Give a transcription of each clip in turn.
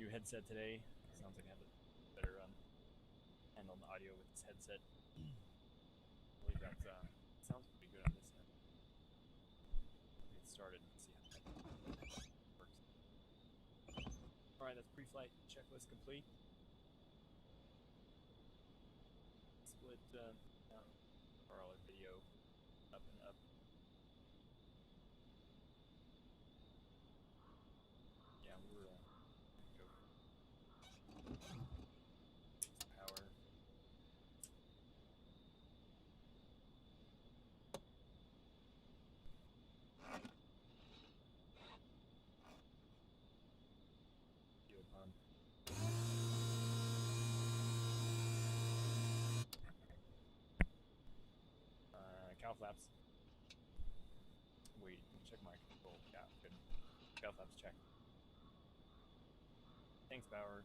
new headset today. Sounds like I have a better handle on the audio with this headset. I believe that sounds pretty good on this end. Get started and see how that works. All right, that's pre-flight checklist complete. Split our video up and up. Yeah, we were go power. Fuel pump. Cow flaps. Wait, check my control. Yeah, good. Cow flaps check. Thanks, Bauer.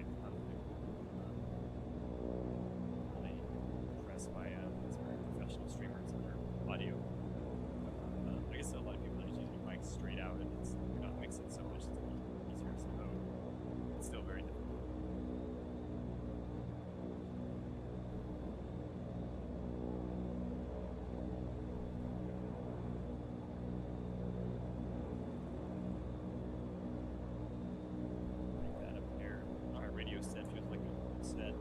quite really impressed by these very professional streamers and their audio. I guess a lot of people are just using mics straight out, and it's not mixing so much. It's a little easier, so it's still very difficult. Bring that up here. Our radio set feels like a set.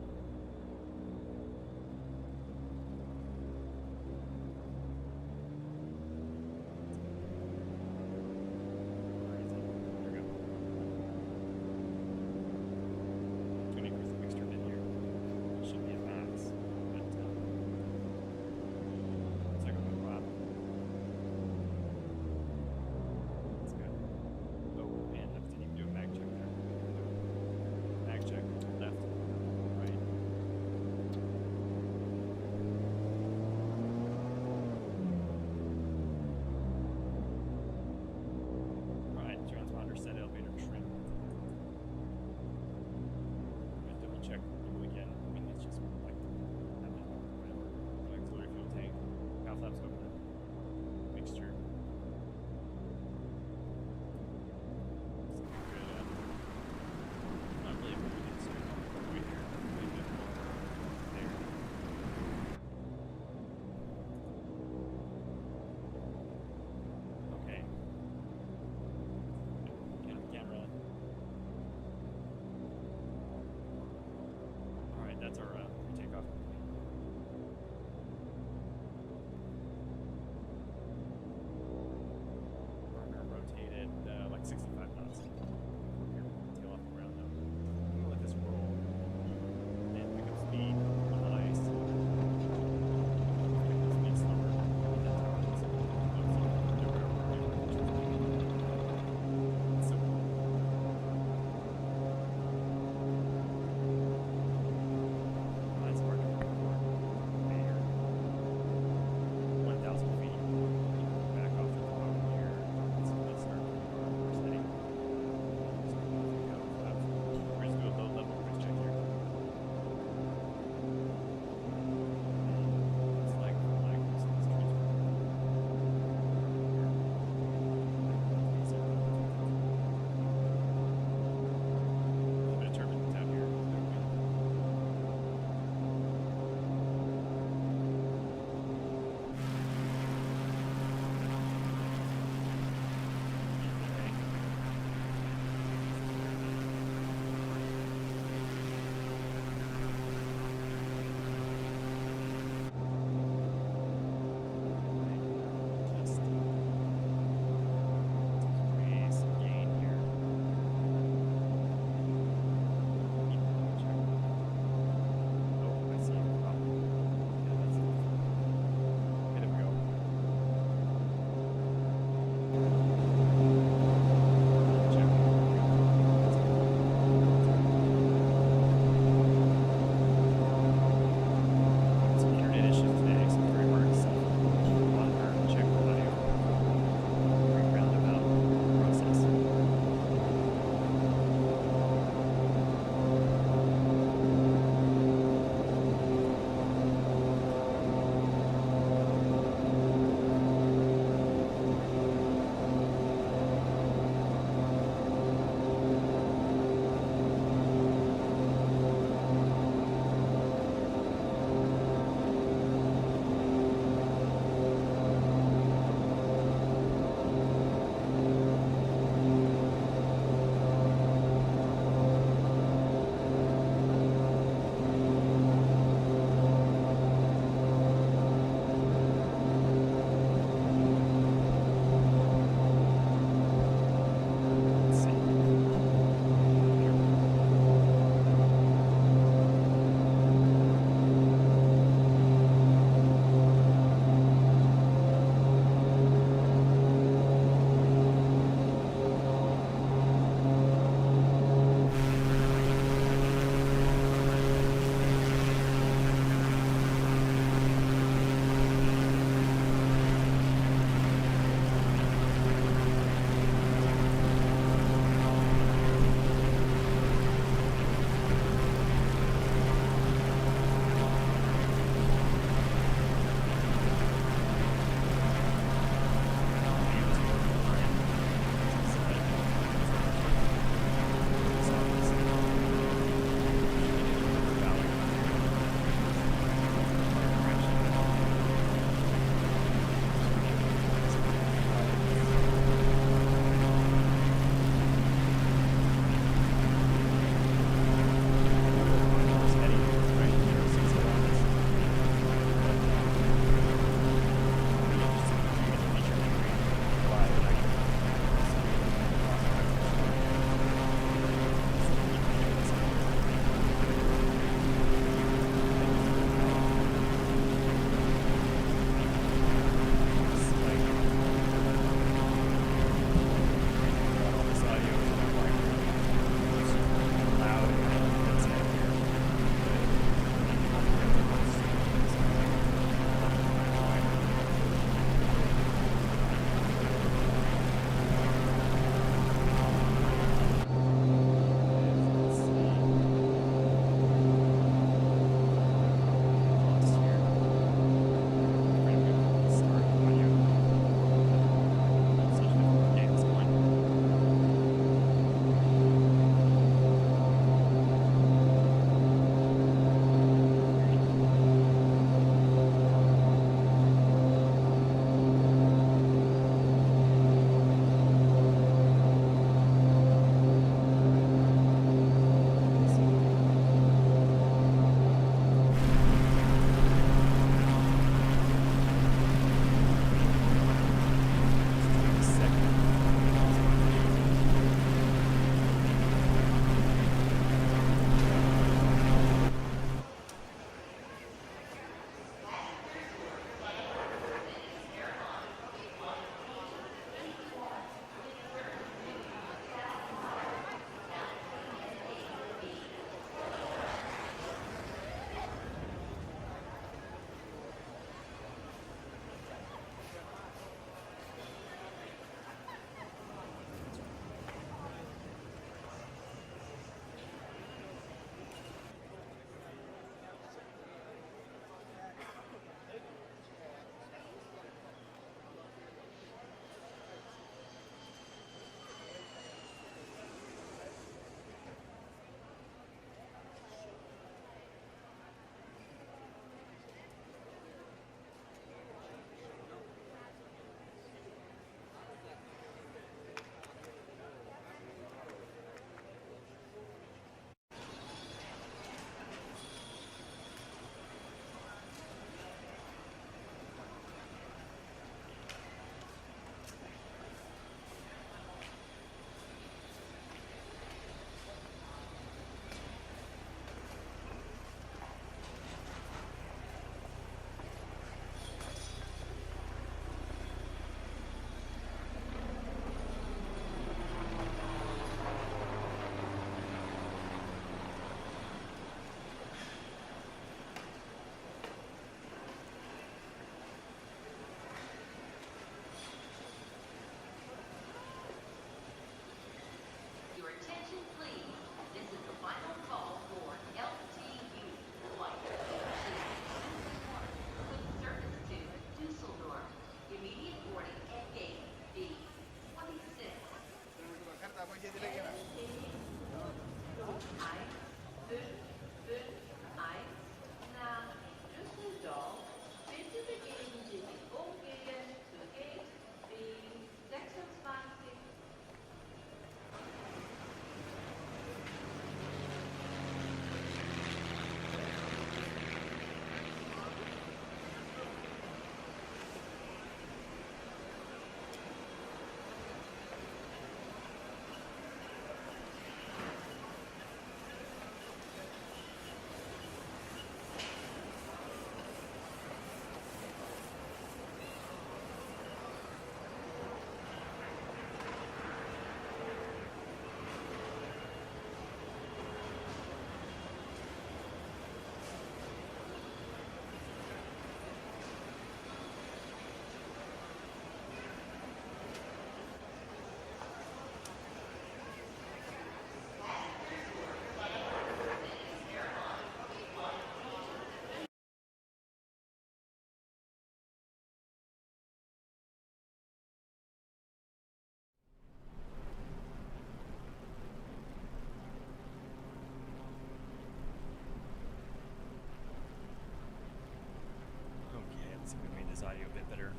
audio a bit better.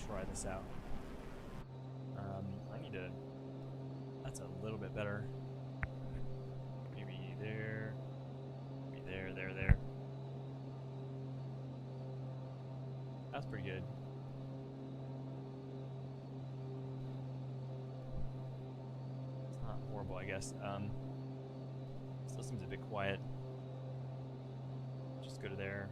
Try this out. I need to. That's a little bit better. Maybe there. Maybe there. That's pretty good. It's not horrible, I guess. Still seems a bit quiet. Just go to there.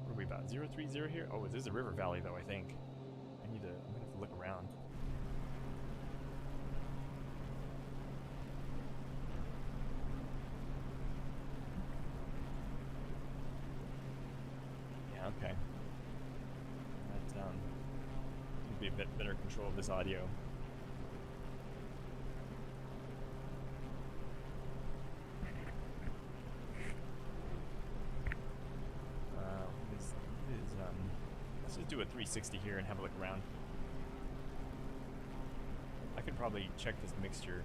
What are we about? 030 here? Oh, this is a river valley though, I think. I'm gonna have to look around. Yeah, okay. That would be a bit better control of this audio. Let's just do a 360 here and have a look around. I could probably check this mixture.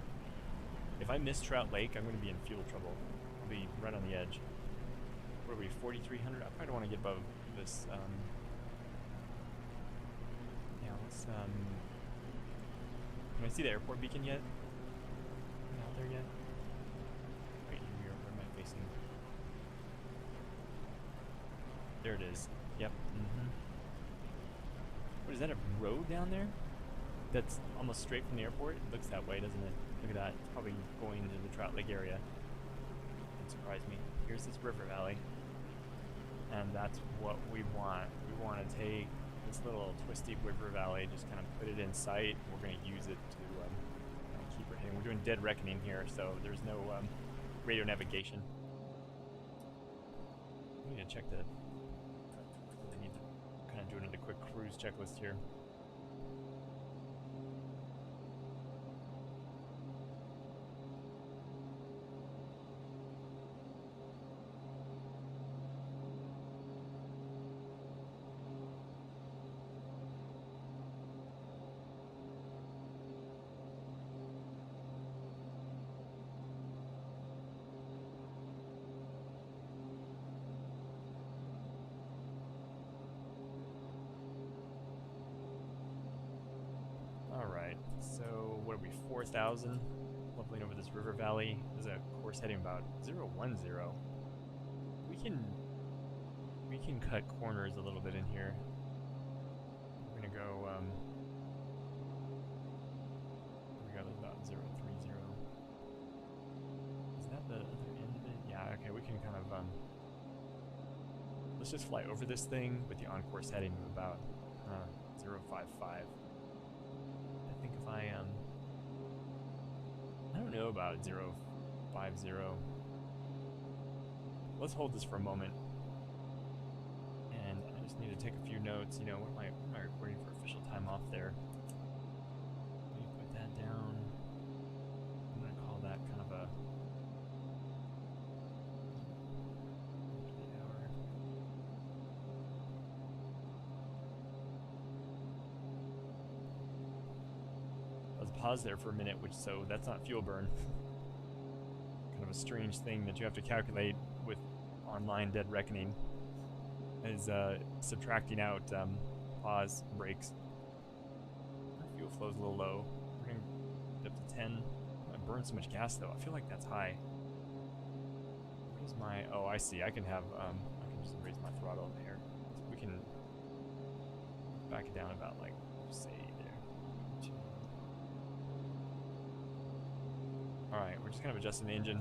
If I miss Trout Lake, I'm going to be in fuel trouble. I'll be right on the edge. What are we, 4,300? I probably don't want to get above this. Yeah, let's. Can I see the airport beacon yet? Not there yet? Right here, where am I facing? There it is. Yep. What is that, a road down there? That's almost straight from the airport? It looks that way, doesn't it? Look at that. It's probably going into the Trout Lake area. It surprised me. Here's this river valley. And that's what we want. We want to take this little twisty river valley, just kind of put it in sight. We're going to use it to keep our heading. We're doing dead reckoning here, so there's no radio navigation. We need to check the... I need to kind of do another quick cruise checklist here. Alright, so what are we, 4,000? Leveling over this river valley. There's a course heading about 010. We can cut corners a little bit in here. We're gonna go, we got about 030. Is that the other end of it? Yeah, okay, we can kind of, let's just fly over this thing with the on-course heading of about 055. I think if I don't know about 050. Let's hold this for a moment. And I just need to take a few notes. You know, what am I recording for official time off there? Let me put that down. I'm going to call that kind of a... Pause there for a minute, so that's not fuel burn. Kind of a strange thing that you have to calculate with online dead reckoning is subtracting out pause breaks. Our fuel flow's a little low. We're gonna get up to 10. I burn so much gas though. I feel like that's high. What is my? Oh, I see. I can have I can just raise my throttle there. So we can back it down about like say. Alright, we're just kind of adjusting the engine.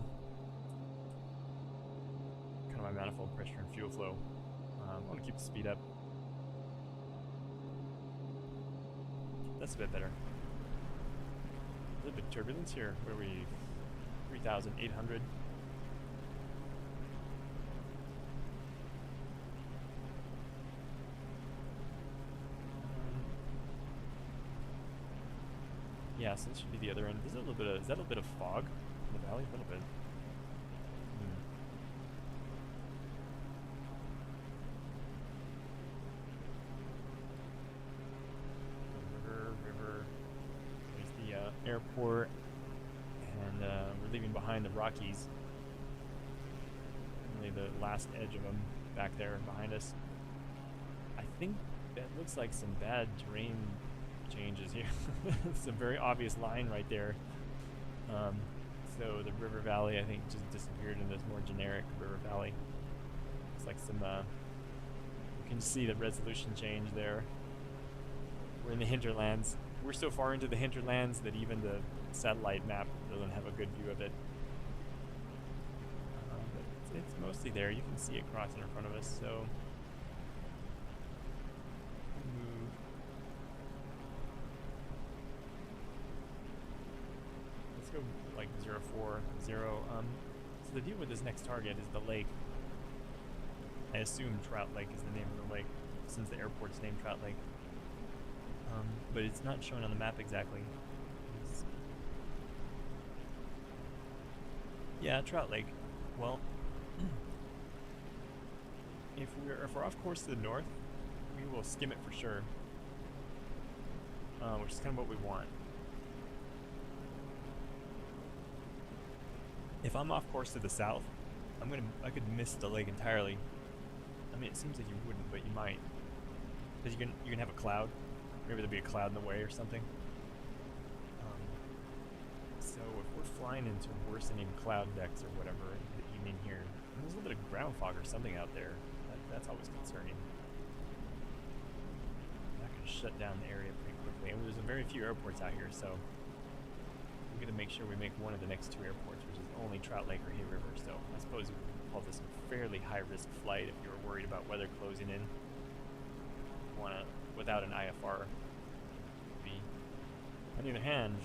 Kind of my manifold pressure and fuel flow. I want to keep the speed up. That's a bit better. A little bit of turbulence here. Where are we? 3,800. Yeah, so this should be the other end. Is that a little bit of fog in the valley? A little bit. River. There's the airport, and we're leaving behind the Rockies. Really, the last edge of them back there behind us. I think that looks like some bad terrain changes here. It's a very obvious line right there. So the river valley, I think, just disappeared in this more generic river valley. Looks like some, you can see the resolution change there. We're in the hinterlands. We're so far into the hinterlands that even the satellite map doesn't have a good view of it. But it's mostly there. You can see it crossing in front of us, so... Let's go like 040. So the deal with this next target is the lake. I assume Trout Lake is the name of the lake, since the airport's named Trout Lake. But it's not shown on the map exactly. Yeah, Trout Lake. Well, if we're off course to the north, we will skim it for sure, which is kind of what we want. If I'm off course to the south, I could miss the lake entirely. I mean, it seems like you wouldn't, but you might, because you can have a cloud. Maybe there'll be a cloud in the way or something. So if we're flying into worsening cloud decks or whatever in the evening here, and there's a little bit of ground fog or something out there. That's always concerning. That could shut down the area pretty quickly. And there's very few airports out here, so we're going to make sure we make one of the next two airports, which is only Trout Lake or Hay River. So I suppose you could call this a fairly high-risk flight if you were worried about weather closing in. Without an IFR. On the other hand,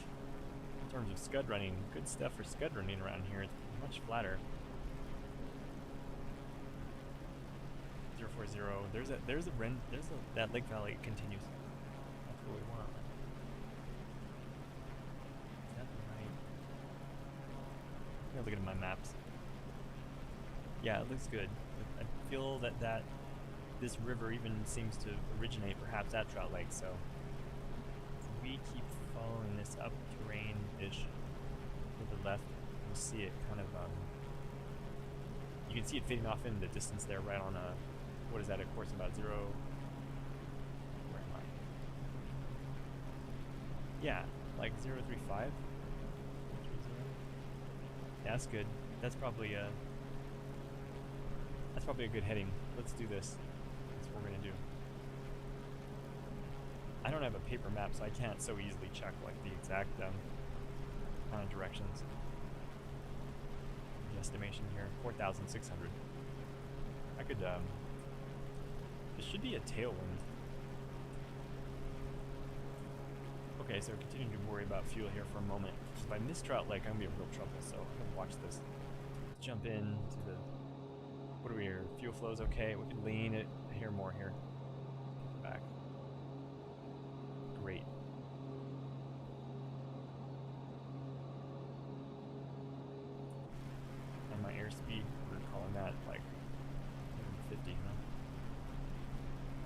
in terms of scud running, good stuff for scud running around here. It's much flatter. 040. That lake valley continues. That's what we want. Is that right? I'm gonna look at my maps. Yeah, it looks good. I feel that this river even seems to originate perhaps at Trout Lake, so we keep following this up terrain-ish to the left. You'll see it kind of, you can see it fading off in the distance there, right on what is that, a course about 0, where am I? Yeah, like 035? Yeah, that's good. That's probably a good heading. Let's do this. That's what we're gonna do. I don't have a paper map, so I can't so easily check like the exact kind of directions. The estimation here, 4,600. I could, this should be a tailwind. Okay, so continuing to worry about fuel here for a moment. If I miss Trout Lake, I'm gonna be in real trouble, so I'm gonna watch this. Jump in to the, what are we here? Fuel flow's okay, we can lean it, hear more here. Back. Great. And my airspeed, we're calling that like 150, huh?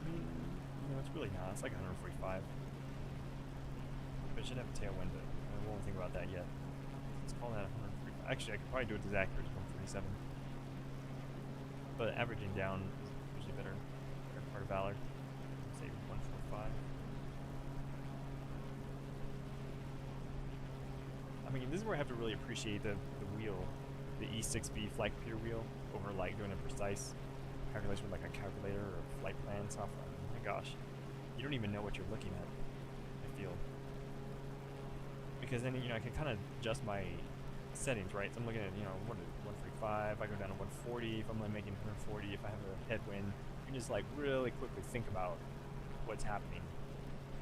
I mean, you know, it's really not. It's like 145. But it should have a tailwind, but I won't think about that yet. Let's call that 145. Actually, I could probably do it as accurate as 147. But averaging down is usually better part of Valor. Say 145. I mean, this is where I have to really appreciate the wheel, the E6B flight computer wheel, over like doing a precise calculation with like a calculator or flight plan software. Oh my gosh, you don't even know what you're looking at, I feel. Because then, you know, I can kind of adjust my settings, right? So I'm looking at, you know, what is 135, I go down to 140, if I'm only making 140, if I have a headwind, you can just like really quickly think about what's happening.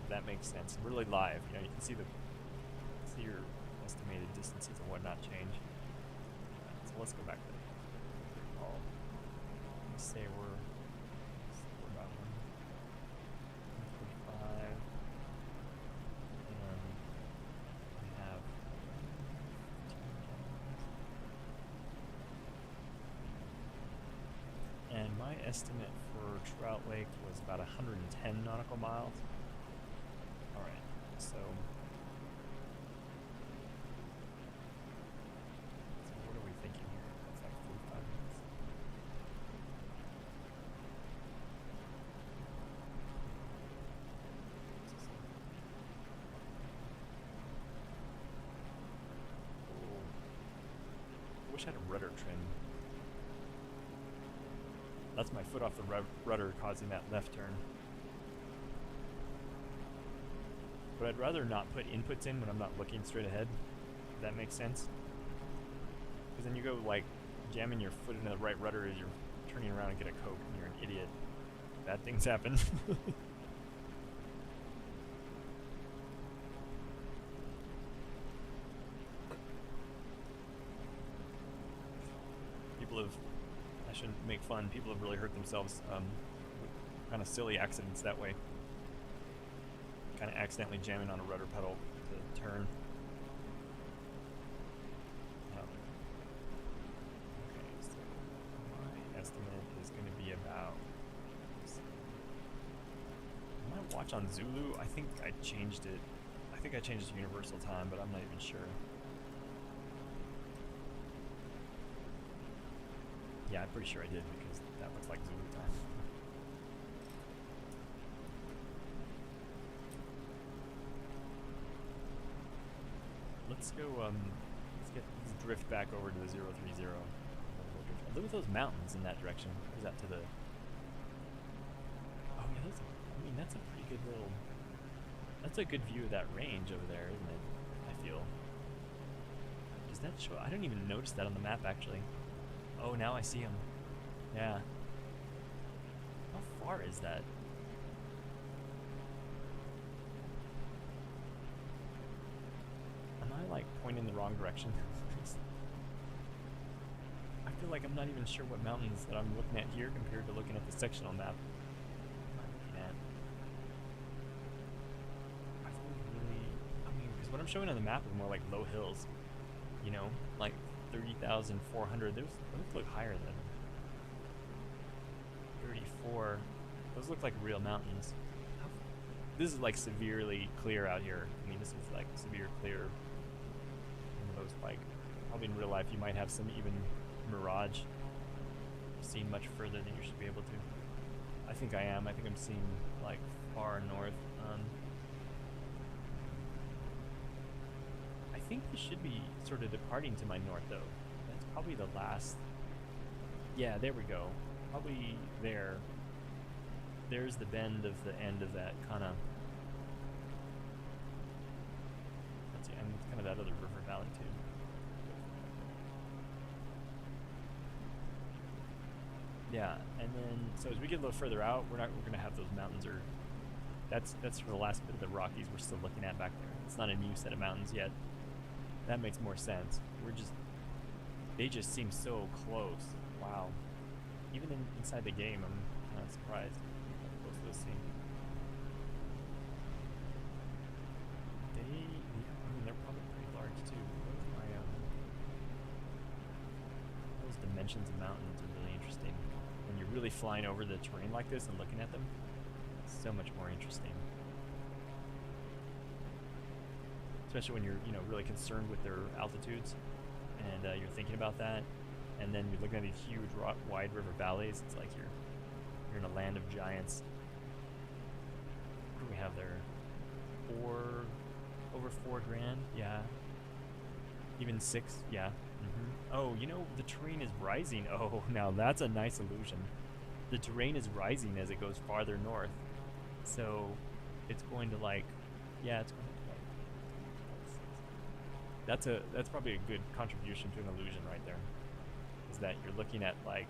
If that makes sense. Really live, you know, you can see your estimated distances and whatnot change. So let's go back to the call. Let's say we're about 145. And we have and my estimate for Trout Lake was about 110 nautical miles. Alright, so what are we thinking here? That's like 45 minutes. wish I had a rudder trim. That's my foot off the rudder causing that left turn. But I'd rather not put inputs in when I'm not looking straight ahead, if that makes sense. Because then you go like jamming your foot into the right rudder as you're turning around and get a Coke and you're an idiot. Bad things happen. People have, I shouldn't make fun, people have really hurt themselves with kind of silly accidents that way. Kind of accidentally jamming on a rudder pedal to turn. Okay, so my estimate is going to be about... My watch on Zulu, I think I changed it. I think I changed it to universal time, but I'm not even sure. Yeah, I'm pretty sure I did because that looks like Zulu time. Let's go, let's drift back over to the 030. Look at those mountains in that direction. What is that to the... Oh yeah, those, I mean, that's a pretty good little... That's a good view of that range over there, isn't it? I feel. Does that show... I didn't even notice that on the map, actually. Oh, now I see them. Yeah. How far is that? Am I, like, pointing the wrong direction? I feel like I'm not even sure what mountains that I'm looking at here compared to looking at the sectional map. What I'm showing on the map is more like low hills, you know, like 30,400. Those look higher than 34. Those look like real mountains. This is like severely clear out here. I mean, this is like severe clear. One of those, like, probably in real life you might have some even mirage. Seen much further than you should be able to. I think I am. I think I'm seeing like far north. I think this should be sort of departing to my north, though. That's probably the last... Yeah, there we go. Probably there. There's the bend of the end of that kind of... Let's see, and it's kind of that other river valley, too. Yeah, and then, so as we get a little further out, we're going to have those mountains, or... That's for the last bit of the Rockies we're still looking at back there. It's not a new set of mountains yet. That makes more sense. They just seem so close. Wow. Even inside the game, I'm kind of surprised how close those seem. I mean, they're probably pretty large too. Those dimensions of mountains are really interesting. When you're really flying over the terrain like this and looking at them, it's so much more interesting. Especially when you're, really concerned with their altitudes, and you're thinking about that, and then you're looking at these huge, wide river valleys. It's like you're in a land of giants. What do we have there? Over $4 grand, yeah. Even 6, yeah. Oh, the terrain is rising. Oh, now that's a nice illusion. The terrain is rising as it goes farther north, so it's going to it's going to. That's probably a good contribution to an illusion right there. Is that you're looking at like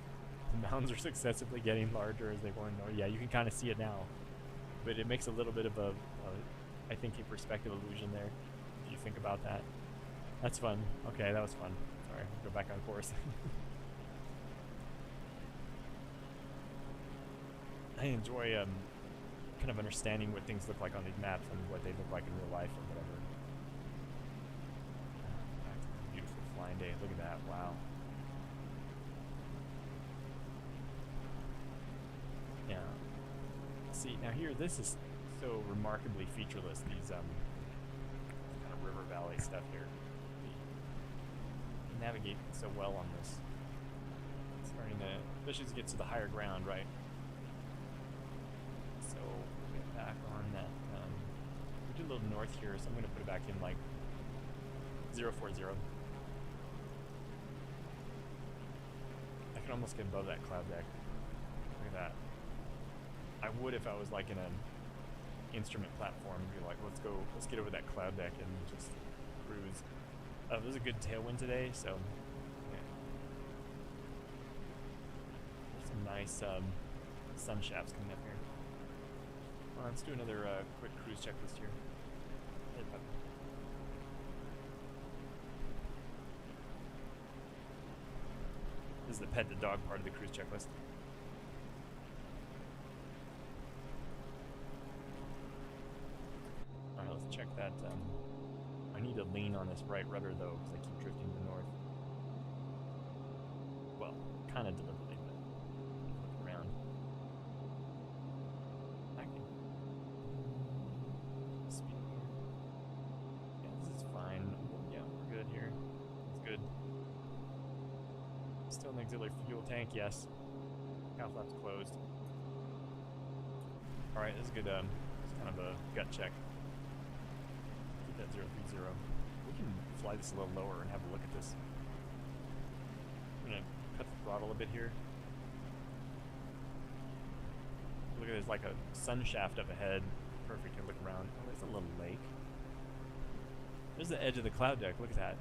the mountains are successively getting larger as they go north. Yeah, you can kind of see it now, but it makes a little bit of I think a perspective illusion there. If you think about that, that's fun. Okay, that was fun. Sorry, I'll go back on course. I enjoy kind of understanding what things look like on these maps and what they look like in real life or whatever. Flying day. Look at that. Wow. Yeah. See, now here, this is so remarkably featureless, these kind of river valley stuff here. You navigate so well on this. It's starting to, especially as it gets to the higher ground, right? So, we'll get back on that. We do a little north here, so I'm going to put it back in like 040. can almost get above that cloud deck. Look at that. I would if I was like in an instrument platform. Be like, let's get over that cloud deck and just cruise. There's a good tailwind today, so yeah. There's some nice sun shafts coming up here. Well, let's do another quick cruise checklist here. Hey, puppy. This is the pet the dog part of the cruise checklist. Alright, let's check that. I need to lean on this right rudder though, because I keep drifting to the north. Well, kind of deliberately, but look around. I can speed here. Yeah, this is fine. Yeah, we're good here. It's good. Still an auxiliary fuel tank, yes. Half flap's closed. Alright, this is good. It's kind of a gut check. Keep that 030. We can fly this a little lower and have a look at this. I'm gonna cut the throttle a bit here. Look at it, there's like a sun shaft up ahead. Perfect to look around. Oh, there's a little lake. There's the edge of the cloud deck. Look at that.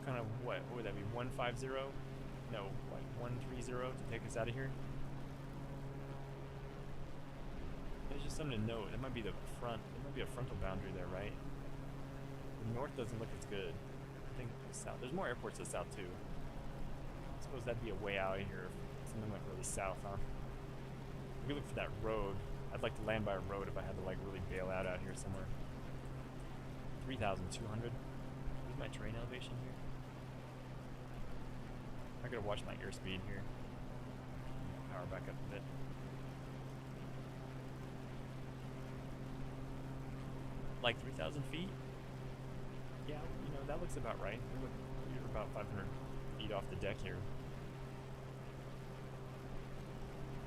Kind of what would that be? 150? No, like 130 to take us out of here. There's just something to note. It might be the front. There might be a frontal boundary there, right? The north doesn't look as good. I think the south. There's more airports to the south too. I suppose that'd be a way out of here. Something like really south, huh? We could look for that road. I'd like to land by a road if I had to like really bail out here somewhere. 3,200. Where's my terrain elevation here? I gotta watch my airspeed here. Power back up a bit. Like 3,000 feet? Yeah, you know, that looks about right. We're about 500 feet off the deck here.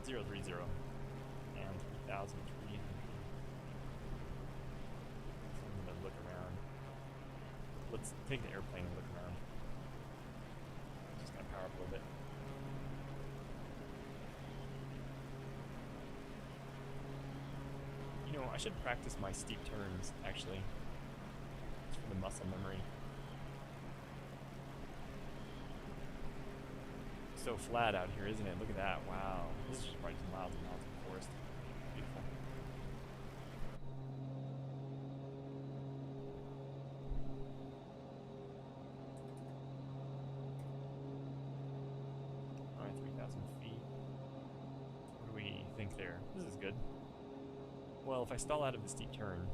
030 and 3,300. So I'm gonna look around. Let's take the airplane and look around. Just gonna power up a little bit. You know, I should practice my steep turns, actually. Just for the muscle memory. So flat out here, isn't it? Look at that. Wow. This is just probably just miles and miles of forest. Beautiful. Alright, 3,000 feet. What do we think there? This is good. Well, if I stall out of the steep turn...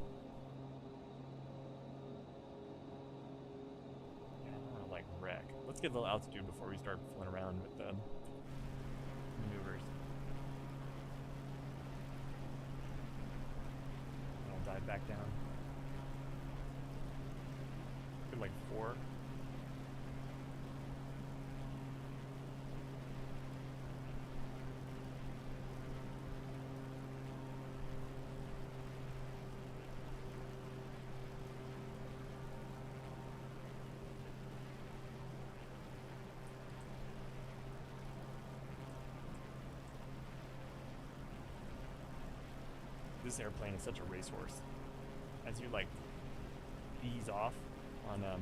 Yeah, I don't want to, like, wreck. Let's get a little altitude before we start fooling around with the maneuvers. And I'll dive back down. Good, like, 4. This airplane is such a racehorse. As you like ease off on, kind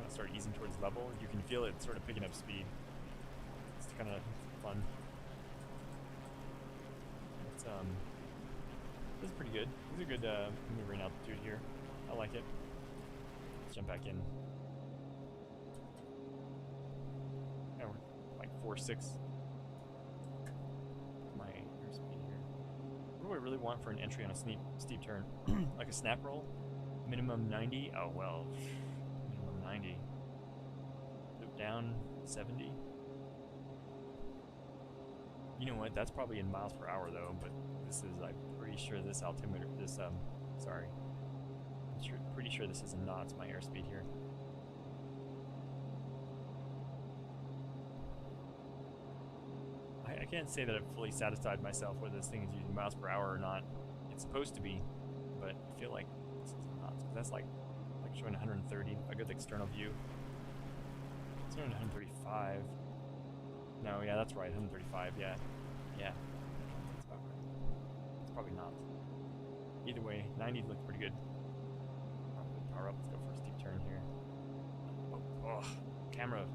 of start easing towards level, you can feel it sort of picking up speed. It's kind of fun. It's this is pretty good. This is a good maneuvering altitude here. I like it. Let's jump back in. Yeah, we're like 4.6. What do I really want for an entry on a steep turn? Like a snap roll? Minimum 90? Oh, well. Minimum 90. Loop down 70. You know what? That's probably in miles per hour, though, but this is, I'm pretty sure this altimeter, sorry. Pretty sure this is in knots, my airspeed here. I can't say that I've fully satisfied myself whether this thing is using miles per hour or not. It's supposed to be, but I feel like this is not. That's like showing 130. I got the external view. It's showing 135. 135. No, yeah, that's right, 135, yeah. Yeah. That's about right. It's probably not. Either way, 90 looks pretty good. Power up, let's go for a steep turn here. Oh, camera.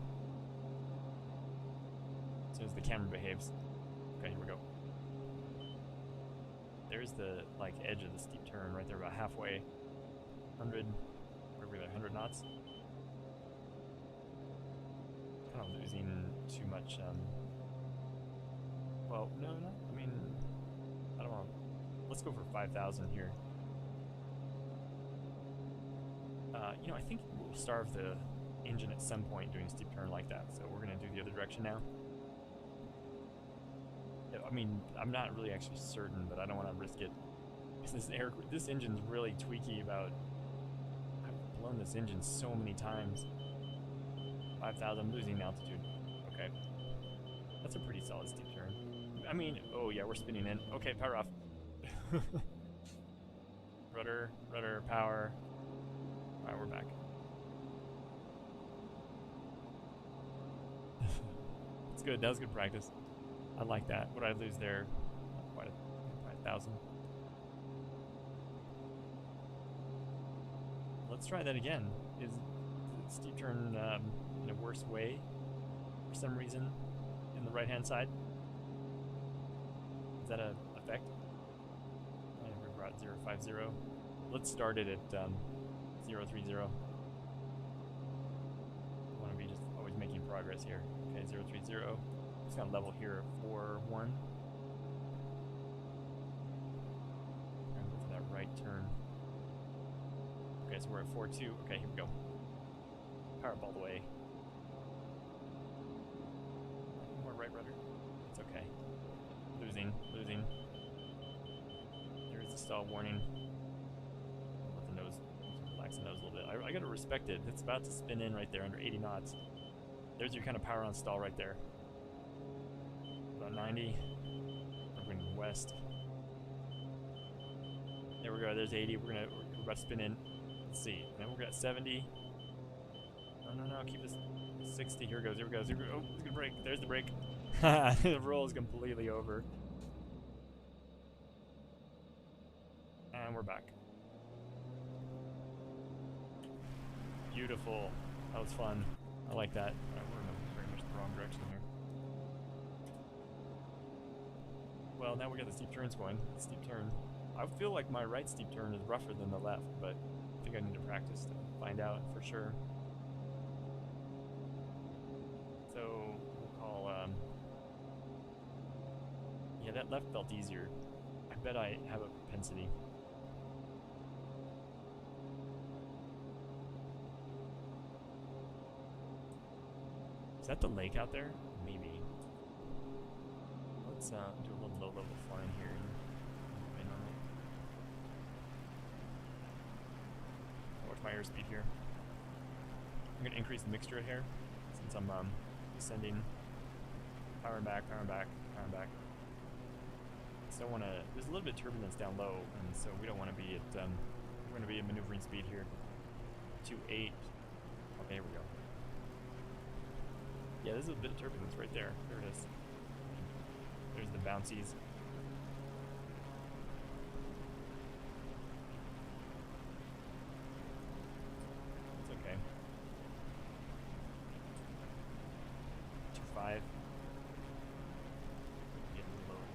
As soon as the camera behaves. Okay, here we go. There's the, like, edge of the steep turn right there, about halfway. 100, where were we at, 100 knots? Kind of losing too much, well, no, I mean, I don't want to, let's go for 5,000 here. You know, I think we'll starve the engine at some point doing a steep turn like that, so we're going to do the other direction now. I mean, I'm not really actually certain, but I don't want to risk it. Because this engine's really tweaky about... I've blown this engine so many times. 5,000, I'm losing altitude. Okay. That's a pretty solid steep turn. I mean, oh yeah, we're spinning in. Okay, power off. Rudder, power. Alright, we're back. It's good, that was good practice. I like that. What did I lose there? Quite 1,000. Let's try that again. Is the steep turn in a worse way for some reason in the right hand side? Is that a effect? And we brought 050. Let's start it at 030. I want to be just always making progress here. Okay, 030. Just gonna level here at 41. And go for that right turn. Okay, so we're at 42. Okay, here we go. Power up all the way. More right rudder. It's okay. Losing. There is a stall warning. Let the nose, relax the nose a little bit. I gotta respect it. It's about to spin in right there under 80 knots. There's your kind of power on stall right there. About 90. We're going west. There we go. There's 80. We're about to spin in. Let's see. And then we're at 70. No. Keep this 60. Here it goes. Oh, it's gonna break. There's the break. The roll is completely over. And we're back. Beautiful. That was fun. I like that. We're in very much the wrong direction here. Well, now we got the steep turns going. Steep turn. I feel like my right steep turn is rougher than the left, but I think I need to practice to find out for sure. So we'll call, yeah, that left felt easier. I bet I have a propensity. Is that the lake out there? Maybe. Let's do a little low level flying here. In on it. Watch my airspeed here. I'm gonna increase the mixture here since I'm descending. Powering back. Still want to. There's a little bit of turbulence down low, and so we don't want to be at. We're going to be at maneuvering speed here. 2.8. Okay, here we go. Yeah, there's a bit of turbulence right there. There it is. There's the bouncies. It's okay. 2.5. Get a little lower.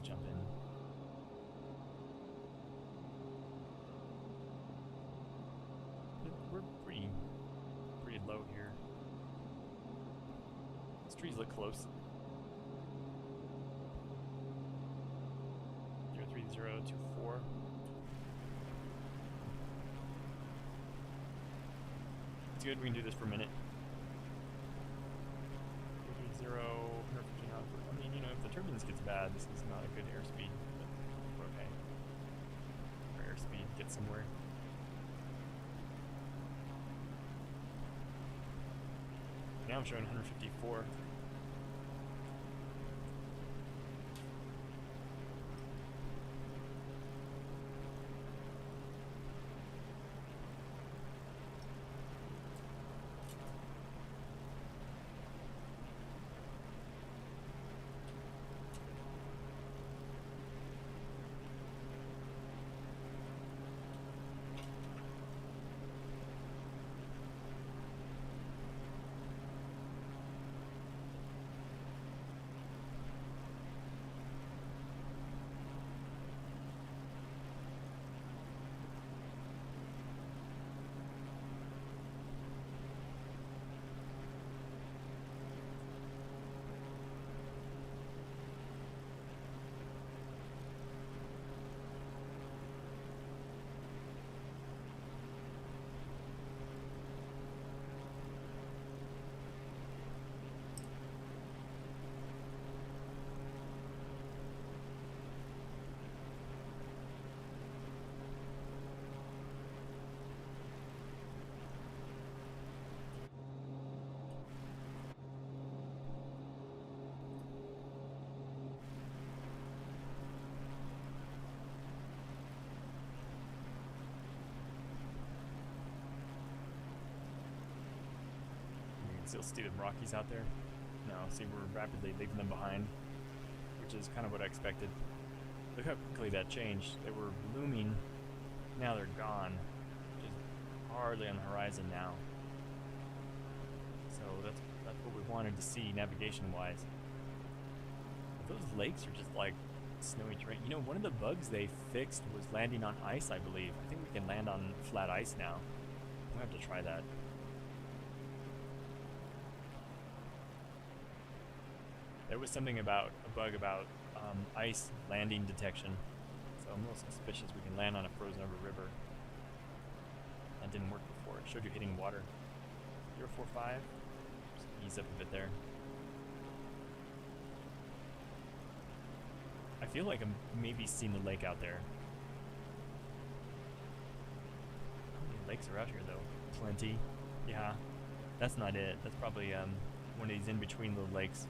Jump in. We're pretty low here. These trees look close. 03024. It's good, we can do this for a minute. 030, 150 knots. I mean, you know, if the turbulence gets bad, this is not a good airspeed, but we're okay. Our airspeed gets somewhere. Now I'm showing 154. still see the Rockies out there? No, see, we're rapidly leaving them behind, which is kind of what I expected. Look how quickly that changed. They were looming, now they're gone. Just hardly on the horizon now. So that's what we wanted to see navigation-wise. Those lakes are just like snowy terrain. You know, one of the bugs they fixed was landing on ice, I believe. I think we can land on flat ice now. We'll have to try that. There was something about a bug about ice landing detection. So I'm a little suspicious we can land on a frozen over river. That didn't work before. It showed you hitting water. 045. Just ease up a bit there. I feel like I'm maybe seeing the lake out there. How many lakes are out here though? Plenty. Yeah. That's not it. That's probably one of these in between the lakes.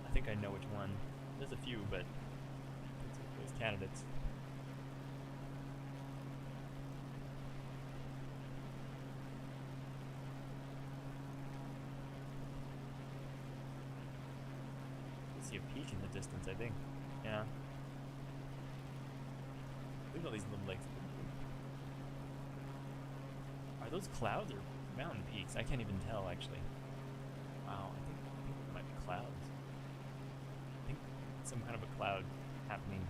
I think I know which one. There's a few, but those candidates. I see a peak in the distance, I think. Yeah. Look at all these little lakes. Are those clouds or mountain peaks? I can't even tell, actually. Wow, I think it might be clouds. I think some kind of a cloud happening.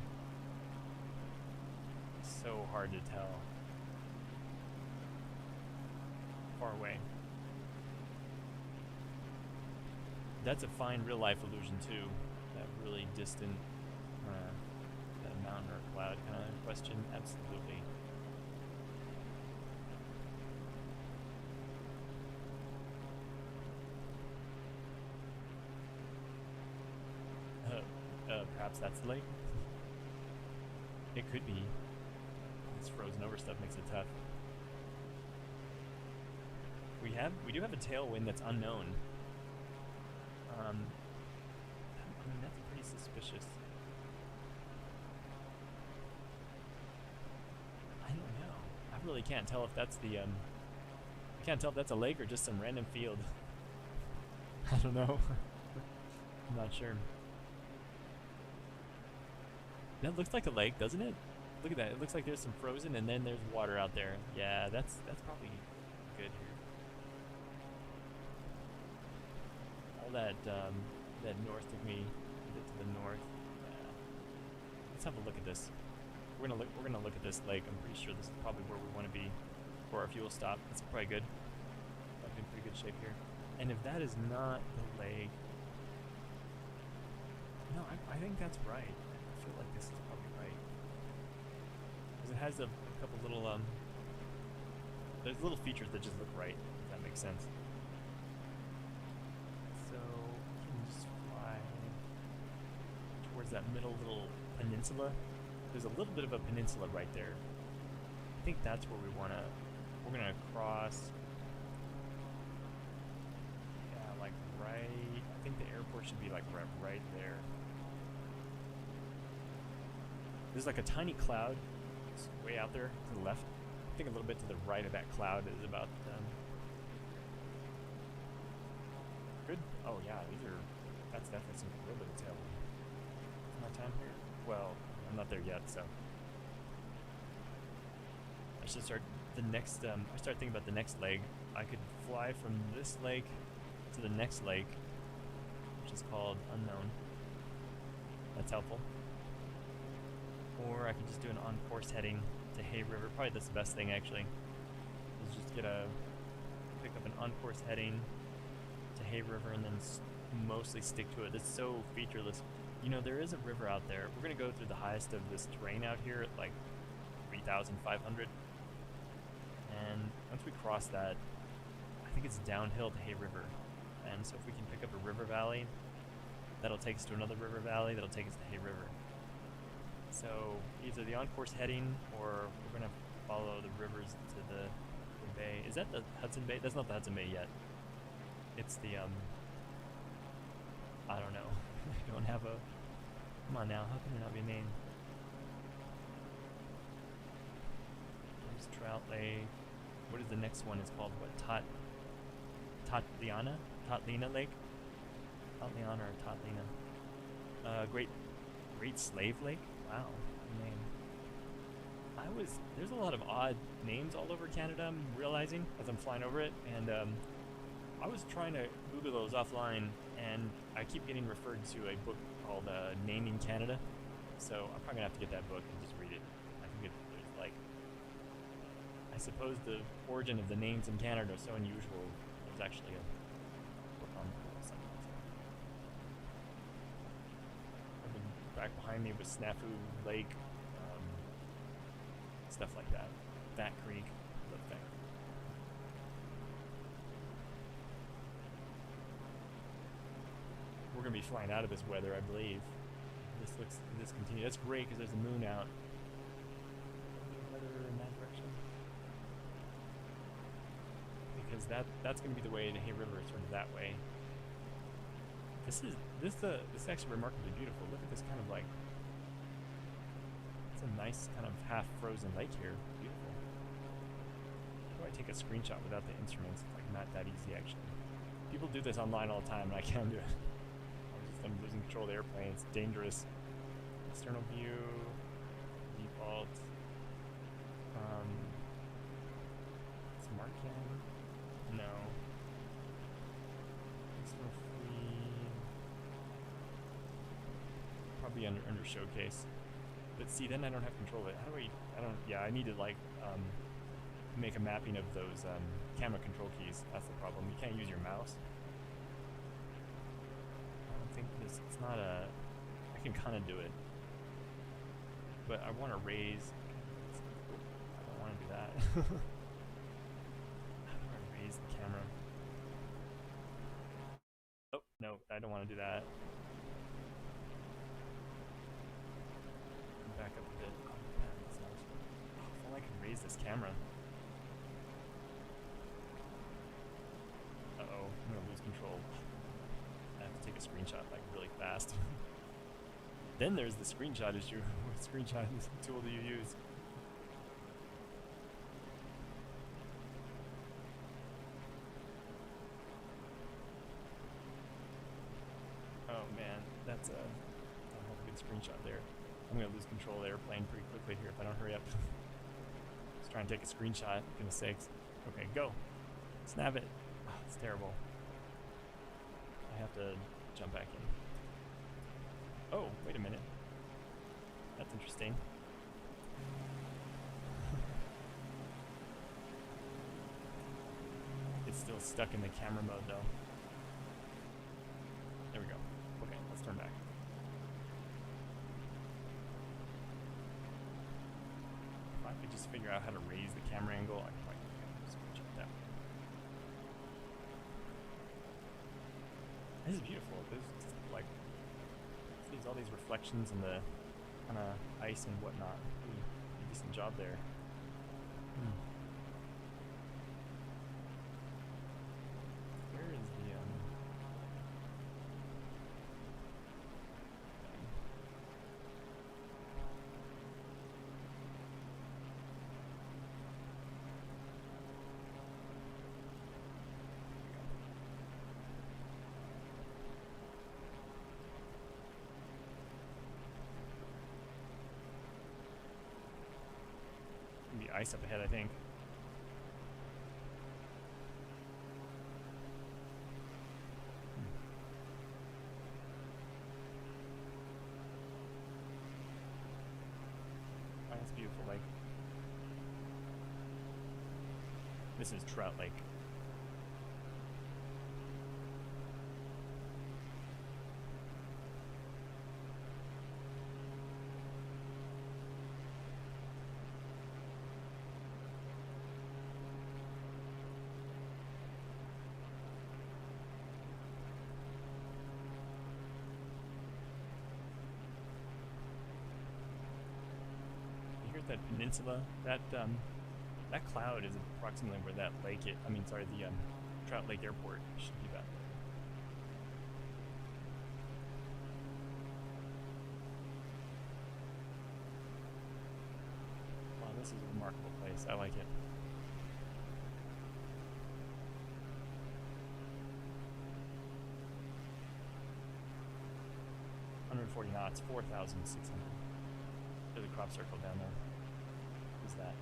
So hard to tell. Far away. That's a fine real-life illusion, too. That really distant that mountain or cloud kind of question. Absolutely. Perhaps that's the lake? It could be. This frozen over stuff makes it tough. We do have a tailwind that's unknown. I mean, that's pretty suspicious. I don't know. I really can't tell if that's the I can't tell if that's a lake or just some random field. I don't know. I'm not sure. That looks like a lake, doesn't it? Look at that. It looks like there's some frozen and then there's water out there. Yeah, that's probably good here. All that that north took me a bit to the north. Let's have a look at this. We're gonna look at this lake. I'm pretty sure this is probably where we want to be for our fuel stop. It's probably good. I'm in pretty good shape here. And if that is not the lake, no, I think that's right. I feel like this is probably right. Because it has a couple little, there's little features that just look right, if that makes sense. So, we can just fly towards that middle little peninsula. There's a little bit of a peninsula right there. I think that's where we're gonna cross. Yeah, like right, I think the airport should be like right there. There's like a tiny cloud. It's way out there to the left. I think a little bit to the right of that cloud is about good. Oh yeah, that's definitely some little bit of tailwind. Is my time here? Well, I'm not there yet, so I should start the next. I start thinking about the next leg. I could fly from this lake to the next lake, which is called Unknown. That's helpful. Or I could just do an on-course heading to Hay River. Probably that's the best thing, actually. Is just pick up an on-course heading to Hay River and then mostly stick to it. It's so featureless. You know, there is a river out there. We're going to go through the highest of this terrain out here at like 3,500. And once we cross that, I think it's downhill to Hay River. And so if we can pick up a river valley, that'll take us to another river valley, that'll take us to Hay River. So either the on-course heading, or we're going to follow the rivers to the bay. Is that the Hudson Bay? That's not the Hudson Bay yet. It's the, I don't know. I don't have a, come on now, how can there not be a name? There's Trout Lake. What is the next one? It's called what? Tatlina Lake, Tatliana or Tatlina. Great Slave Lake. Wow, name. There's a lot of odd names all over Canada. I'm realizing as I'm flying over it, and I was trying to Google those offline, and I keep getting referred to a book called Naming Canada. So I'm probably gonna have to get that book and just read it. I think there's like, I suppose the origin of the names in Canada are so unusual. There's actually a book on something. I've been back behind me with Snafu Lake, stuff like that. Fat Creek, love Fat Creek. We're gonna be flying out of this weather, I believe. This continues. That's great because there's a moon out. Weather in that direction. Because that's gonna be the way the Hay River is sort of that way. This is actually remarkably beautiful. Look at this kind of like, it's a nice kind of half frozen lake here. Beautiful. How do I take a screenshot without the instruments? It's like not that easy actually. People do this online all the time and I can't do it. I'm losing control of the airplane. It's dangerous. External view, default. It's Markin. No. External free. Probably under showcase. But see, then I don't have control of it. How do yeah, I need to like make a mapping of those camera control keys. That's the problem. You can't use your mouse. It's not a, I can kind of do it, but I want to raise, I don't want to do that. How do I raise the camera? Oh, no, I don't want to do that. Back up a bit. Oh, man, that's nice. If only I could raise this camera. Uh-oh, I'm going to lose control. I have to take a screenshot like really fast. Then there's the screenshot issue. What screenshot tool do you use? Oh man, that's a good screenshot there. I'm gonna lose control of the airplane pretty quickly here if I don't hurry up. Just trying to take a screenshot, goodness sakes. Okay, go. Snap it. Oh, it's terrible. I have to jump back in. Oh, wait a minute. That's interesting. It's still stuck in the camera mode though. There we go. Okay, let's turn back. If I could just figure out how to raise the camera angle, I could probably switch it that way. This is beautiful. There's just like all these reflections and the kind of ice and whatnot. Really decent job there. Where is the ice up ahead, I think. Oh, that's beautiful lake. This is Trout Lake. That peninsula, that cloud is approximately where that lake is. I mean, sorry, the Trout Lake Airport should be back there. Wow, this is a remarkable place. I like it. 240 knots, 4,600. There's a crop circle down there. Who's that?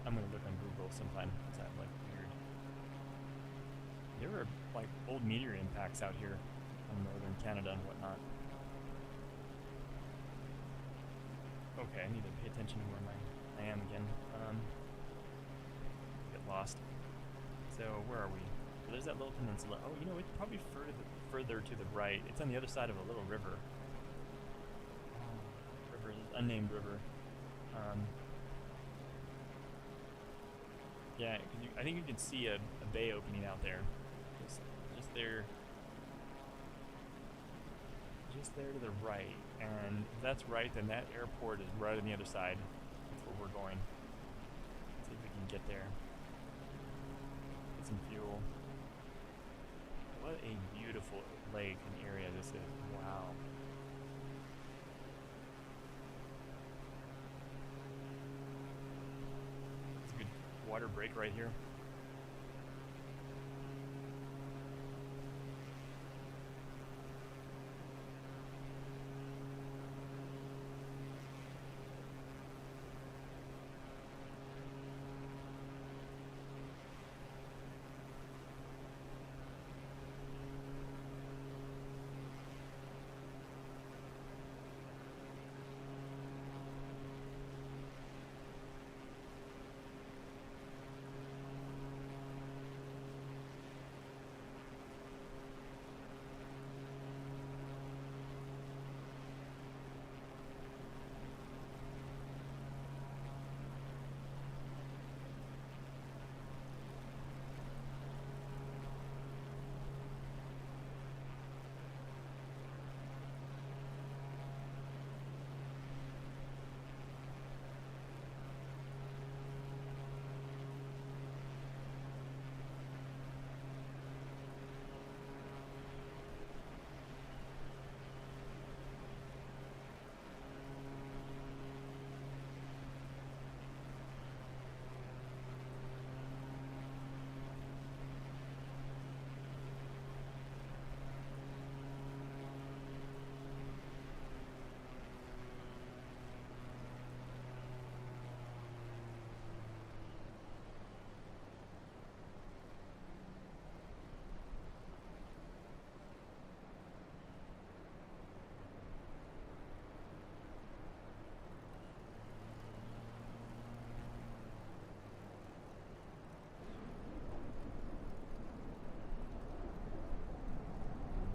I'm gonna look on Google sometime. Is that like weird? There were like old meteor impacts out here in northern Canada and whatnot. Okay, I need to pay attention to where I am again. Get lost. So where are we? So there's that little peninsula. Oh, you know, it's probably further to the right. It's on the other side of a little river. River, unnamed river. Yeah, I think you can see a bay opening out there. Just there. Just there to the right. And if that's right, then that airport is right on the other side. That's where we're going. See if we can get there. Get some fuel. What a beautiful lake and area this is. Wow. It's a good water break right here.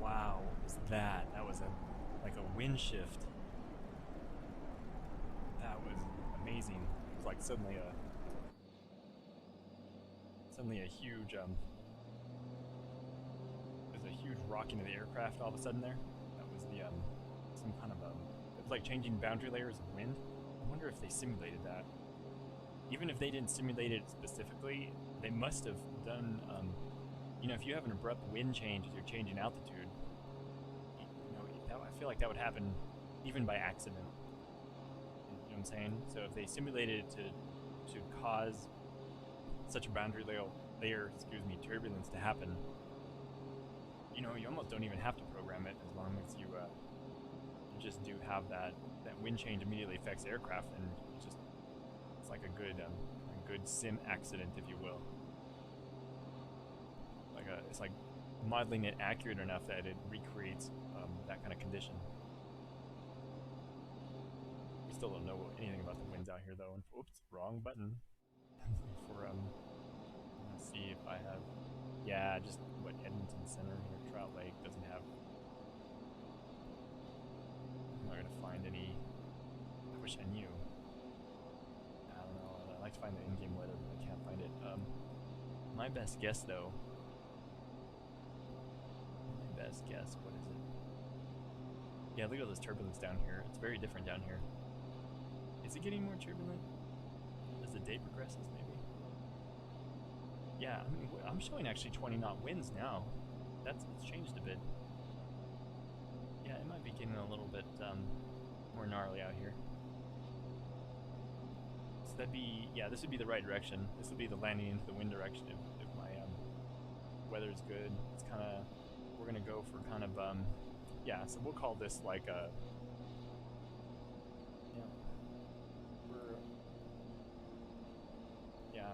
Wow, what was that? That was like a wind shift. That was amazing. It was like suddenly a huge there's a huge rocking of the aircraft all of a sudden there. That was the some kind of it was like changing boundary layers of wind. I wonder if they simulated that. Even if they didn't simulate it specifically, they must have done you know, if you have an abrupt wind change as you're changing altitude, you know, I feel like that would happen even by accident. You know what I'm saying? So if they simulated it to cause such a boundary layer, turbulence to happen, you know, you almost don't even have to program it as long as you just do have that wind change immediately affects aircraft, and it's like a good sim accident, if you will. It's like modeling it accurate enough that it recreates that kind of condition. We still don't know anything about the winds out here, though. And, oops, wrong button. For let's see if I have. Yeah, just what Edmonton Center here, Trout Lake doesn't have. I'm not gonna find any. I wish I knew. I don't know. I like to find the in-game weather, but I can't find it. My best guess, though. Guess, what is it? Yeah, look at all this turbulence down here. It's very different down here. Is it getting more turbulent as the day progresses, maybe? Yeah, I mean, I'm showing actually 20 knot winds now. It's changed a bit. Yeah, it might be getting a little bit more gnarly out here. So that'd be, yeah, this would be the right direction. This would be the landing into the wind direction if my weather's good. It's kind of we're gonna go for kind of yeah. So we'll call this like a yeah.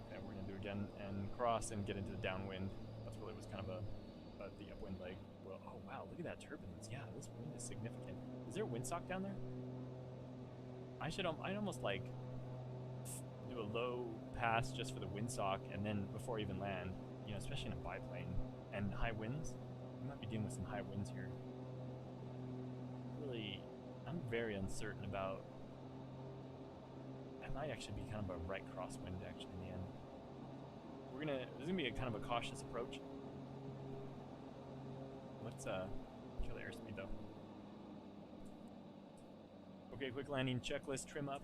Okay, we're gonna do again and cross and get into the downwind. That's really was kind of the upwind leg. Well, oh wow, look at that turbulence. Yeah, this wind is significant. Is there a windsock down there? I'd almost like do a low pass just for the windsock, and then before I even land, you know, especially in a biplane and high winds, we might be dealing with some high winds here. Really, I'm very uncertain about. It might actually be kind of a right crosswind actually in the end. This is gonna be a kind of a cautious approach. Let's kill the airspeed though. Okay, quick landing checklist, trim up,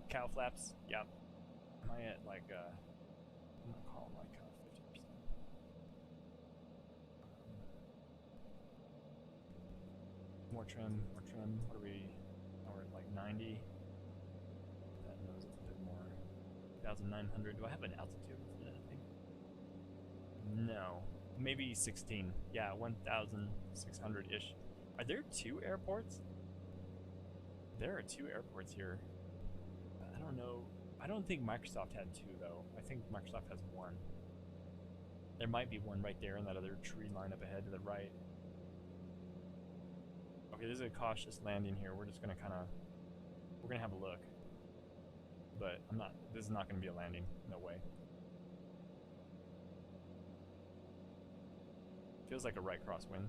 cow flaps. Yep. Am I at like I'm gonna call them like 50%. More trim, more trim. What are we? Oh, we're at like 90. That knows it's a bit more. 2,900. Do I have an altitude for that thing? No. Maybe 16. Yeah, 1,600-ish. Are there 2 airports? There are 2 airports here. I don't know. I don't think Microsoft had 2 though. I think Microsoft has 1. There might be one right there in that other tree line up ahead to the right. Okay, this is a cautious landing here. We're just gonna we're gonna have a look. But this is not gonna be a landing. No way. Feels like a right crosswind.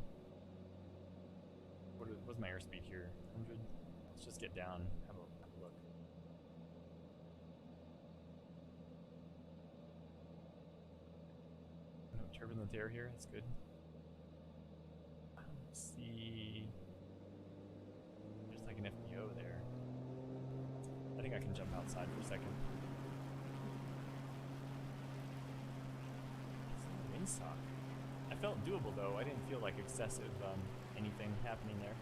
What's my airspeed here? 100? Let's just get down, have a look. No turbulent air here, that's good. I don't see... There's like an FBO there. I think I can jump outside for a second. Windsock. I felt doable though. I didn't feel like excessive anything happening there.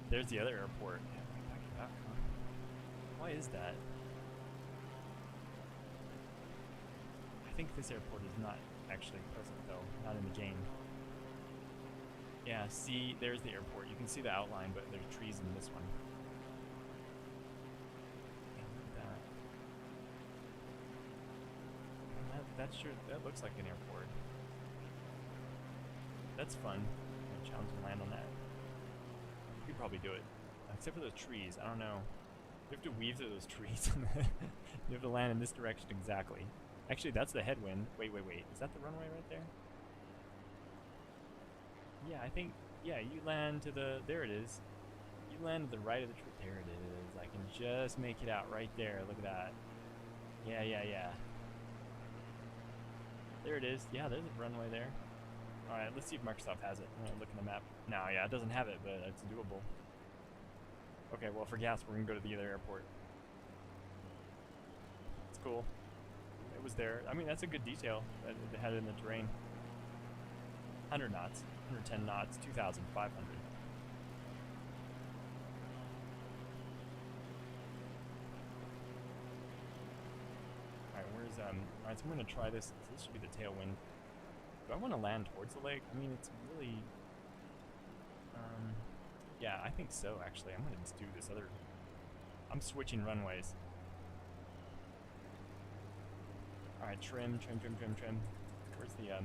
There's the other airport. Yeah, back it up, huh? Why is that? I think this airport is not actually present though, not in the game. Yeah, see, there's the airport. You can see the outline, but there's trees in this one. That looks like an airport. That's fun. I'm challenge to land on that. You could probably do it. Except for those trees, I don't know. You have to weave through those trees. You have to land in this direction exactly. Actually, that's the headwind. Wait. Is that the runway right there? Yeah, I think, yeah, you land to the, there it is. You land to the right of the tree. There it is. I can just make it out right there. Look at that. Yeah. There it is. Yeah, there's a runway there. Alright, let's see if Microsoft has it. I'm gonna look in the map. No, yeah, it doesn't have it, but it's doable. Okay, well, for gas, we're gonna go to the other airport. It's cool. It was there. I mean, that's a good detail that it had it in the terrain. 100 knots, 110 knots, 2,500. Alright, so I'm gonna try this. This should be the tailwind. Do I want to land towards the lake? I mean, it's really... yeah, I think so, actually. I'm gonna just do this other... I'm switching runways. Alright, trim. Where's the, Yeah,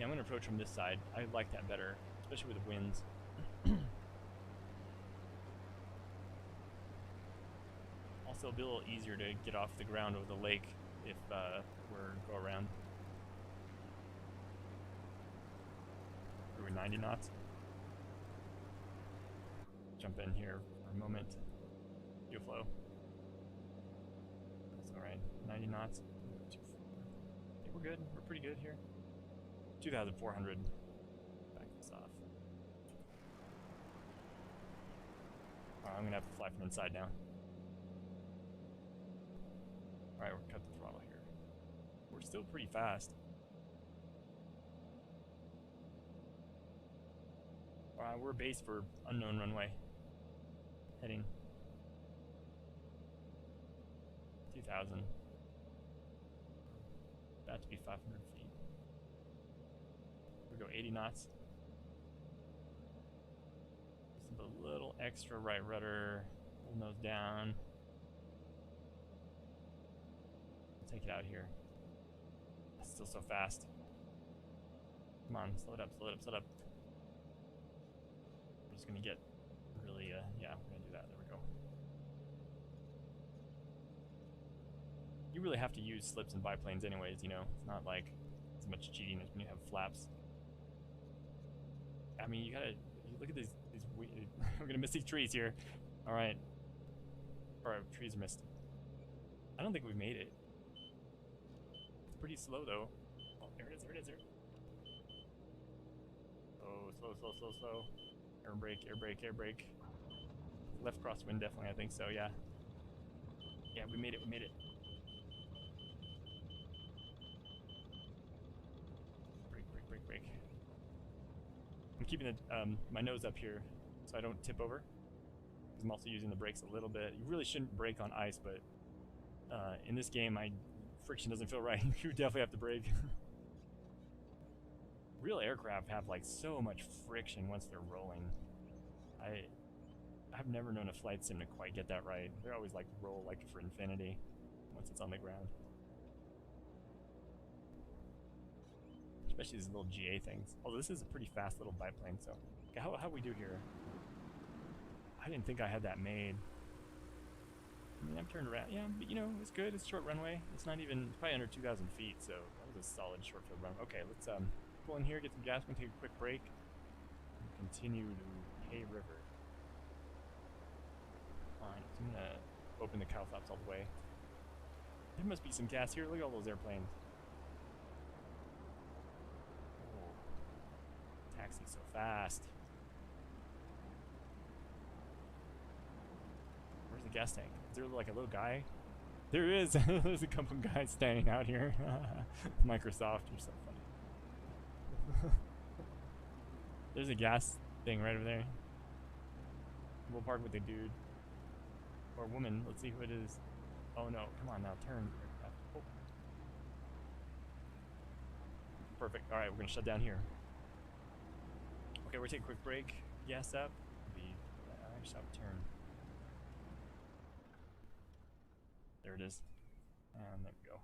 I'm gonna approach from this side. I like that better, especially with the winds. Also, it'll be a little easier to get off the ground over the lake if we're go around. Are we 90 knots? Jump in here for a moment. Fuel flow. That's alright. 90 knots. I think we're good. We're pretty good here. 2,400. Back this off. Alright, I'm gonna have to fly from inside now. Alright, we're cut the throttle here. We're still pretty fast. Alright, we're base for unknown runway. Heading. 2,000. About to be 500 feet. We go 80 knots. Just a little extra right rudder. Pull nose down. Take it out here. It's still so fast. Come on, slow it up, slow it up, slow it up. We're just gonna get really, yeah, we're gonna do that. There we go. You really have to use slips and biplanes anyways, you know? It's not like as much cheating as when you have flaps. I mean, you look at these we're gonna miss these trees here. Alright. Our trees are missed. I don't think we've made it. It's pretty slow though. Oh, there it is, there it is, there. Oh, slow, slow, slow, slow. Air brake, air brake, air brake. Left crosswind, definitely, I think so, yeah. Yeah, we made it, we made it. Brake, brake, brake, brake. I'm keeping my nose up here so I don't tip over. I'm also using the brakes a little bit. You really shouldn't brake on ice, but in this game, friction doesn't feel right. You definitely have to brake. Real aircraft have like so much friction once they're rolling. I've never known a flight sim to quite get that right. They're always like roll like for infinity once it's on the ground. Especially these little GA things. Although this is a pretty fast little biplane, so okay, how we do here? I didn't think I had that made. I mean, I've turned around, yeah, but you know, it's good. It's short runway. It's not even, it's probably under 2,000 feet, so that was a solid short field run. Okay, let's pull in here, get some gas. We're gonna take a quick break and continue to Hay River. Fine, so I'm gonna open the cow flaps all the way. There must be some gas here. Look at all those airplanes. Oh, taxi so fast. Where's the gas tank? Is there like a little guy? There is! There's a couple guys standing out here. Microsoft, you're so funny. There's a gas thing right over there. We'll park with the dude. Or woman, let's see who it is. Oh no, come on now, turn. Oh. Perfect, alright, we're gonna shut down here. Okay, we're taking a quick break. Gas up. I just have a turn. There it is. And there we go.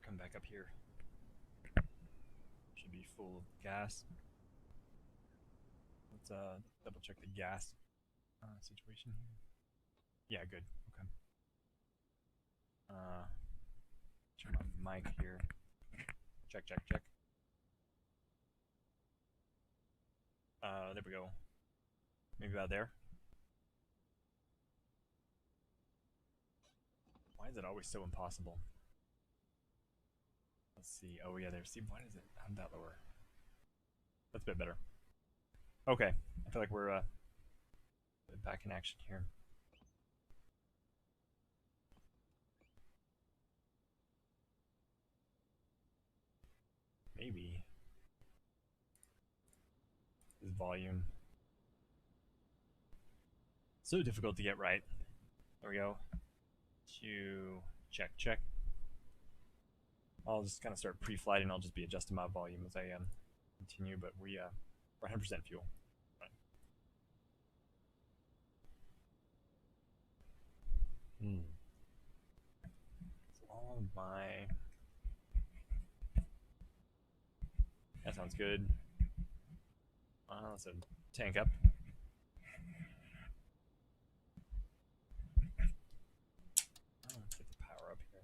come back up here. Should be full of gas. Let's double check the gas situation here. Yeah, good. Okay. Turn on the mic here. Check, check, check. There we go. Maybe about there. Why is it always so impossible? Let's see. Oh yeah, there. See, why does it? How did that lower? That's a bit better. Okay, I feel like we're back in action here. Maybe this volume. So difficult to get right. There we go. Check, check. I'll just kind of start pre-flighting. I'll just be adjusting my volume as I continue, but we're 100% fuel. Right. So all of my... That sounds good. Let's tank up. Let's get the power up here.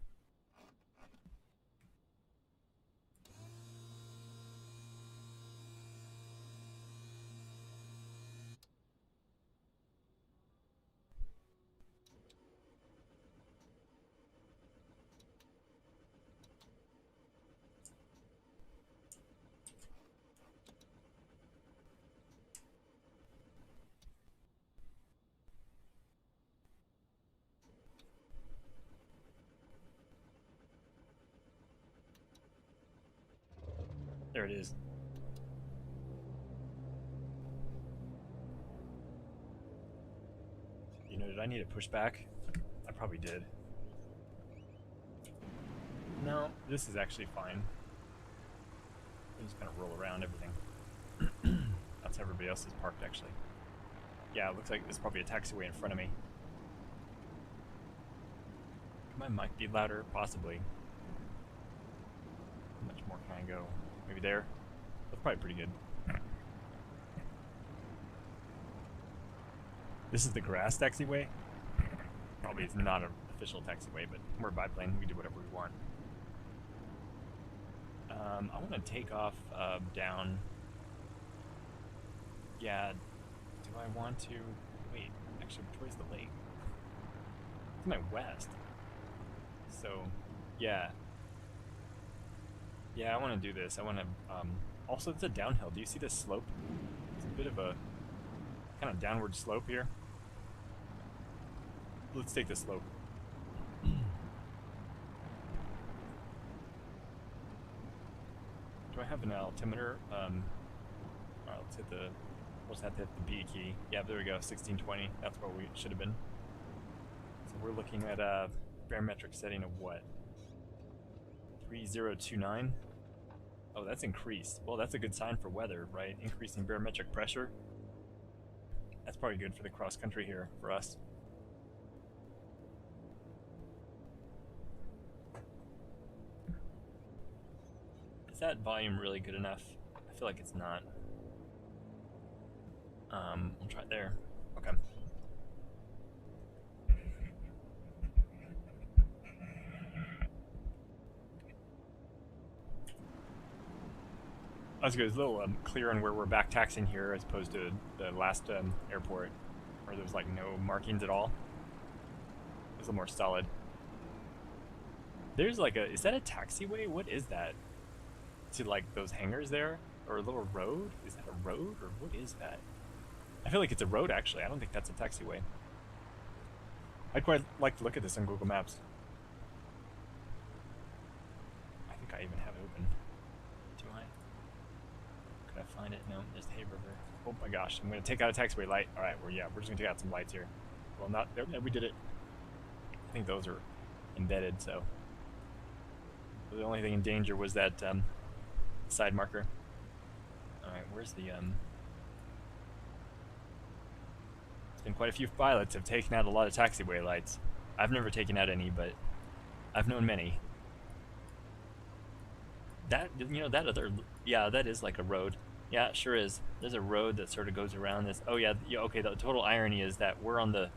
There it is. You know, did I need to push back? I probably did. No, this is actually fine. I'm just gonna roll around everything. That's how everybody else is parked, actually. Yeah, it looks like there's probably a taxiway in front of me. Could my mic be louder? Possibly. How much more can I go? Maybe there? That's probably pretty good. This is the grass taxiway? Probably it's not an official taxiway, but we're a biplane. We do whatever we want. I want to take off down. Yeah, do I want to? Wait, actually, towards the lake. It's my west. So, yeah. Yeah, I want to do this. I want to, also it's a downhill. Do you see this slope? It's a bit of a kind of downward slope here. Let's take the slope. Do I have an altimeter? Alright, let's hit the, we'll just have to hit the B key. Yeah, there we go, 1620. That's where we should have been. So we're looking at a barometric setting of what? 3029? Oh, that's increased. Well, that's a good sign for weather, right? Increasing barometric pressure. That's probably good for the cross country here for us. Is that volume really good enough? I feel like it's not. We'll try it there. Okay. That's good. It's a little clearer on where we're back taxing here as opposed to the last airport where there was like no markings at all. It's a little more solid. There's like a, is that a taxiway? What is that? To like those hangars there? Or a little road? Is that a road or what is that? I feel like it's a road actually. I don't think that's a taxiway. I'd quite like to look at this on Google Maps. I think I even have it open. Do I? Could I find it? No, there's the Hay River. Oh my gosh, I'm gonna take out a taxiway light. Alright, we're just gonna take out some lights here. Well, not there, we did it. I think those are embedded, so the only thing in danger was that side marker. Alright, where's the It's been quite a few pilots have taken out a lot of taxiway lights. I've never taken out any, but I've known many. That, you know, that other, yeah, that is like a road. Yeah, it sure is. There's a road that sort of goes around this. Oh yeah, yeah. Okay, the total irony is that we're on the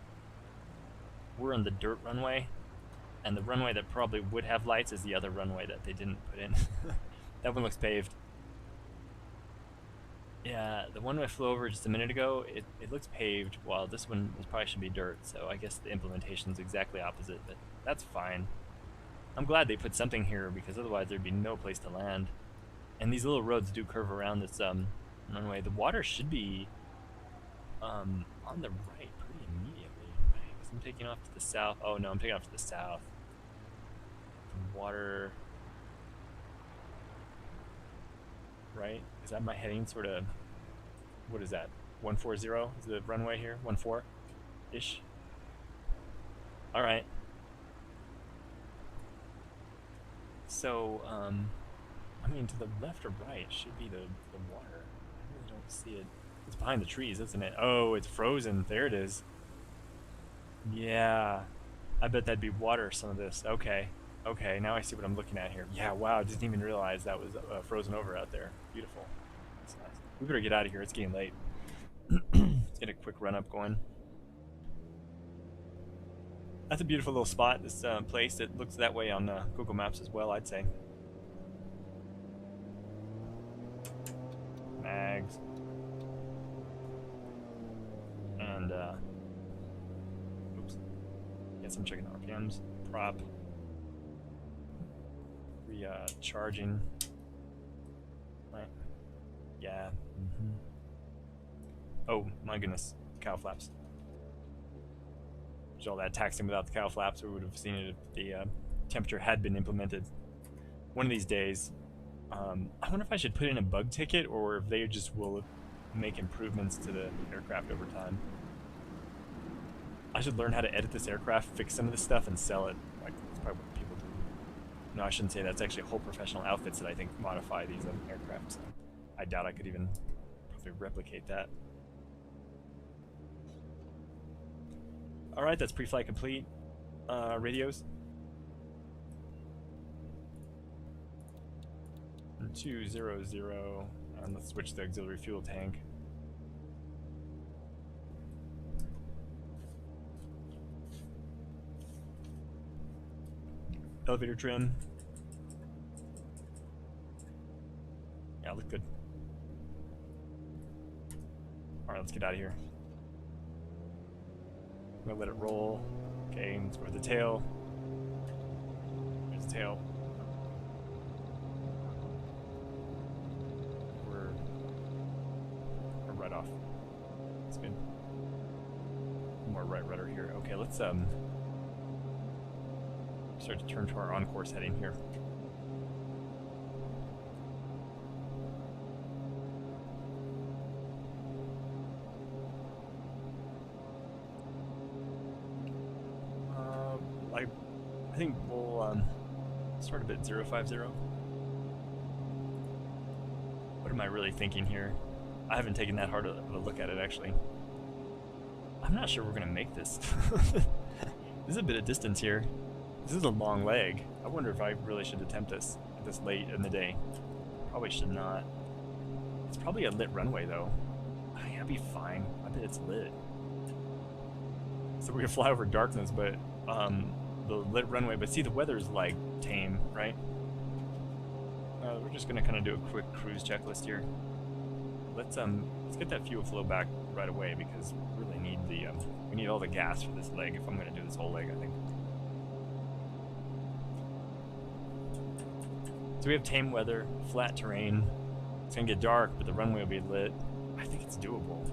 dirt runway, and the runway that probably would have lights is the other runway that they didn't put in. That one looks paved. Yeah, the one I flew over just a minute ago, it looks paved, while this one probably should be dirt. So I guess the implementation is exactly opposite, but that's fine. I'm glad they put something here because otherwise there'd be no place to land. And these little roads do curve around this runway. The water should be on the right pretty immediately, right? Because I'm taking off to the south. Oh no, I'm taking off to the south. The water, right? Is that my heading sort of? What is that? 140 is the runway here? 14-ish. All right. So, I mean, to the left or right should be the water. I really don't see it. It's behind the trees, isn't it? Oh, it's frozen. There it is. Yeah. I bet that'd be water, some of this. Okay. Okay, now I see what I'm looking at here. Yeah, wow, I didn't even realize that was frozen over out there. Beautiful. That's nice. We better get out of here. It's getting late. Let's get a quick run up going. That's a beautiful little spot, this place. It looks that way on Google Maps as well, I'd say. Mags. And, oops. Yes, I'm checking RPMs. Prop. Charging. Right. Yeah. Oh, my goodness. Cow flaps. There's all that taxing without the cow flaps. We would have seen it if the temperature had been implemented. One of these days, I wonder if I should put in a bug ticket or if they just will make improvements to the aircraft over time. I should learn how to edit this aircraft, fix some of this stuff, and sell it. Like, that's probably what people do. No, I shouldn't say that. It's actually whole professional outfits that I think modify these aircraft. So I doubt I could even probably replicate that. Alright, that's pre-flight complete. Radios. 200, and let's switch the auxiliary fuel tank. Elevator trim. Yeah, look good. Alright, let's get out of here. I'm gonna let it roll. Okay, let's go with the tail. There's the tail. We're right off. That's good. More right rudder here. Okay, let's start to turn to our on-course heading here. I think we'll start a bit 050. What am I really thinking here? I haven't taken that hard of a look at it, actually. I'm not sure we're going to make this. There's a bit of distance here. This is a long leg. I wonder if I really should attempt this this late in the day. Probably should not. It's probably a lit runway, though. I think I'll be fine. I bet it's lit. So we're going to fly over darkness, but the lit runway, but see, the weather's like tame, right? We're just gonna kind of do a quick cruise checklist here. Let's get that fuel flow back right away because we really need the we need all the gas for this leg if I'm gonna do this whole leg, I think. So we have tame weather, flat terrain. It's gonna get dark, but the runway will be lit. I think it's doable.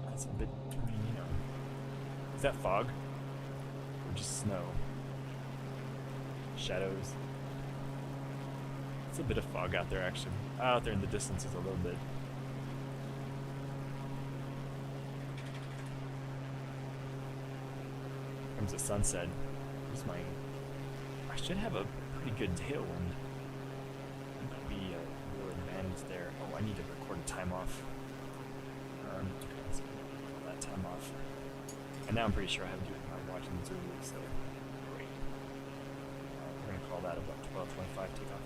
That's a bit, I mean, you know, is that fog? Or just snow? Shadows. It's a bit of fog out there, actually. Out there in the distance is a little bit. Comes the sunset. Here's my. I should have a pretty good tailwind. Might be a real advantage there. Oh, I need to record a time off. Okay, let's pull that time off. And now I'm pretty sure I have to do it with my watch in Zulu, so great. We're gonna call call that about 12:25 takeoff.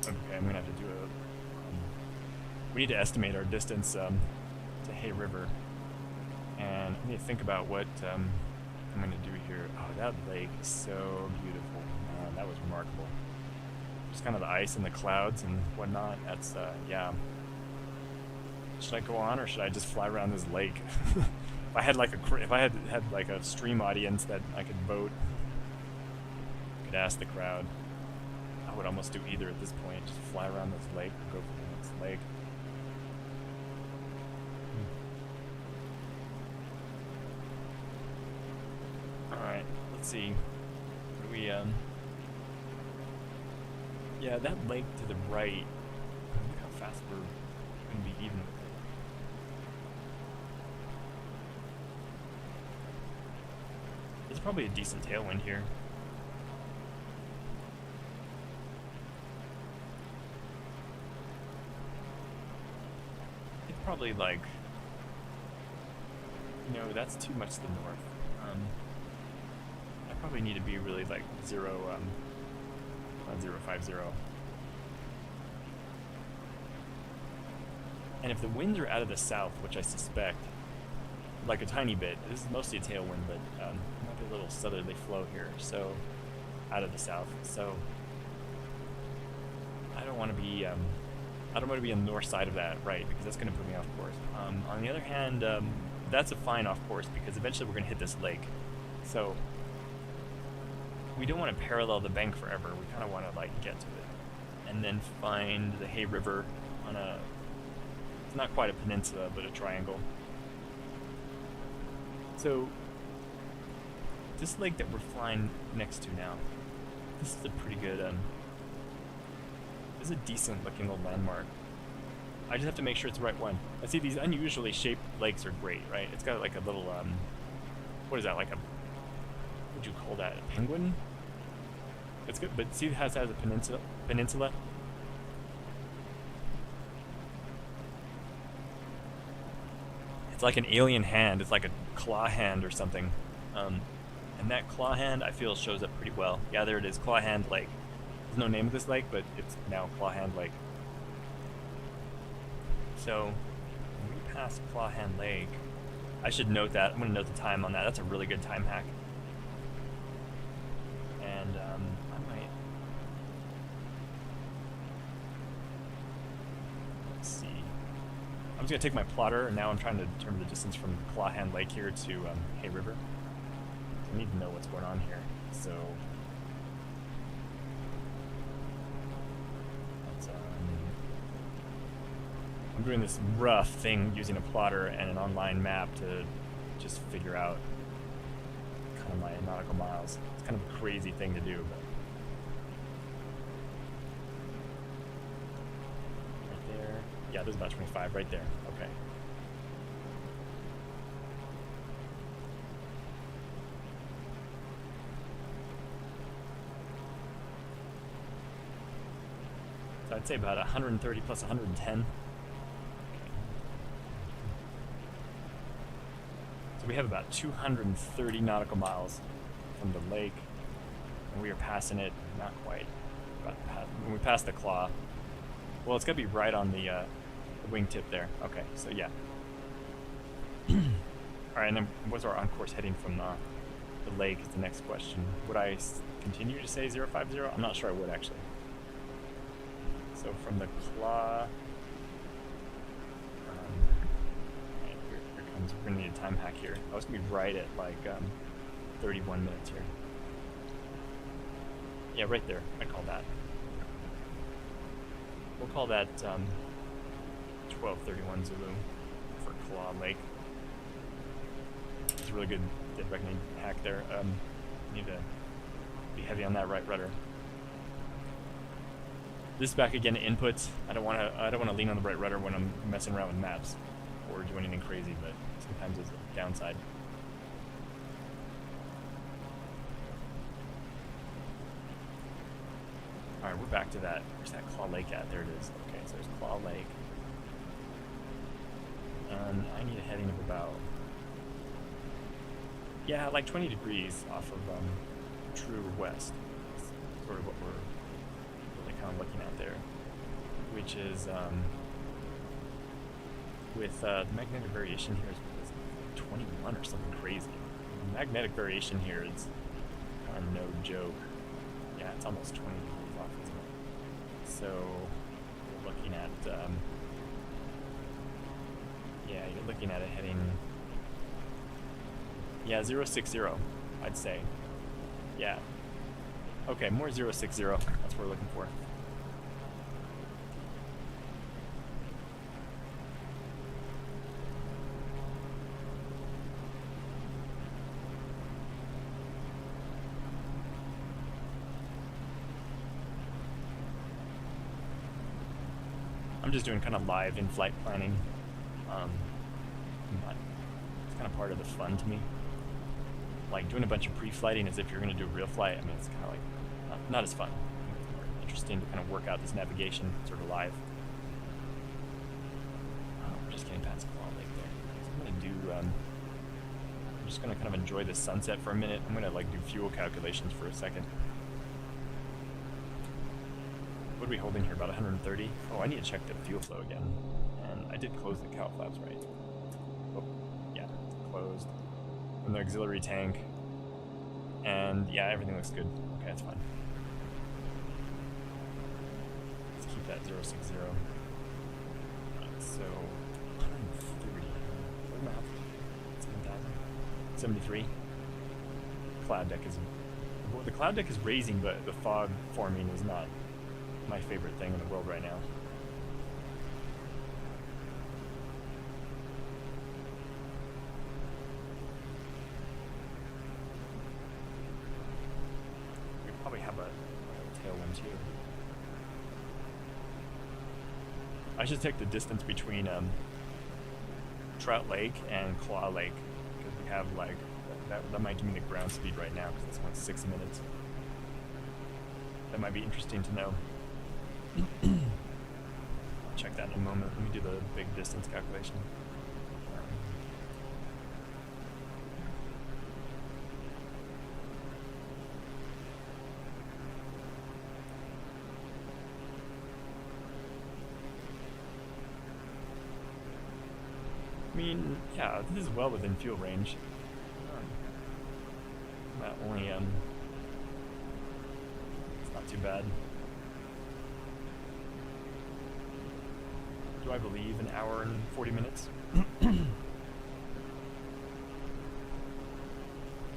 Okay, I'm gonna have to do a. We need to estimate our distance to Hay River, and I need to think about what I'm gonna do here. Oh, that lake is so beautiful. Man, that was remarkable. Just kind of the ice and the clouds and whatnot. That's yeah. Should I go on or should I just fly around this lake? If I had like had like a stream audience that I could vote, could ask the crowd. I would almost do either at this point. Just fly around this lake, go for the next lake. Alright, let's see. What do we, yeah, that lake to the right. Look how fast we're going to be even with it. There's probably a decent tailwind here. Probably like, you know, that's too much to the north. I probably need to be really like 050. And if the winds are out of the south, which I suspect, like a tiny bit, this is mostly a tailwind, but there might be a little southerly flow here, so out of the south. So I don't want to be. I don't want to be on the north side of that, right, because that's going to put me off course. On the other hand, that's a fine off course because eventually we're going to hit this lake. So we don't want to parallel the bank forever. We kind of want to like get to it and then find the Hay River on a, it's not quite a peninsula, but a triangle. So this lake that we're flying next to now, this is a pretty good, this is a decent looking little landmark. I just have to make sure it's the right one. I see these unusually shaped lakes are great, right? It's got like a little, what is that, like a, what would you call that, a penguin? It's good, but see it has a peninsula? It's like an alien hand, it's like a claw hand or something. And that claw hand, I feel, shows up pretty well. Yeah, there it is, Claw Hand Lake. There's no name of this lake, but it's now Claw Hand Lake. So, when we pass Claw Hand Lake, I should note that. I'm going to note the time on that. That's a really good time hack. And I might... Let's see. I'm just going to take my plotter, and now I'm trying to determine the distance from Claw Hand Lake here to Hay River. I need to know what's going on here. So... I'm doing this rough thing using a plotter and an online map to just figure out kind of my nautical miles. It's kind of a crazy thing to do, but right there. Yeah, there's about 25 right there. Okay. So I'd say about 130 plus 110. We have about 230 nautical miles from the lake, and we are passing it, not quite, but when we pass the claw, well, it's got to be right on the wingtip there. Okay, so yeah. Alright, and then what's our on-course heading from the lake is the next question. Would I continue to say 050? I'm not sure I would, actually. So from the claw... we're gonna need a time hack here. I was gonna be right at like 31 minutes here. Yeah, right there. I call that. We'll call that 12:31 Zulu for Claw Lake. It's a really good dead reckoning hack there. Need to be heavy on that right rudder. This is back again to inputs. I don't want to lean on the right rudder when I'm messing around with maps or do anything crazy, but sometimes it's a downside. we're back to that. Where's that Claw Lake at? There it is. Okay, so there's Claw Lake. And I need a heading of about, yeah, like 20 degrees off of true west. That's sort of what we're really kind of looking at there. Which is, with the magnetic variation here is 21 or something crazy. The magnetic variation here is kind of no joke. Yeah, it's almost 20 degrees off, isn't it? So we're looking at, yeah, you're looking at a heading, yeah, 060, I'd say. Yeah. Okay, more 060, that's what we're looking for. I'm just doing kind of live in-flight planning. But it's kind of part of the fun to me. Like doing a bunch of pre-flighting as if you're going to do a real flight. I mean, it's kind of like not as fun. It's more interesting to kind of work out this navigation sort of live. We're just getting past Claw Lake there. So I'm going to do. I'm just going to kind of enjoy the sunset for a minute. I'm going to like do fuel calculations for a second. What are we holding here? About 130? Oh, I need to check the fuel flow again. And I did close the cowl flaps, right? Oh, yeah, closed. From the auxiliary tank. And yeah, everything looks good. Okay, that's fine. Let's keep that 060. So, 130. What am I up? 7,000? 73. Cloud deck is... Well, the cloud deck is raising, but the fog forming is not my favorite thing in the world right now. We probably have a tailwind too. I should take the distance between Trout Lake and Claw Lake, because we have like that might give me the ground speed right now, because it's like 6 minutes. That might be interesting to know. I'll check that in a moment. Let me do the big distance calculation. I mean, yeah, this is well within fuel range. Not only, it's not too bad. Do I believe an hour and 40 minutes?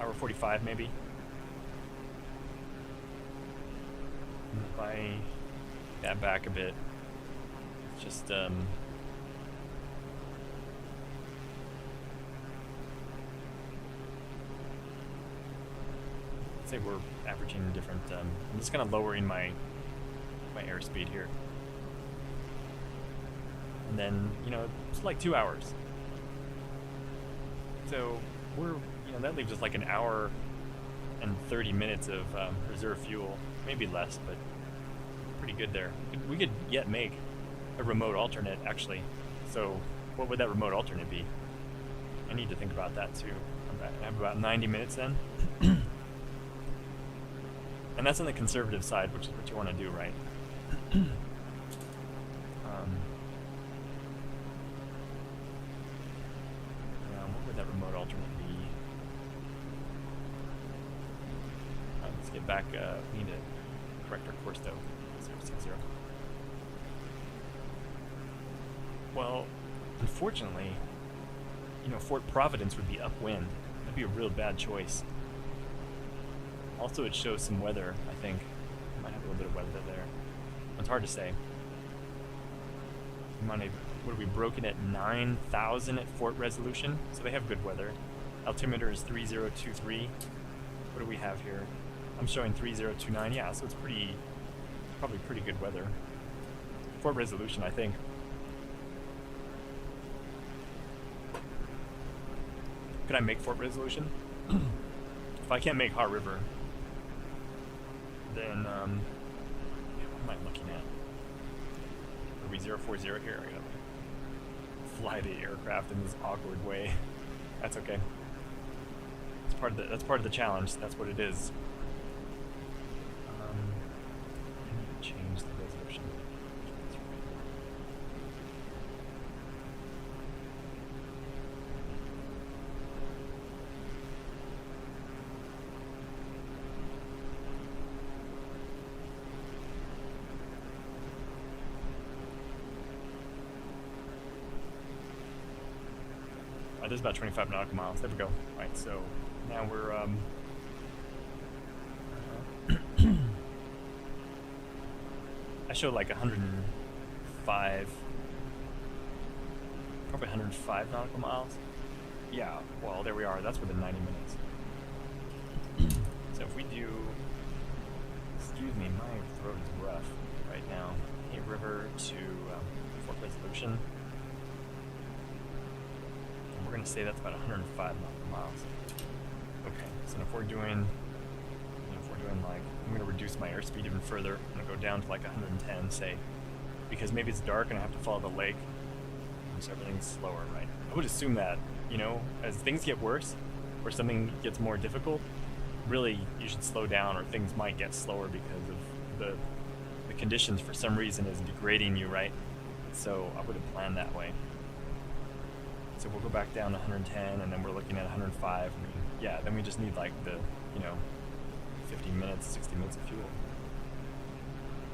Hour 45 maybe? And if I that back a bit, just I'd say we're averaging different, I'm just kind of lowering my airspeed here. And then, you know, it's like 2 hours. So we're, you know, that leaves us like an hour and 30 minutes of reserve fuel, maybe less, but pretty good there. We could yet make a remote alternate, actually. So what would that remote alternate be? I need to think about that too. I have about 90 minutes then. And that's on the conservative side, which is what you want to do, right? What would that remote alternate be? Let's get back. We need to correct our course though. 060. Well, unfortunately, you know, Fort Providence would be upwind. That'd be a real bad choice. Also, it shows some weather, I think. It might have a little bit of weather there. It's hard to say. What are we broken at 9,000 at Fort Resolution? So they have good weather. Altimeter is 3023. What do we have here? I'm showing 3029. Yeah, so it's probably pretty good weather. Fort Resolution, I think. Could I make Fort Resolution? If I can't make Haw River, then am I looking at? Are we 040 here? I gotta fly the aircraft in this awkward way. That's okay. That's part of the challenge. That's what it is. I need to change the resolution. There's about 25 nautical miles. There we go. Right, so now we're I showed like 105, probably 105 nautical miles. Yeah, well, there we are. That's within 90 minutes. So if we do, excuse me, my throat is rough right now. A river to Fort Resolution. We're going to say that's about 105 nautical miles. Okay, so if we're doing, like, I'm going to reduce my airspeed even further. I'm going to go down to like 110, say, because maybe it's dark and I have to follow the lake, so everything's slower, right? I would assume that, you know, as things get worse, or something gets more difficult, really you should slow down, or things might get slower because of the conditions for some reason is degrading you, right? So I would have planned that way. So we'll go back down to 110, and then we're looking at 105. Yeah, then we just need like the, 50 minutes, 60 minutes of fuel.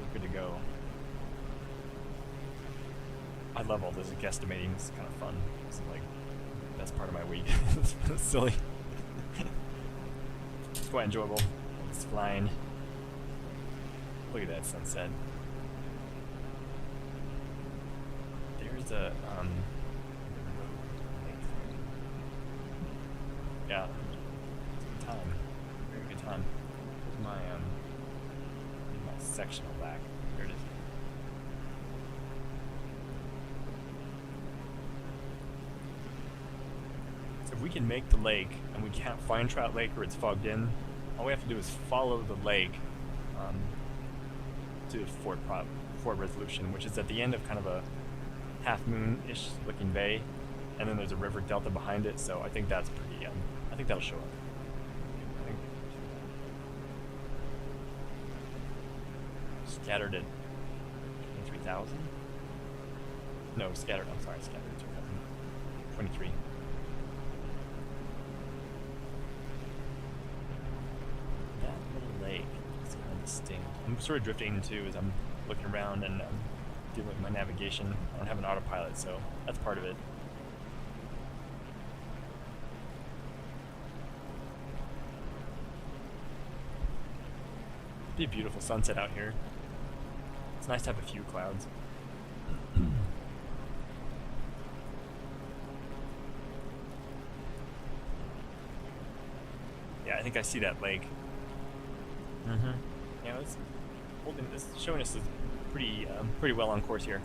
We're good to go. I love all this guesstimating. It's kind of fun. It's like the best part of my week. It's silly. It's quite enjoyable. It's flying. Look at that sunset. There's a yeah, it's a good time. Very good time. Here's my sectional back. Here it is. So if we can make the lake and we can't find Trout Lake or it's fogged in, all we have to do is follow the lake to Fort Resolution, which is at the end of kind of a half moon-ish looking bay, and then there's a river delta behind it. So I think that's pretty. I think that'll show up. Scattered at 23,000. No, scattered. I'm sorry, scattered at 23. That little lake is kind of distinct. I'm sort of drifting too as I'm looking around and dealing with my navigation. I don't have an autopilot, so that's part of it. It'd be a beautiful sunset out here. It's nice to have a few clouds. Yeah, I think I see that lake. Yeah, it's holding this, showing us is pretty well on course here.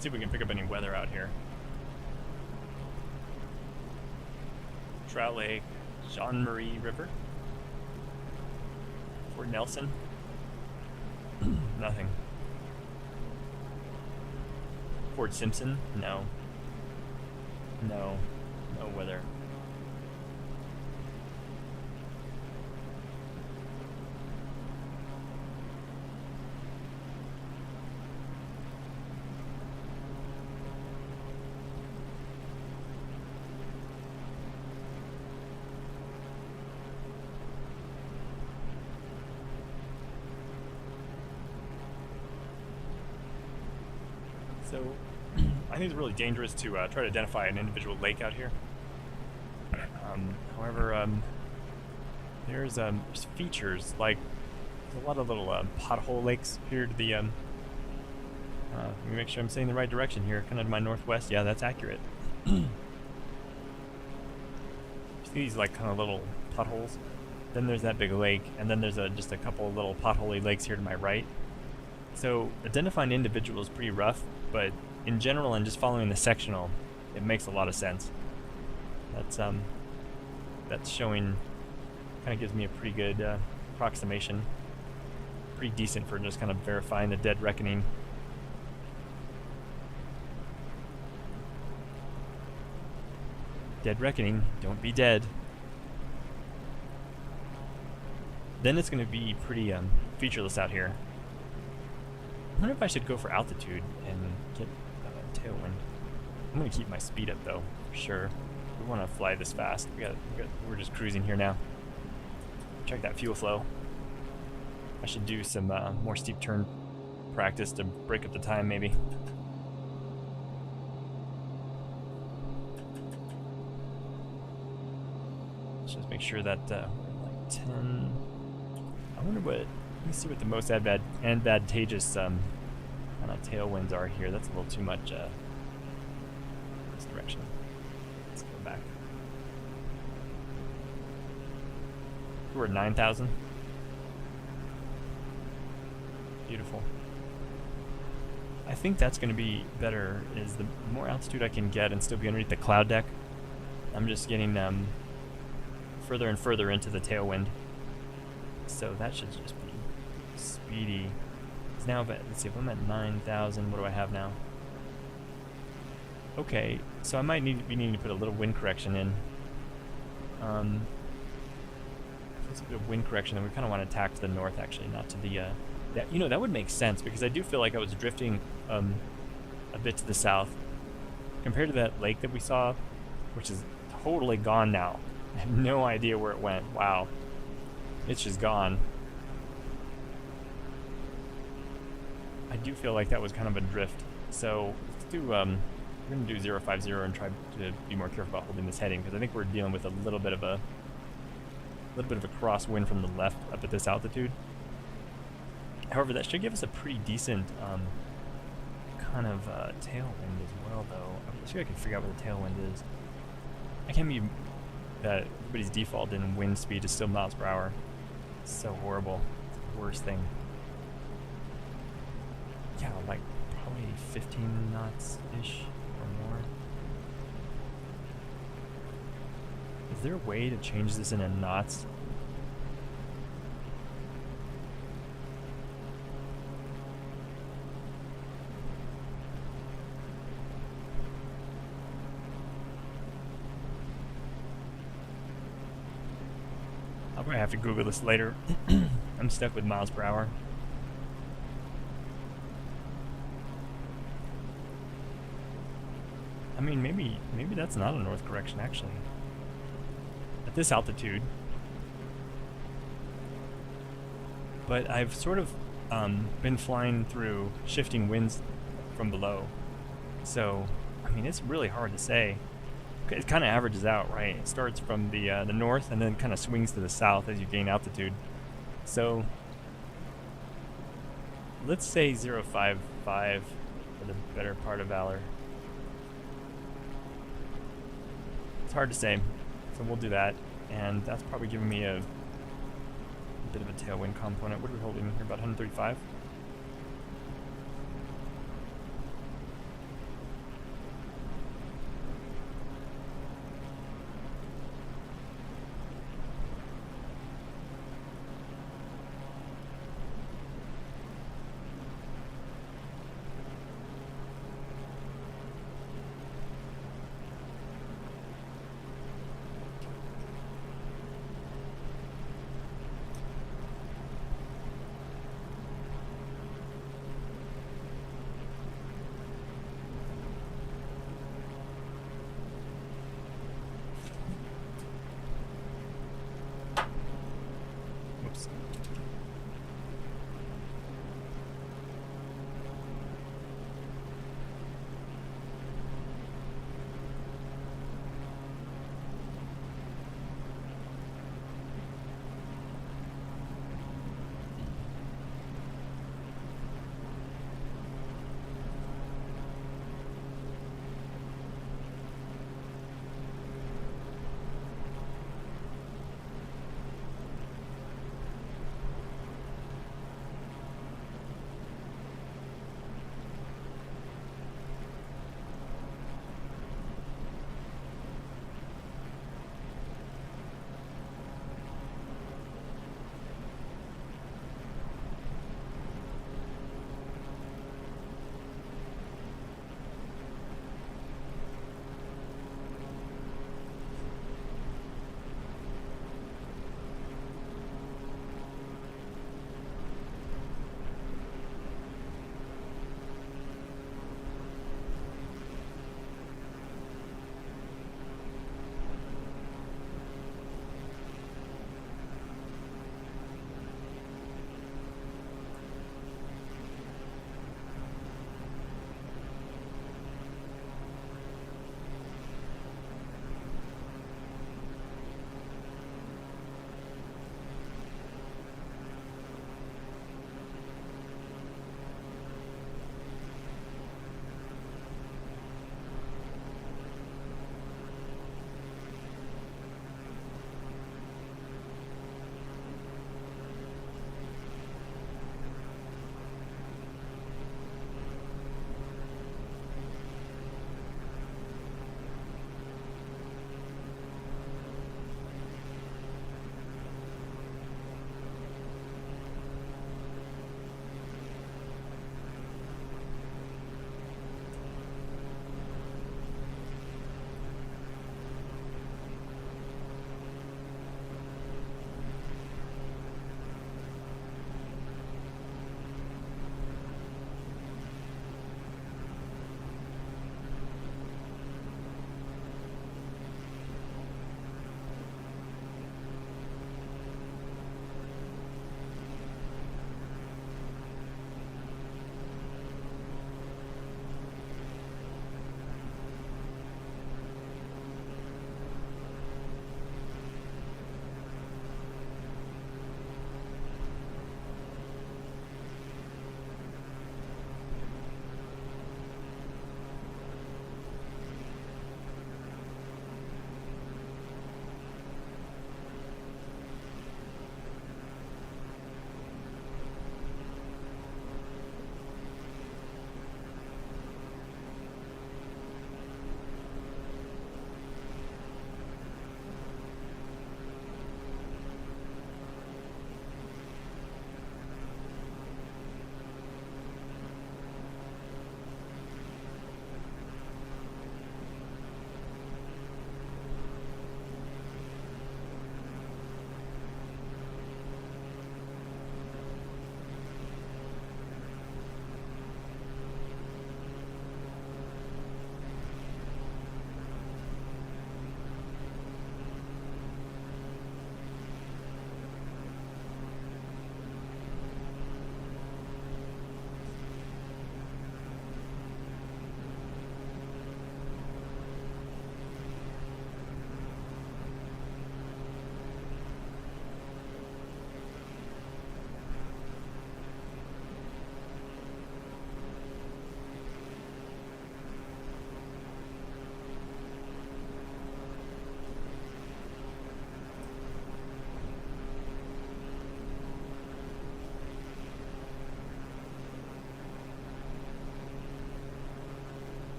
See if we can pick up any weather out here. Trout Lake, Jean Marie River, Fort Nelson. Nothing. Fort Simpson, no. No weather. So, I think it's really dangerous to try to identify an individual lake out here. However, there's features, like there's a lot of little pothole lakes here to the, let me make sure I'm saying the right direction here, kind of to my northwest. Yeah, that's accurate. See these like kind of little potholes? Then there's that big lake, and then there's just a couple of little potholey lakes here to my right. So identifying individuals is pretty rough, but in general and just following the sectional, it makes a lot of sense. That's showing, kind of gives me a pretty good approximation. Pretty decent for just kind of verifying the dead reckoning. Dead reckoning, don't be dead. Then it's going to be pretty featureless out here. I wonder if I should go for altitude and get tailwind. I'm going to keep my speed up though, for sure. We want to fly this fast. We're just cruising here now. Check that fuel flow. I should do some more steep turn practice to break up the time maybe. Let's just make sure that we're like 10. I wonder what, let me see what the most advantageous kind of tailwinds are here. That's a little too much this direction. Let's go back. We're at 9,000. Beautiful. I think that's going to be better, is the more altitude I can get and still be underneath the cloud deck. I'm just getting further and further into the tailwind. So that should just be speedy. It's now, let's see, if I'm at 9,000, what do I have now? Okay, so I might be needing to put a little wind correction in. Let's put a wind correction, and we kind of want to tack to the north, actually, not to the, that would make sense, because I do feel like I was drifting a bit to the south. Compared to that lake that we saw, which is totally gone now. I have no idea where it went. Wow. It's just gone. I do feel like that was kind of a drift. So let's do, we're going to do 050 and try to be more careful about holding this heading, because I think we're dealing with a little bit of a crosswind from the left up at this altitude. However, that should give us a pretty decent kind of tailwind as well, though. Let's see if I can figure out what the tailwind is. I can't believe that everybody's default in wind speed is still miles per hour. It's so horrible. It's the worst thing. Yeah, like probably 15 knots-ish or more. Is there a way to change this into knots? I'll probably have to Google this later. I'm stuck with miles per hour. I mean, maybe that's not a north correction, actually. At this altitude. But I've sort of been flying through shifting winds from below. So, I mean, it's really hard to say. It kind of averages out, right? It starts from the north and then kind of swings to the south as you gain altitude. So let's say 055 for the better part of Valor. It's hard to say, so we'll do that. And that's probably giving me a bit of a tailwind component. What are we holding here? About 135?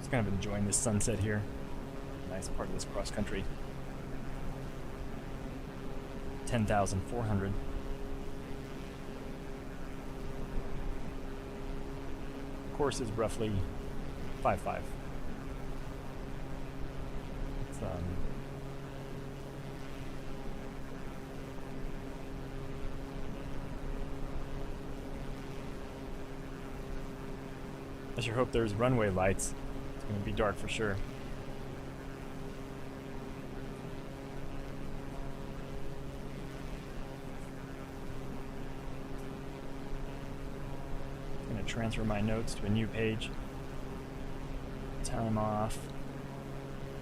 Just kind of enjoying this sunset here. Nice part of this cross country. 10,400. Course is roughly 5.5. It's I sure hope there's runway lights. It's going to be dark for sure. I'm going to transfer my notes to a new page. Time off.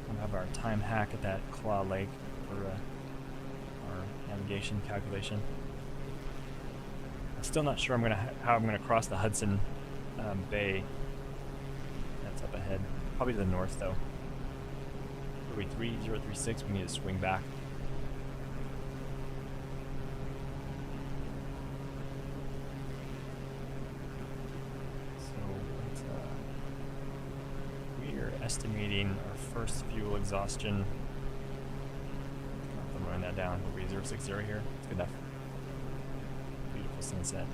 We'll have our time hack at that Claw Lake for our navigation calculation. I'm still not sure how I'm gonna cross the Hudson Bay. That's up ahead. Probably to the north though. Are we 3036? We need to swing back. Estimating our first fuel exhaustion. I'm running that down. We'll be 060 here. It's good enough. Beautiful sunset.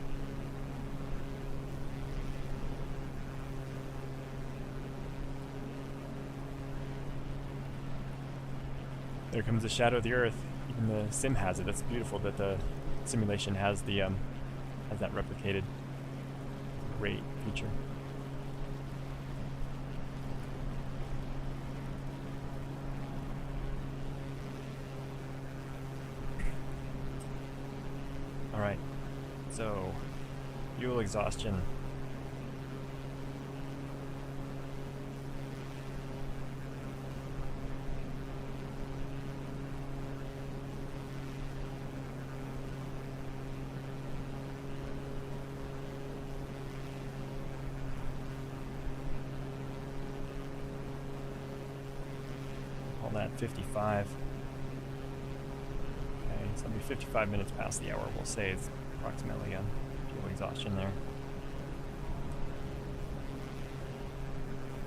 There comes the shadow of the Earth. Even the sim has it. That's beautiful that the simulation has the has that replicated. Great feature. Alright, so fuel exhaustion. Call that 55. So it'll be 55 minutes past the hour, we'll say it's approximately fuel exhaustion there.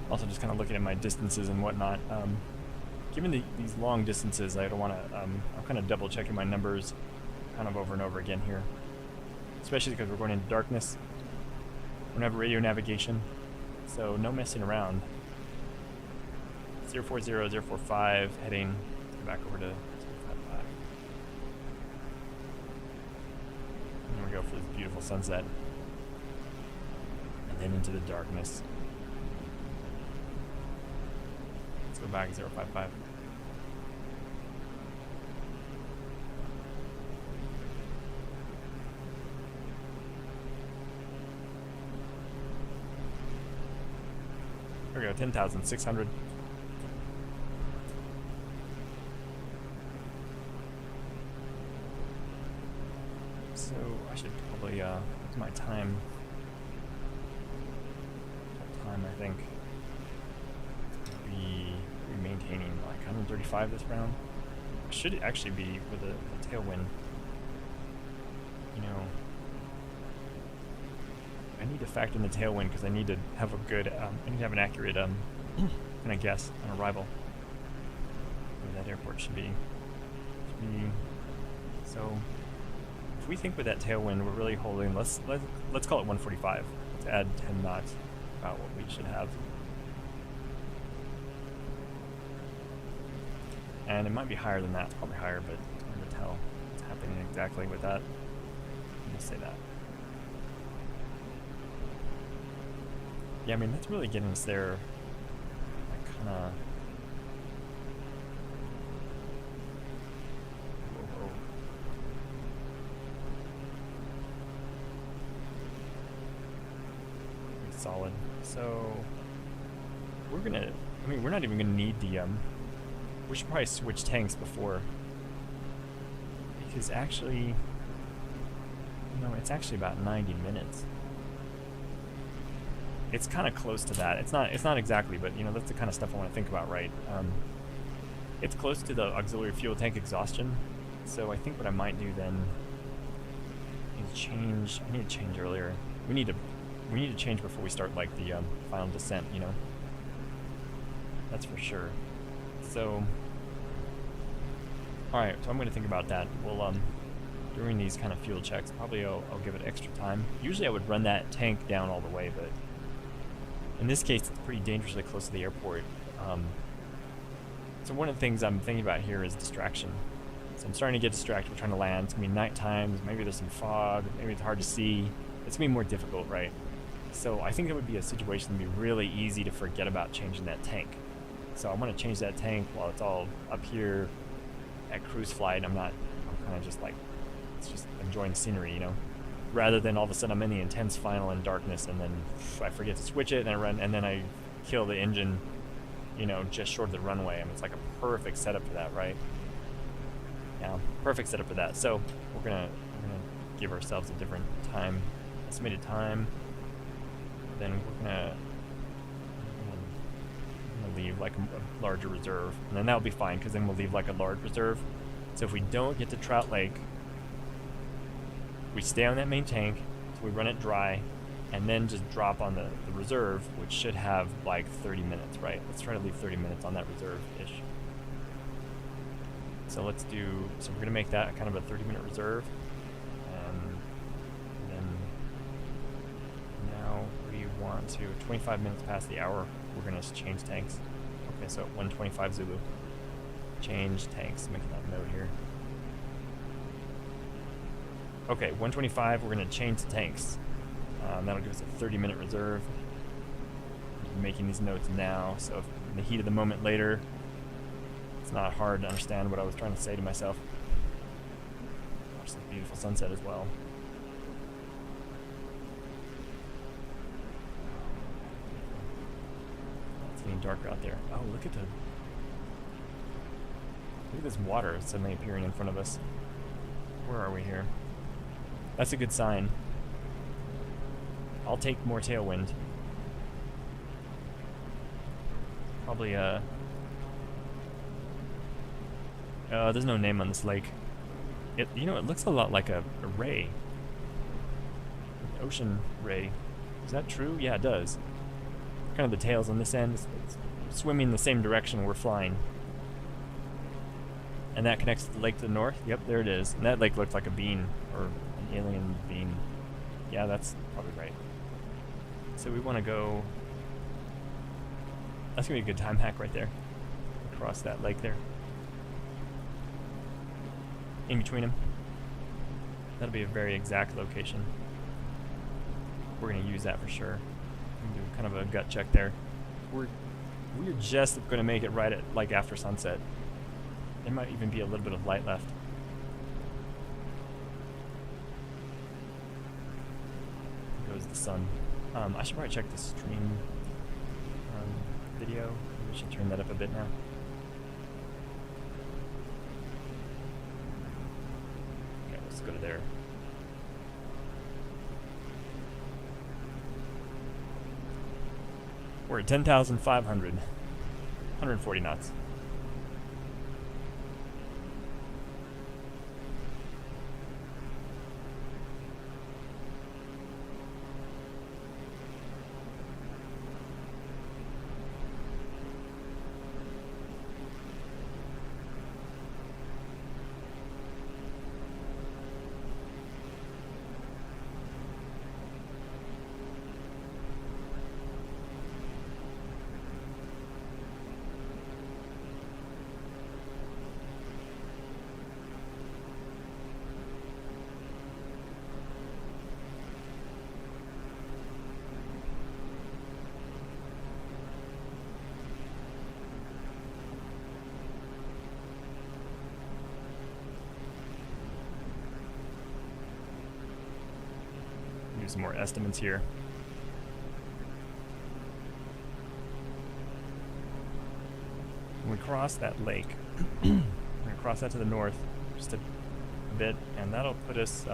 Also just kind of looking at my distances and whatnot. Given these long distances, I don't want to, I'm kind of double checking my numbers kind of over and over again here. Especially because we're going into darkness. We don't have radio navigation, so no messing around. 040, 045, heading back over to 055. And we go for this beautiful sunset. And then into the darkness. Let's go back 055. There we go, 10,600. So I should probably what's my time? I think be maintaining like 135 this round. Should actually be with a tailwind. You know, I need to factor in the tailwind because I need to have a good, I need to have an accurate kind of guess on arrival. Where that airport should be. So if we think with that tailwind, we're really holding. Let's call it 145. Let's add 10 knots. About what we should have. And it might be higher than that. It's probably higher, but it's hard to tell what's happening exactly with that. Let me say that. Yeah, I mean, that's really getting us there. Like, kind of. Solid. So we're gonna, I mean, we're not even gonna need the we should probably switch tanks before, because actually, no, it's actually about 90 minutes. It's kind of close to that. It's not exactly, but you know, that's the kind of stuff I want to think about, right? It's close to the auxiliary fuel tank exhaustion, so I think what I might do then is change. I need to change earlier. We need to change before we start like the final descent, you know. That's for sure. So, alright, so I'm going to think about that. Well, during these kind of fuel checks, probably I'll give it extra time. Usually I would run that tank down all the way, but in this case, it's pretty dangerously close to the airport. So one of the things I'm thinking about here is distraction. So I'm starting to get distracted. We're trying to land. It's going to be nighttime. Maybe there's some fog. Maybe it's hard to see. It's going to be more difficult, right? So I think it would be a situation that would be really easy to forget about changing that tank. So I want to change that tank while it's all up here at cruise flight. I'm kind of just like, it's just enjoying scenery, you know? Rather than all of a sudden I'm in the intense final in darkness and then I forget to switch it and I run and then I kill the engine, you know, just short of the runway. I mean, it's like a perfect setup for that, right? Yeah, perfect setup for that. So we're gonna give ourselves a different time, estimated time. Then we're gonna leave like a larger reserve, and then that'll be fine because then we'll leave like a large reserve. So if we don't get to Trout Lake, we stay on that main tank, so we run it dry, and then just drop on the reserve, which should have like 30 minutes, right? Let's try to leave 30 minutes on that reserve-ish. So we're gonna make that kind of a 30-minute reserve. And then now we want to, 25 minutes past the hour, we're gonna change tanks. Okay, so 125 Zulu. Change tanks, making that note here. Okay, 125, we're gonna change the tanks. That'll give us a 30-minute reserve. I'm making these notes now, so if in the heat of the moment later, it's not hard to understand what I was trying to say to myself. Watch this beautiful sunset as well. It's getting darker out there. Oh, look at this water suddenly appearing in front of us. Where are we here? That's a good sign. I'll take more tailwind. Probably, there's no name on this lake. It looks a lot like a ray. An ocean ray. Is that true? Yeah, it does. Kind of the tails on this end. It's swimming the same direction we're flying. And that connects to the lake to the north? Yep, there it is. And that lake looks like a bean, or an alien bean. Yeah, that's probably right. So we want to go... That's going to be a good time hack right there. Across that lake there. In between them. That'll be a very exact location. We're going to use that for sure. Do kind of a gut check there. We're just going to make it right at like after sunset. There might even be a little bit of light left. There goes the sun. I should probably check the stream video. Maybe we should turn that up a bit now. Okay, let's go to there. We're at 10,500. 140 knots. Do some more estimates here. When we cross that lake, we're going to cross that to the north just a bit, and that'll put us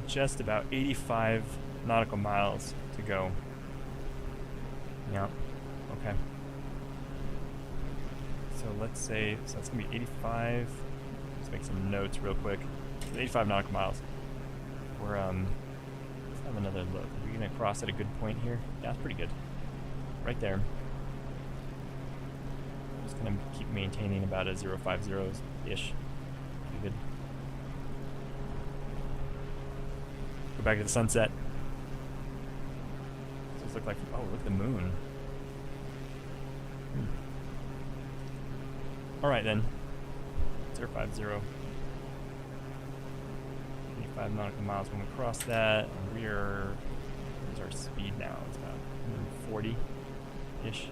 just about 85 nautical miles to go. Yeah, okay. So let's say, so that's going to be 85, let's make some notes real quick. 85 nautical miles. We're, let's have another look. Are we going to cross at a good point here? Yeah, that's pretty good. right there. Just gonna keep maintaining about a 050-ish. Pretty good. Go back to the sunset. Does this look like? Oh, look at the moon. All right then. 050. 25 nautical miles when we cross that. And we are. What's our speed now? It's about 140-ish.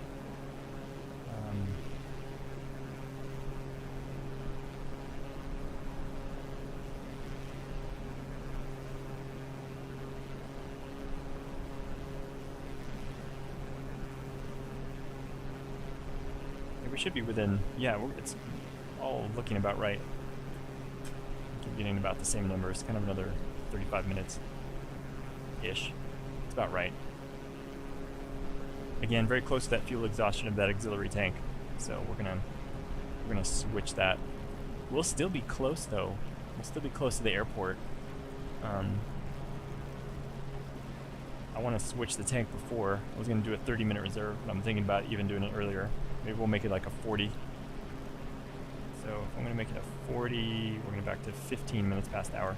We should be within, yeah, it's all looking about right. Keep getting about the same numbers, kind of another 35 minutes-ish. It's about right. Again, very close to that fuel exhaustion of that auxiliary tank. So we're gonna switch that. We'll still be close though. We'll still be close to the airport. I want to switch the tank before. I was gonna do a 30-minute reserve, but I'm thinking about even doing it earlier. Maybe we'll make it like a 40. So if I'm going to make it a 40, we're going to back to 15 minutes past the hour.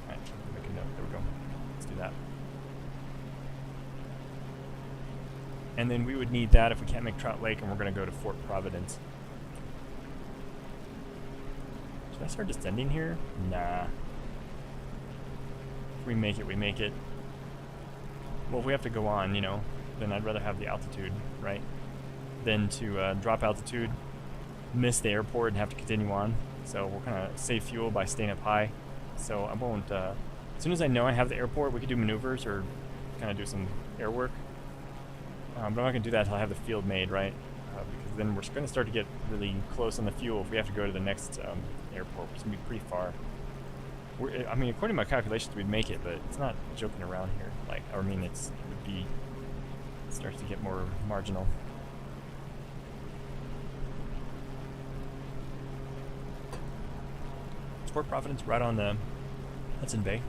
Alright, make a note. There we go. Let's do that. And then we would need that if we can't make Trout Lake, and we're going to go to Fort Providence. Should I start descending here? Nah. If we make it, we make it. Well, if we have to go on, you know, then I'd rather have the altitude, right? Than to drop altitude, miss the airport, and have to continue on. So we'll kind of save fuel by staying up high. So I won't, as soon as I know I have the airport, we could do maneuvers or kind of do some air work. But I'm not going to do that until I have the field made, right? Because then we're going to start to get really close on the fuel if we have to go to the next airport, which is going to be pretty far. I mean, according to my calculations, we'd make it, but it's not joking around here. Like, I mean, it would be... starts to get more marginal. Fort Providence, right on the Hudson Bay.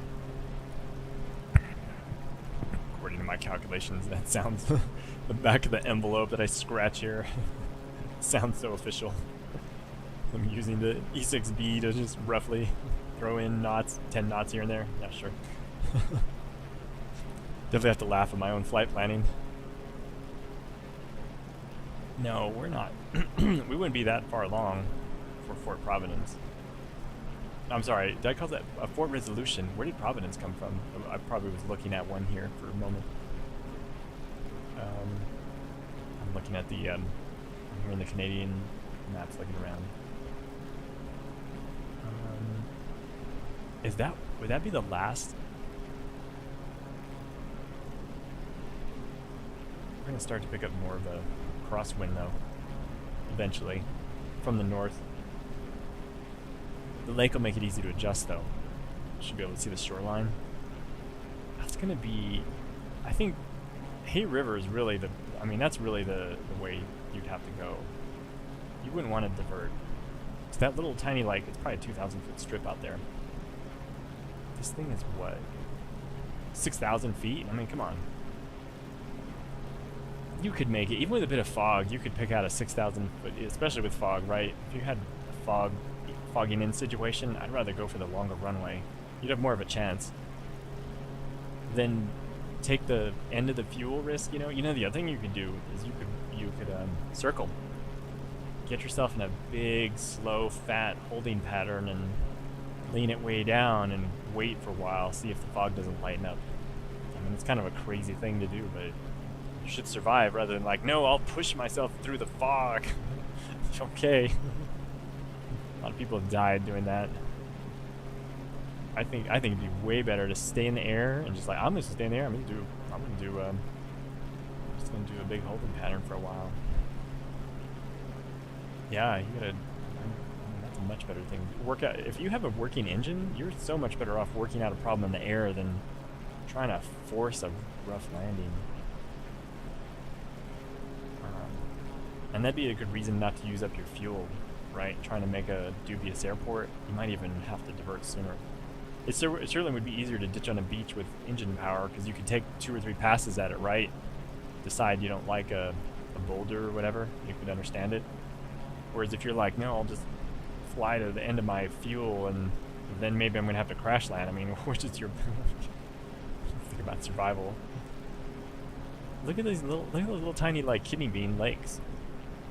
According to my calculations, that sounds the back of the envelope that I scratch here sounds so official. I'm using the E6B to just roughly throw in knots, 10 knots here and there. Yeah, sure. Definitely have to laugh at my own flight planning. No, we're not. We wouldn't be that far along for Fort Providence. I'm sorry, did I call that a Fort Resolution? Where did Providence come from? I probably was looking at one here for a moment. I'm looking at the, I'm here in the Canadian maps looking around. Would that be the last? We're going to start to pick up more of a crosswind though, eventually, from the north. The lake will make it easy to adjust though. Should be able to see the shoreline. That's going to be, I think, Hay River is really the, I mean, that's really the way you'd have to go. You wouldn't want to divert. So that little tiny, like, it's probably a 2,000 foot strip out there. This thing is what? 6,000 feet? I mean, come on. You could make it, even with a bit of fog, you could pick out a 6,000 foot, especially with fog, right? If you had a fogging in situation, I'd rather go for the longer runway. You'd have more of a chance. Then take the end of the fuel risk, you know? You know, the other thing you could do is you could circle. Get yourself in a big, slow, fat holding pattern and lean it way down and wait for a while, see if the fog doesn't lighten up. I mean, it's kind of a crazy thing to do, but you should survive rather than like, no, I'll push myself through the fog. Okay. A lot of people have died doing that. I think it'd be way better to stay in the air and just like, I'm just gonna stay in the air. I'm just gonna do a big holding pattern for a while. Yeah, you gotta. I mean, that's a much better thing. Work out. If you have a working engine, you're so much better off working out a problem in the air than trying to force a rough landing. And that'd be a good reason not to use up your fuel, right? Trying to make a dubious airport, you might even have to divert sooner. It certainly would be easier to ditch on a beach with engine power because you could take 2 or 3 passes at it, right? decide you don't like a boulder or whatever, you could understand it. Whereas if you're like, no, I'll just fly to the end of my fuel and then maybe I'm going to have to crash land. I mean, which is your... think about survival. Look at those little tiny, like, kidney bean lakes.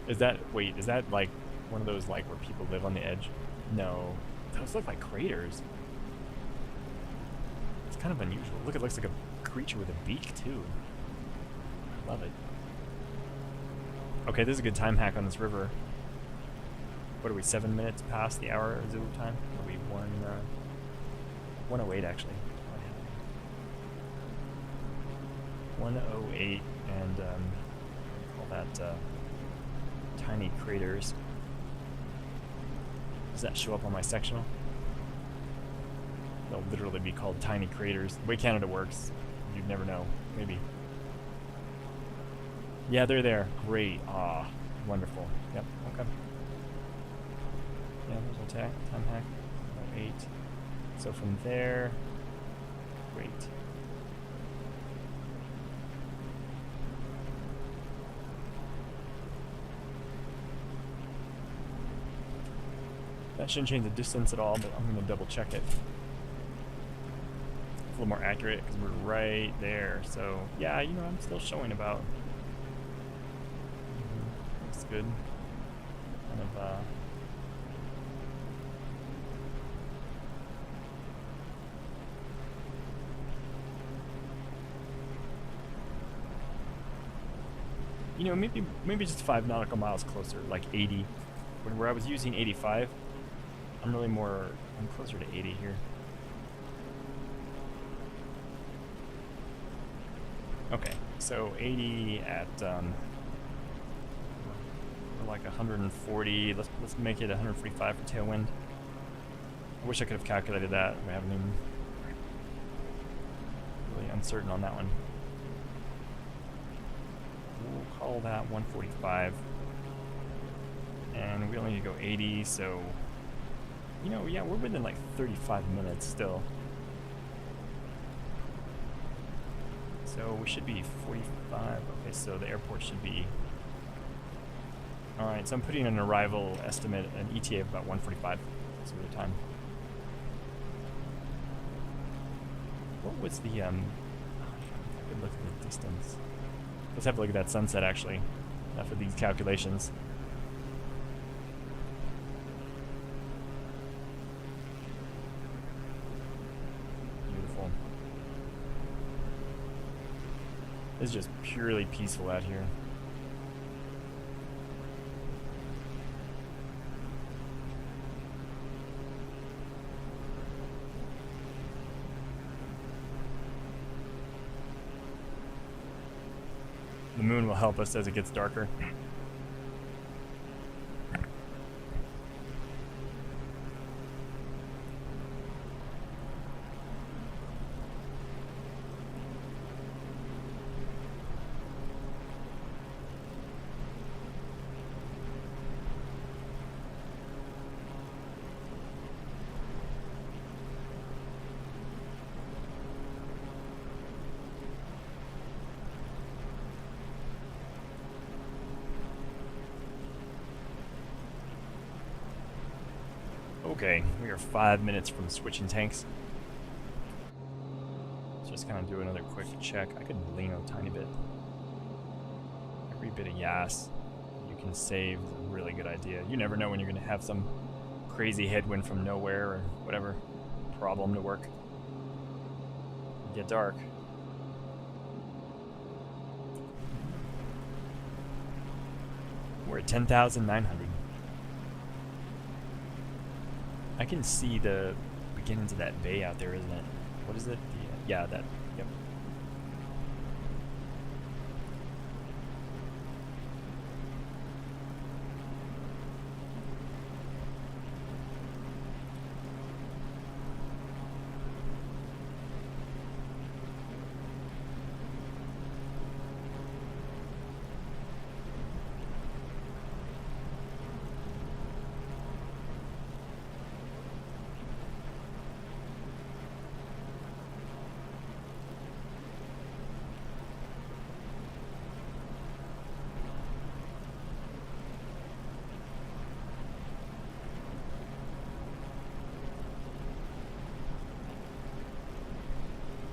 Is that, wait, is that, like, one of those, like, where people live on the edge? No. Those look like craters. It's kind of unusual. Look, it looks like a creature with a beak, too. I love it. Okay, this is a good time hack on this river. What are we, 7 minutes past the hour zero time? Are we 108 actually. 108 and all that tiny craters. Does that show up on my sectional? They'll literally be called tiny craters. The way Canada works, you'd never know. Maybe. Yeah, they're there. Great. Ah, wonderful. Yep, okay. Yeah, there's our time hack. 8. So from there, great. That shouldn't change the distance at all, but I'm going to double check it. It's a little more accurate because we're right there. So yeah, you know, I'm still showing about. Looks good. Kind of. You know, maybe just 5 nautical miles closer, like 80. Where I was using 85, I'm closer to 80 here. Okay, so 80 at like 140. Let's make it 145 for tailwind. I wish I could have calculated that. We haven't even really uncertain on that one. We'll call that 145. And we only need to go 80, so, you know, yeah, we're within like 35 minutes still. So we should be 45. Okay, so the airport should be... Alright, so I'm putting an arrival estimate, an ETA of about 145. So the time. What was the, I could look at the distance. Let's have a look at that sunset, actually, for these calculations. Beautiful. It's just purely peaceful out here. The moon will help us as it gets darker. Okay, we are 5 minutes from switching tanks. Let's just kind of do another quick check. I could lean a tiny bit. Every bit of gas you can save is a really good idea. You never know when you're going to have some crazy headwind from nowhere or whatever problem to work. It'll get dark. We're at 10,900. I can see the beginnings of that bay out there, isn't it? What is it? Yeah, that. Yep.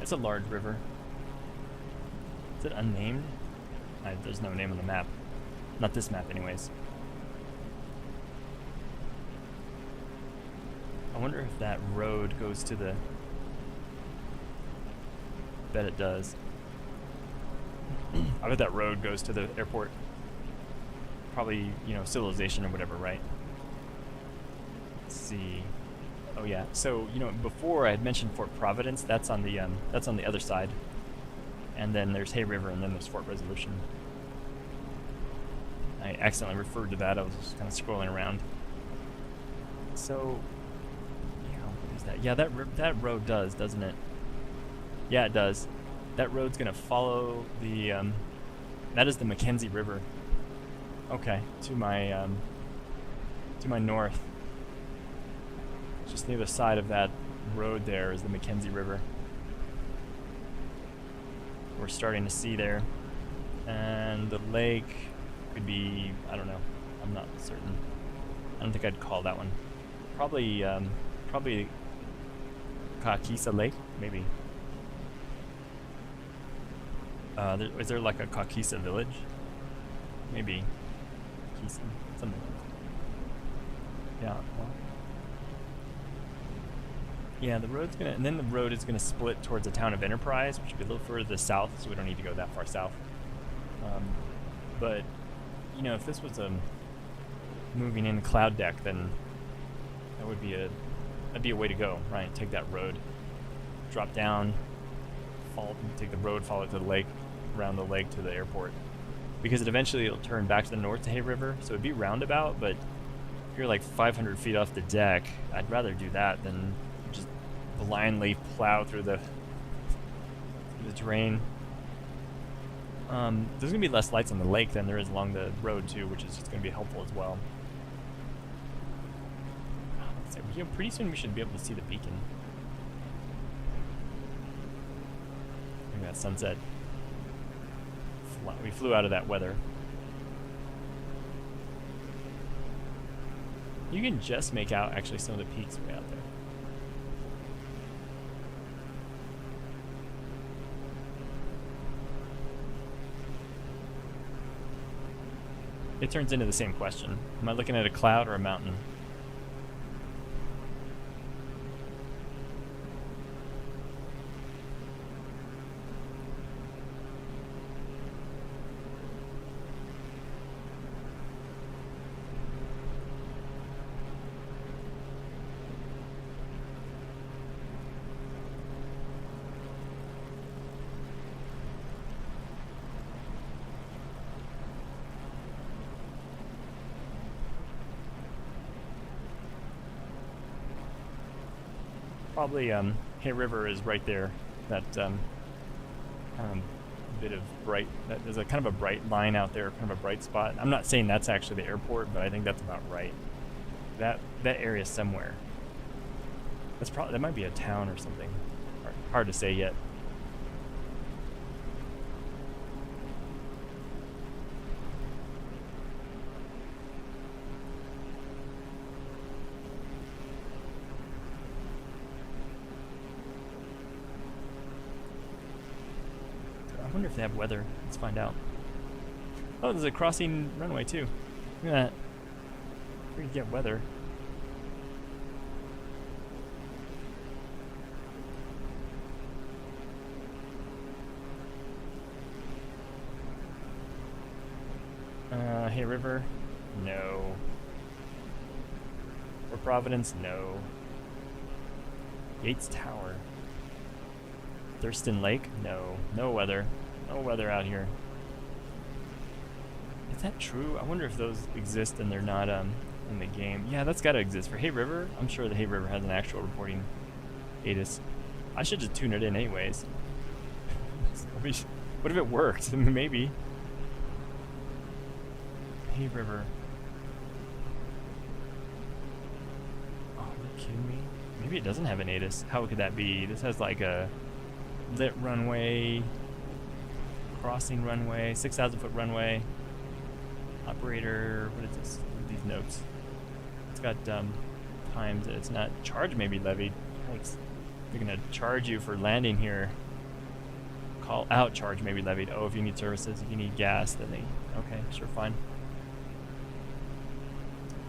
It's a large river. Is it unnamed? There's no name on the map. Not this map, anyways. I wonder if that road goes to the... Bet it does. I bet that road goes to the airport. Probably, you know, civilization or whatever, right? Let's see. Oh yeah. So, you know, before I had mentioned Fort Providence. That's on the other side. And then there's Hay River, and then there's Fort Resolution. I accidentally referred to that. I was just kind of scrolling around. So, yeah, what is that? Yeah, that road does, doesn't it? Yeah, it does. That road's gonna follow the. That is the Mackenzie River. Okay, to my north. Just the other side of that road there is the Mackenzie River. We're starting to see there, and the lake could be, I don't know, I'm not certain. I don't think I'd call that one. Probably Kakisa Lake, maybe. Is there like a Kakisa village? Maybe. Kakisa, something. Yeah. Well. Yeah, the road's gonna, and then the road is gonna split towards the town of Enterprise, which would be a little further to the south, so we don't need to go that far south. But you know, if this was a moving in cloud deck, then that would be that'd be a way to go, right? Take that road, drop down, take the road, follow it to the lake, around the lake to the airport, because eventually it'll turn back to the north to Hay River, so it'd be roundabout. But if you're like 500 feet off the deck, I'd rather do that than just blindly plow through the terrain. There's gonna be less lights on the lake than there is along the road too, which is just gonna be helpful as well. So, you know, pretty soon we should be able to see the beacon. Look at that sunset. We flew out of that weather. You can just make out actually some of the peaks way out there. It turns into the same question. Am I looking at a cloud or a mountain? Probably Hay River is right there. That bit of bright. There's a kind of a bright line out there, kind of a bright spot. I'm not saying that's actually the airport, but I think that's about right. That area somewhere. That's probably, that might be a town or something. Hard to say yet. I wonder if they have weather. Let's find out. Oh, there's a crossing runway too. Look at that. We could get weather. Hay River? No. Or Providence? No. Yates Tower. Thurston Lake? No. No weather. No weather out here. Is that true? I wonder if those exist and they're not in the game. Yeah, that's got to exist. For Hay River, I'm sure the Hay River has an actual reporting ATIS. I should just tune it in anyways. What if it works? Maybe. Hay River. Oh, are you kidding me? Maybe it doesn't have an ATIS. How could that be? This has like a lit runway, crossing runway, 6,000 foot runway, operator, what is this? What are these notes? It's got times, it's not, charge may be levied. Yikes. They're gonna charge you for landing here. call out charge may be levied. Oh, if you need services, if you need gas, then they... Okay, sure, fine.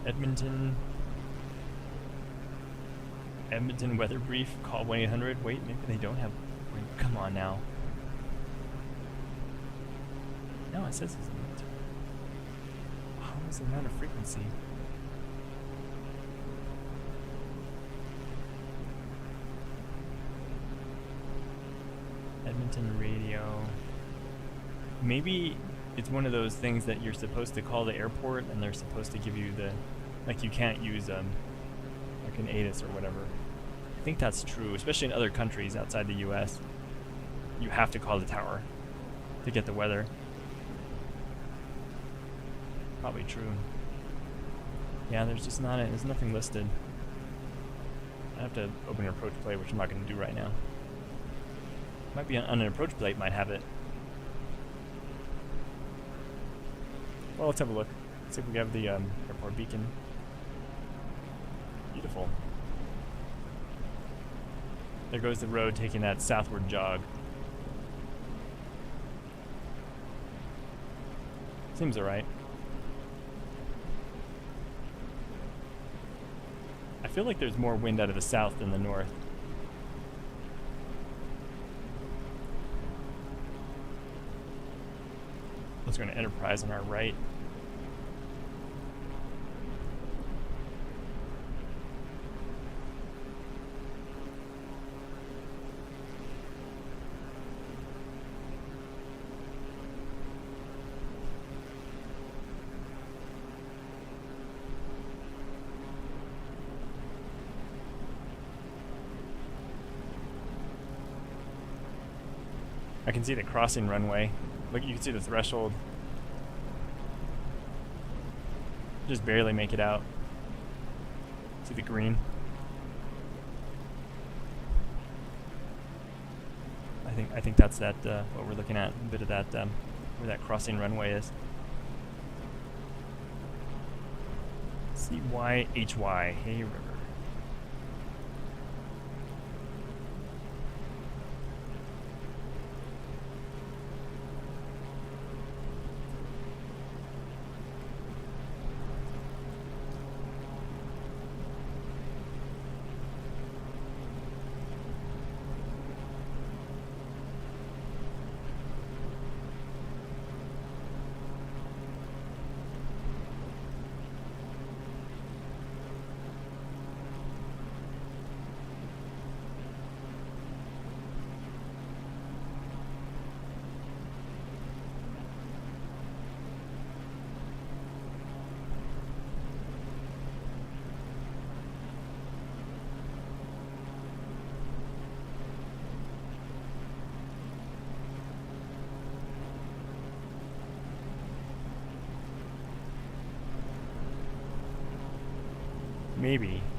Edmonton weather brief, call 1-800. Wait, maybe they don't have... Wait, come on now. No, it says it's not. How is the amount of frequency? Edmonton radio. Maybe it's one of those things that you're supposed to call the airport and they're supposed to give you the... Like you can't use like an ATIS or whatever. I think that's true, especially in other countries outside the US. You have to call the tower to get the weather. Probably true. Yeah, there's just not there's nothing listed. I have to open an approach plate, which I'm not going to do right now. Might be on an approach plate, might have it. Well, let's have a look. See if we have the airport beacon. Beautiful. There goes the road taking that southward jog. Seems alright. I feel like there's more wind out of the south than the north. Let's go to Enterprise on our right. I can see the crossing runway. Look, you can see the threshold. Just barely make it out. See the green? I think that's that what we're looking at. A bit of that where that crossing runway is. CYHY, Hay River.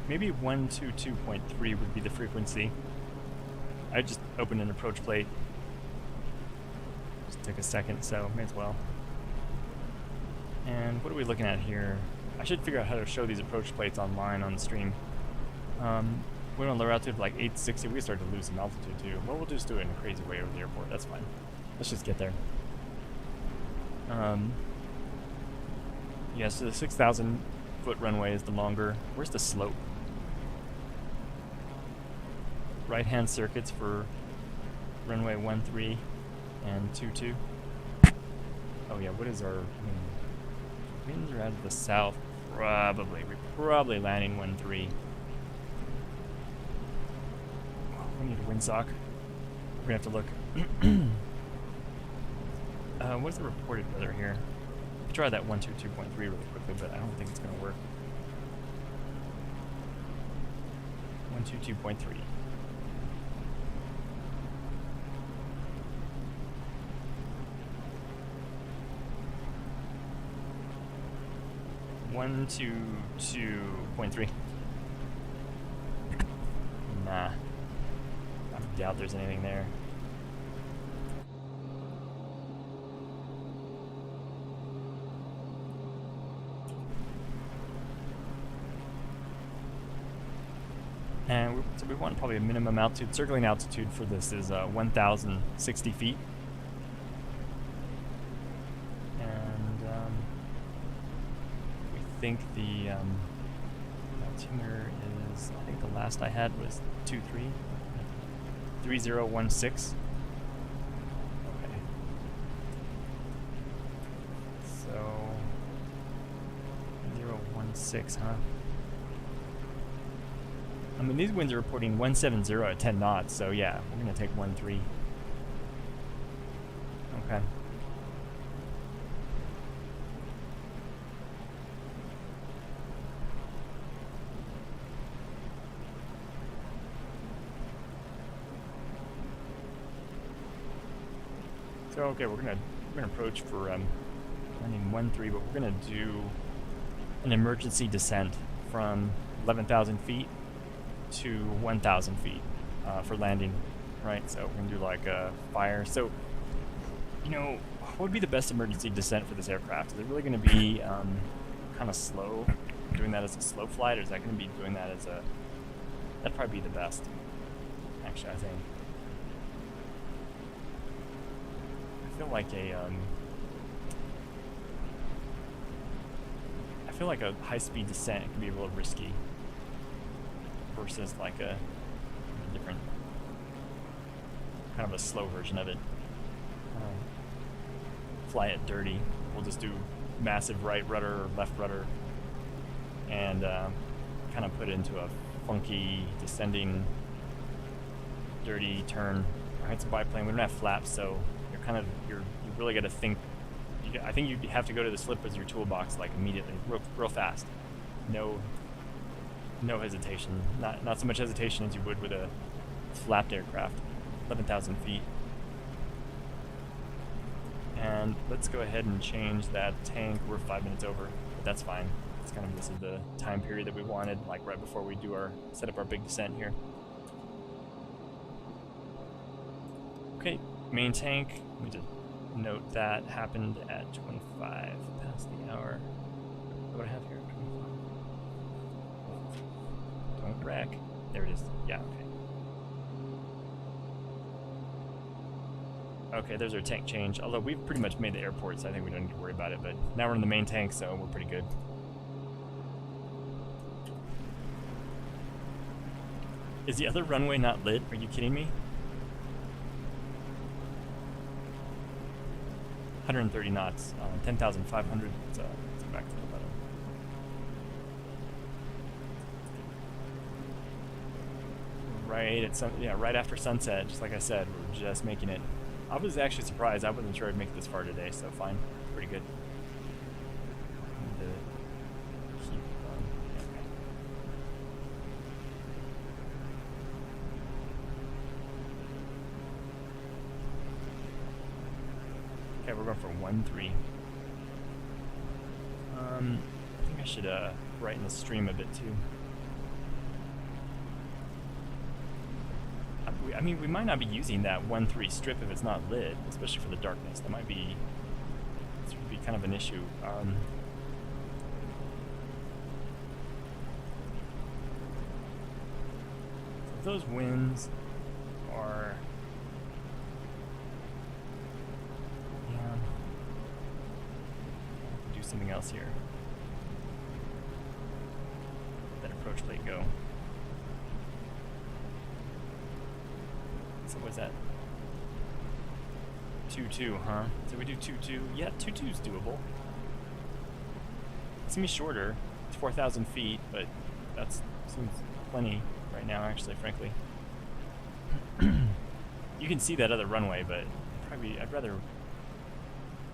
Maybe 122.3 would be the frequency. I just opened an approach plate. Just took a second, so may as well. And what are we looking at here? I should figure out how to show these approach plates online on the stream. We're on lower altitude of like 860. We start to lose some altitude too. Well, we'll just do it in a crazy way over the airport. That's fine. Let's just get there. Yeah, so the 6,000 foot runway is the longer. Where's the slope? Right-hand circuits for runway 13 and 22. Oh yeah, what is our... winds are out of the south. Probably. We're probably landing 13. We need a windsock. We're gonna have to look. What's the reported weather here? I could try that 122.3 really quickly, but I don't think it's gonna work. 122.3. One, 2.3. Nah. I doubt there's anything there. And so we want probably a minimum altitude. Circling altitude for this is 1,060 feet. think the altimeter is, I think the last I had was 3016. Okay. So 016, huh? I mean, these winds are reporting 170 at 10 knots, so yeah, we're gonna take 13. Okay. So okay, we're gonna approach for landing 13, but we're gonna do an emergency descent from 11,000 feet to 1,000 feet for landing, right? So we're gonna do like a fire. So, you know, what would be the best emergency descent for this aircraft? Is it really gonna be kind of slow, doing that as a slow flight, or is that gonna be doing that as a? That'd probably be the best. Actually, I think. I feel like a high-speed descent can be a little risky versus like a different kind of a slow version of it. Fly it dirty. We'll just do massive right rudder or left rudder and kind of put it into a funky descending dirty turn. Right, it's a biplane. We don't have flaps, so you really got to think. I think you have to go to the slip as your toolbox like immediately, real fast. No hesitation. Not so much hesitation as you would with a flapped aircraft. 11,000 feet. And let's go ahead and change that tank. We're 5 minutes over, but that's fine. It's kind of, this is the time period that we wanted, like right before we do set up our big descent here. Okay, main tank. Let me just note that happened at 25 past the hour. What do I have here? 25. Don't wreck. There it is. Yeah, okay. Okay, there's our tank change. Although we've pretty much made the airport, so I think we don't need to worry about it. But now we're in the main tank, so we're pretty good. Is the other runway not lit? Are you kidding me? 130 knots, 10,500. So let's go back to the bottom. Right at right after sunset, just like I said, we're just making it. I was actually surprised. I wasn't sure I'd make it this far today, so fine, pretty good. Okay, we're going for 13. I think I should brighten the stream a bit too. I mean, we might not be using that 13 strip if it's not lit, especially for the darkness. That might be, this would be kind of an issue. So those winds are, do something else here. Let that approach plate go. So what's that? 2-2, huh? So we do 2-2. Yeah, 2-2 is doable. It's gonna be shorter. It's 4,000 feet, but that seems plenty right now, actually, frankly. You can see that other runway, but probably I'd rather.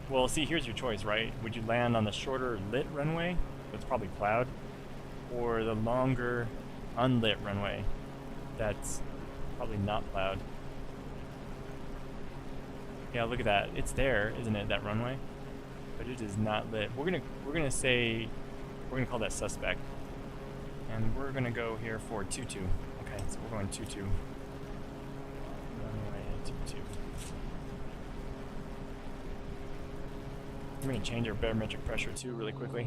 Well, see, here's your choice, right? Would you land on the shorter lit runway, that's probably cloud, or the longer unlit runway that's probably not plowed? Yeah, look at that. It's there, isn't it, that runway? But it is not lit. We're gonna call that suspect. And we're gonna go here for 2-2. Okay, so we're going 2-2. Runway 2-2. We're gonna change our barometric pressure too really quickly.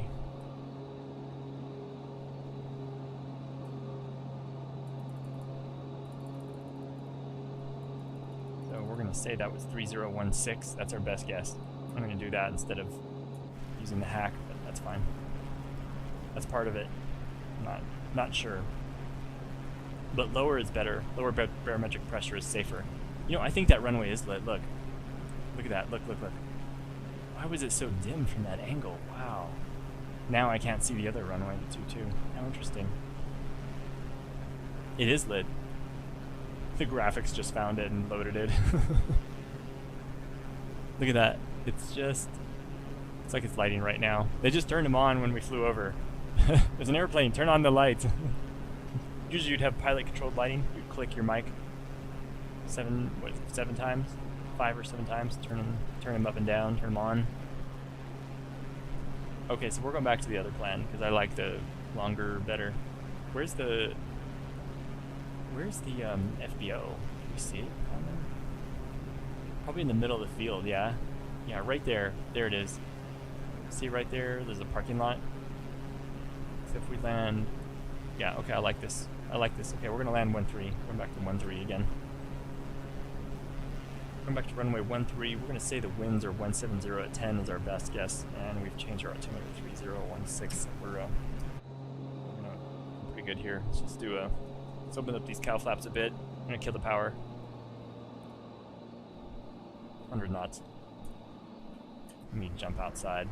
We're going to say that was 3016. That's our best guess. I'm going to do that instead of using the hack, but that's fine. That's part of it. Not sure. But lower is better. Lower barometric pressure is safer. You know, I think that runway is lit. Look. Look at that. Look. Why was it so dim from that angle? Wow. Now I can't see the other runway, the 22. How interesting. It is lit. The graphics just found it and loaded it. Look at that. It's like it's lighting right now. They just turned them on when we flew over. There's an airplane. Turn on the lights. Usually you'd have pilot controlled lighting. You'd click your mic 7 times? 5 or 7 times. Turn them up and down. Turn them on. Okay, so we're going back to the other plan because I like the longer better. Where's the FBO? Can you see it on there? Probably in the middle of the field, yeah? Yeah, right there. There it is. See right there? There's a parking lot. So if we land... Yeah, okay, I like this. Okay, we're going to land 1-3. Going back to 1-3 again. Going back to runway 1-3. We're going to say the winds are 170 at 10 is our best guess. And we've changed our altimeter to 3016. We're pretty good here. Let's just do let's open up these cow flaps a bit. I'm going to kill the power. 100 knots. Let me jump outside.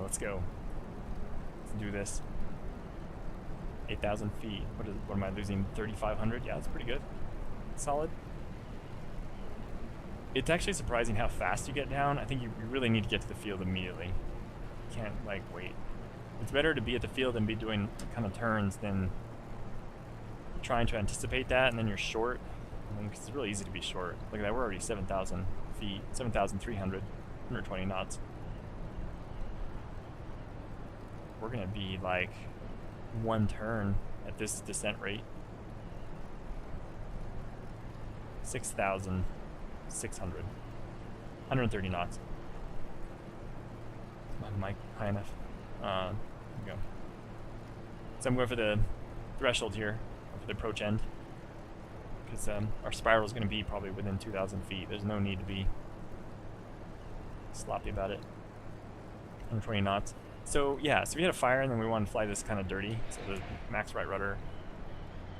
Let's go. Let's do this. 8,000 feet. What am I losing? 3,500? Yeah, that's pretty good. Solid. It's actually surprising how fast you get down. I think you really need to get to the field immediately. You can't, like, wait. It's better to be at the field and be doing kind of turns than trying to anticipate that, and then you're short. Because it's really easy to be short. Look at that, we're already 7,000 feet, 7,300, 120 knots. We're going to be like 1 turn at this descent rate. 6,600. 130 knots. Is my mic high enough? There we go. So I'm going for the threshold here, for the approach end. Because our spiral is going to be probably within 2,000 feet. There's no need to be sloppy about it. 120 knots. So yeah, so we had a fire and then we want to fly this kind of dirty. So the max right rudder.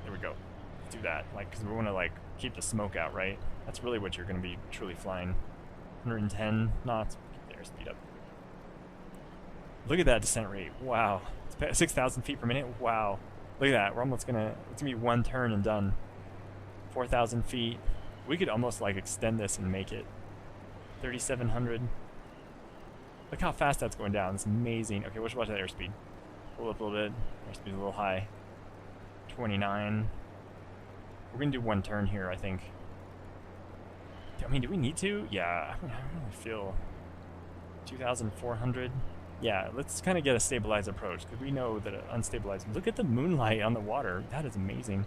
There we go. Let's do that. Like, because we want to like keep the smoke out, right? That's really what you're going to be truly flying. 110 knots. Keep the airspeed up. Look at that descent rate. Wow. It's 6,000 feet per minute. Wow. Look at that. We're almost going to, it's going to be 1 turn and done. 4,000 feet. We could almost like extend this and make it 3,700. Look how fast that's going down. It's amazing. Okay, let's watch that airspeed. Pull up a little bit. Airspeed's a little high. 29. We're going to do 1 turn here, I think. I mean, do we need to? Yeah, I don't really feel 2,400. Yeah, let's kind of get a stabilized approach because we know that unstabilized. Look at the moonlight on the water. That is amazing.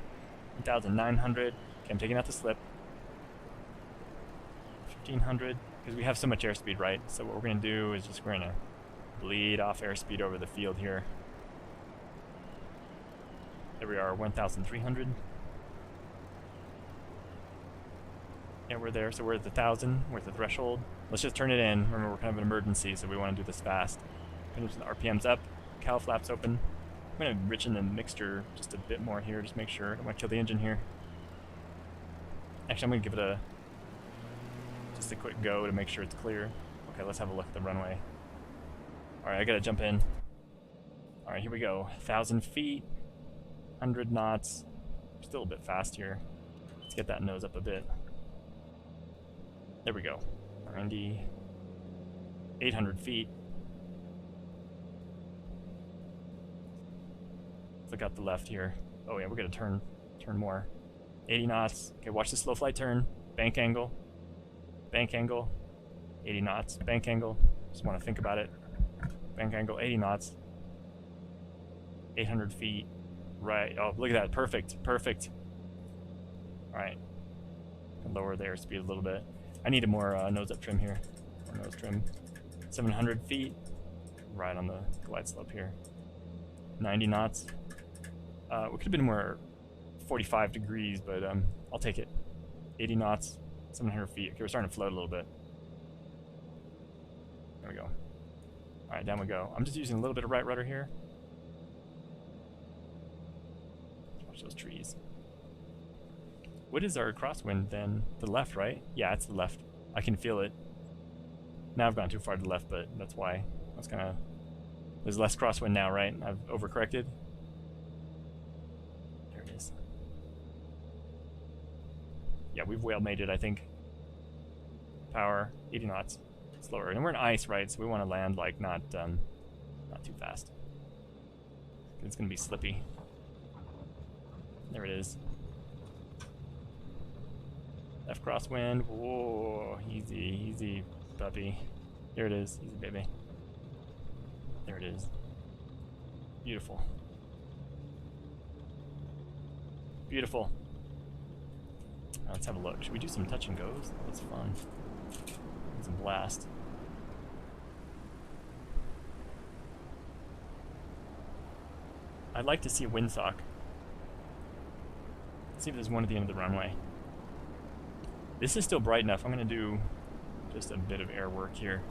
1,900. Okay, I'm taking out the slip. 1,500. Because we have so much airspeed, right? So what we're going to do is we're going to bleed off airspeed over the field here. There we are, 1,300. Yeah, we're there. So we're at the 1,000. We're at the threshold. Let's just turn it in. Remember, we're kind of an emergency, so we want to do this fast. Finish the RPMs up. Cowl flaps open. I'm going to enrichen the mixture just a bit more here. Just make sure. I don't want to kill the engine here. Actually, I'm going to give it just a quick go to make sure it's clear. Okay, let's have a look at the runway. Alright, I gotta jump in. Alright, here we go. 1,000 feet. 100 knots. Still a bit fast here. Let's get that nose up a bit. There we go. 90. 800 feet. Let's look out the left here. Oh yeah, we're gonna turn more. 80 knots. Okay, watch the slow flight turn. Bank angle. Bank angle. 80 knots. Bank angle. Just want to think about it. Bank angle. 80 knots. 800 feet. Right. Oh, look at that. Perfect. Perfect. Alright. Lower the airspeed a little bit. I need a more nose up trim here. More nose trim. 700 feet. Right on the glide slope here. 90 knots. We could have been more 45 degrees, but I'll take it. 80 knots. 700 feet. Okay, we're starting to float a little bit. There we go. Alright, down we go. I'm just using a little bit of right rudder here. Watch those trees. What is our crosswind then? The left, right? Yeah, it's the left. I can feel it. Now I've gone too far to the left, but that's why. I was kind of... There's less crosswind now, right? I've overcorrected. There it is. Yeah, we've whale made it, I think. Power, 80 knots. Slower. And we're in ice, right? So we want to land, like, not too fast. It's going to be slippy. There it is. Left crosswind. Whoa, easy, easy, puppy. Here it is. Easy, baby. There it is. Beautiful. Beautiful. Now let's have a look. Should we do some touch and goes? That was fun. It's a blast. I'd like to see a windsock. Let's see if there's one at the end of the runway. This is still bright enough. I'm going to do just a bit of air work here.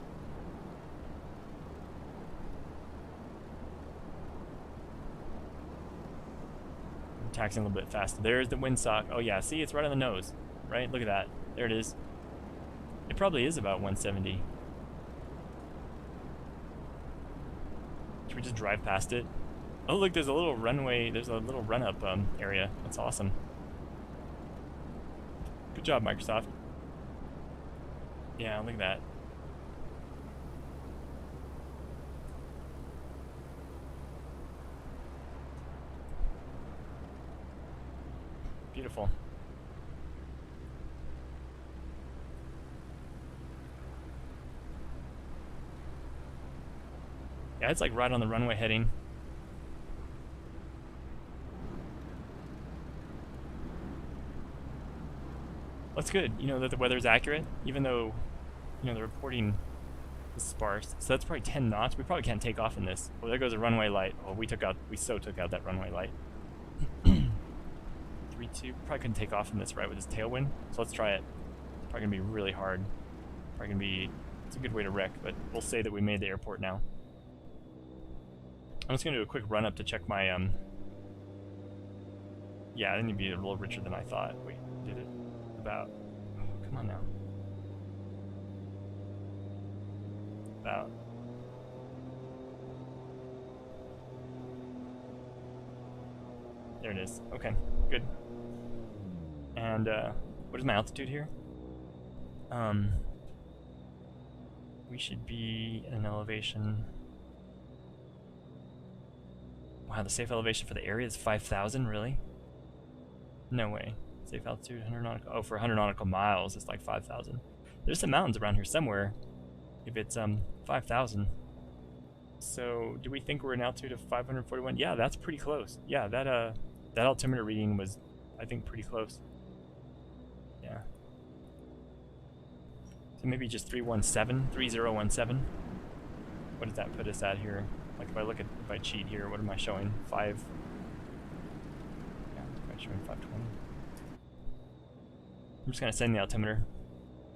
I'm taxing a little bit faster. There's the windsock. Oh yeah, see, it's right on the nose. Right? Look at that. There it is. It probably is about 170. Should we just drive past it? Oh look, there's a little runway, there's a little run-up area. That's awesome. Good job, Microsoft. Yeah, look at that. Beautiful. Yeah, it's like right on the runway heading. That's good, you know, that the weather's accurate, even though, you know, the reporting is sparse. So that's probably 10 knots. We probably can't take off in this. Well, there goes a runway light. Oh, we took out that runway light. 3-2, probably couldn't take off in this, right, with this tailwind. So let's try it. It's probably gonna be really hard. Probably gonna be, it's a good way to wreck, but we'll say that we made the airport now. I'm just gonna do a quick run up to check my, yeah, I didn't be a little richer than I thought. Wait, did it? About, oh, come on now. About. There it is. Okay, good. And what is my altitude here? We should be at an elevation. Wow, the safe elevation for the area is 5,000, really? No way. Safe altitude, 100 nautical. Oh, for 100 nautical miles, it's like 5,000. There's some mountains around here somewhere. If it's 5,000. So, do we think we're an altitude of 541? Yeah, that's pretty close. Yeah, that altimeter reading was, I think, pretty close. Yeah. So maybe just 3017. What does that put us at here? Like if I cheat here, what am I showing? 5. Yeah, I'm showing 520. I'm just gonna send the altimeter.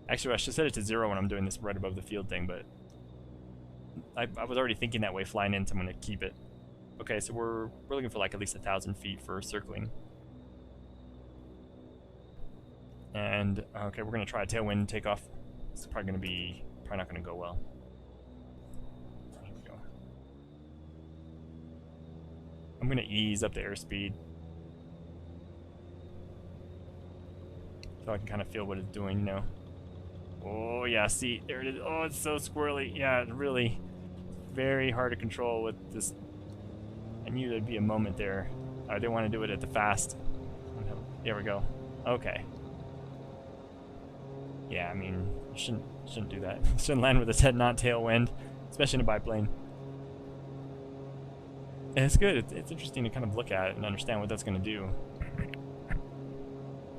Actually, I should set it to 0 when I'm doing this right above the field thing, but I was already thinking that way flying in, so I'm gonna keep it. Okay, so we're looking for like at least 1,000 feet for circling. And okay, we're gonna try a tailwind takeoff. It's probably not gonna go well. Here we go. I'm gonna ease up the airspeed so I can kind of feel what it's doing, you know. Oh yeah, see, there it is. Oh, it's so squirrely. Yeah, it's really very hard to control with this. I knew there'd be a moment there. I didn't want to do it at the fast. There we go. Okay. Yeah, I mean, you shouldn't do that. Shouldn't land with a 10 knot tailwind, especially in a biplane. And it's good. It's interesting to kind of look at it and understand what that's going to do.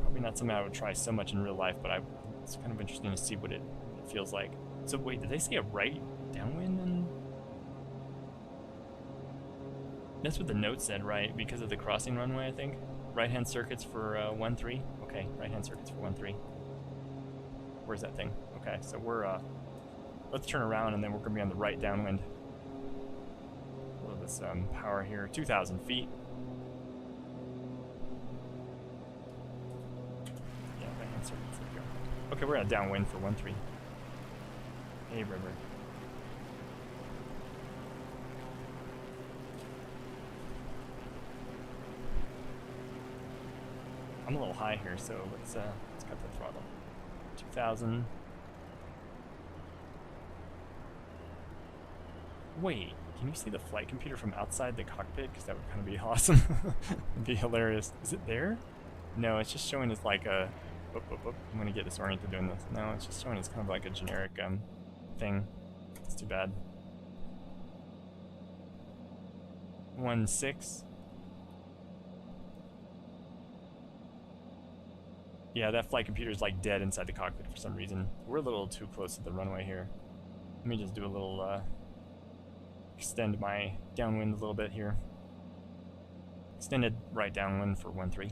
Probably not something I would try so much in real life, but it's kind of interesting to see what it feels like. So wait, did they say a right downwind? And that's what the note said, right? Because of the crossing runway, I think. Right-hand circuits for 1-3. Okay, right-hand circuits for 1-3. Where's that thing? Okay, so we're let's turn around and then we're gonna be on the right downwind. this power here. 2,000 feet. Yeah, that answer. Okay, we're gonna downwind for 1-3. Hey, river. I'm a little high here, so let's cut the throttle. 2,000. Wait, can you see the flight computer from outside the cockpit? Because that would kind of be awesome. It'd be hilarious. Is it there? No, it's just showing as like a... I'm gonna get disoriented doing this. No, it's just showing as kind of like a generic thing. It's too bad. 1-6. Yeah, that flight computer is like dead inside the cockpit for some reason. We're a little too close to the runway here. Let me just do a little, extend my downwind a little bit here. Extended right downwind for 1-3.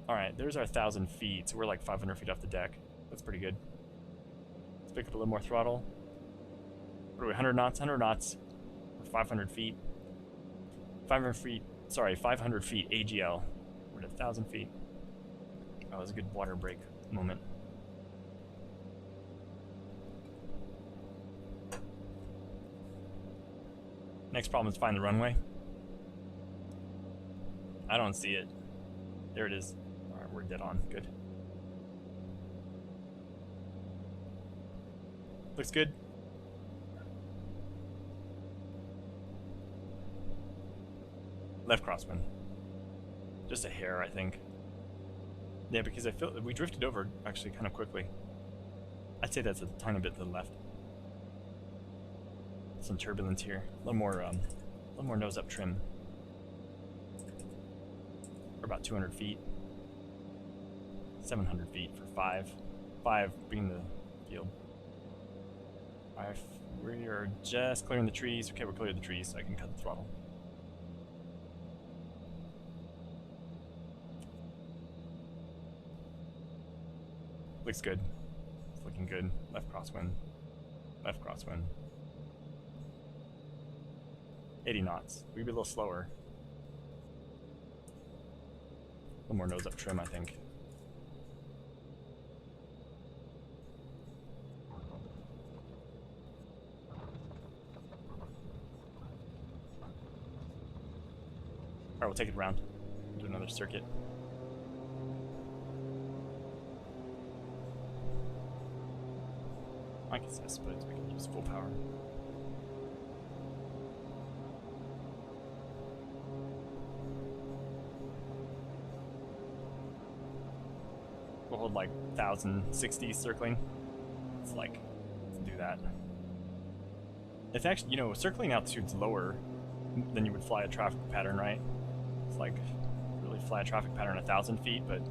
Alright, there's our 1,000 feet, so we're like 500 feet off the deck. That's pretty good. Let's pick up a little more throttle. What are we, 100 knots? 100 knots. We're 500 feet. 500 feet. Sorry, 500 feet AGL. We're at 1,000 feet. Oh, that was a good water break moment. Next problem is find the runway. I don't see it. There it is. Alright, we're dead on. Good. Looks good. Left crosswind. Just a hair, I think. Yeah, because I feel we drifted over actually kind of quickly. I'd say that's a tiny bit to the left. Some turbulence here. A little more nose up trim. We're about 200 feet. 700 feet for 5. 5 being the field. 5. We are just clearing the trees. Okay, we're clearing the trees, so I can cut the throttle. Looks good. It's looking good. Left crosswind. Left crosswind. 80 knots. We'd be a little slower. A little more nose up trim, I think. Alright, we'll take it around. Do another circuit. I guess I suppose we can use full power. We'll hold like 1,060 circling. It's like, let's do that. It's actually, you know, circling altitude's lower than you would fly a traffic pattern, right? It's like really fly a traffic pattern 1,000 feet, but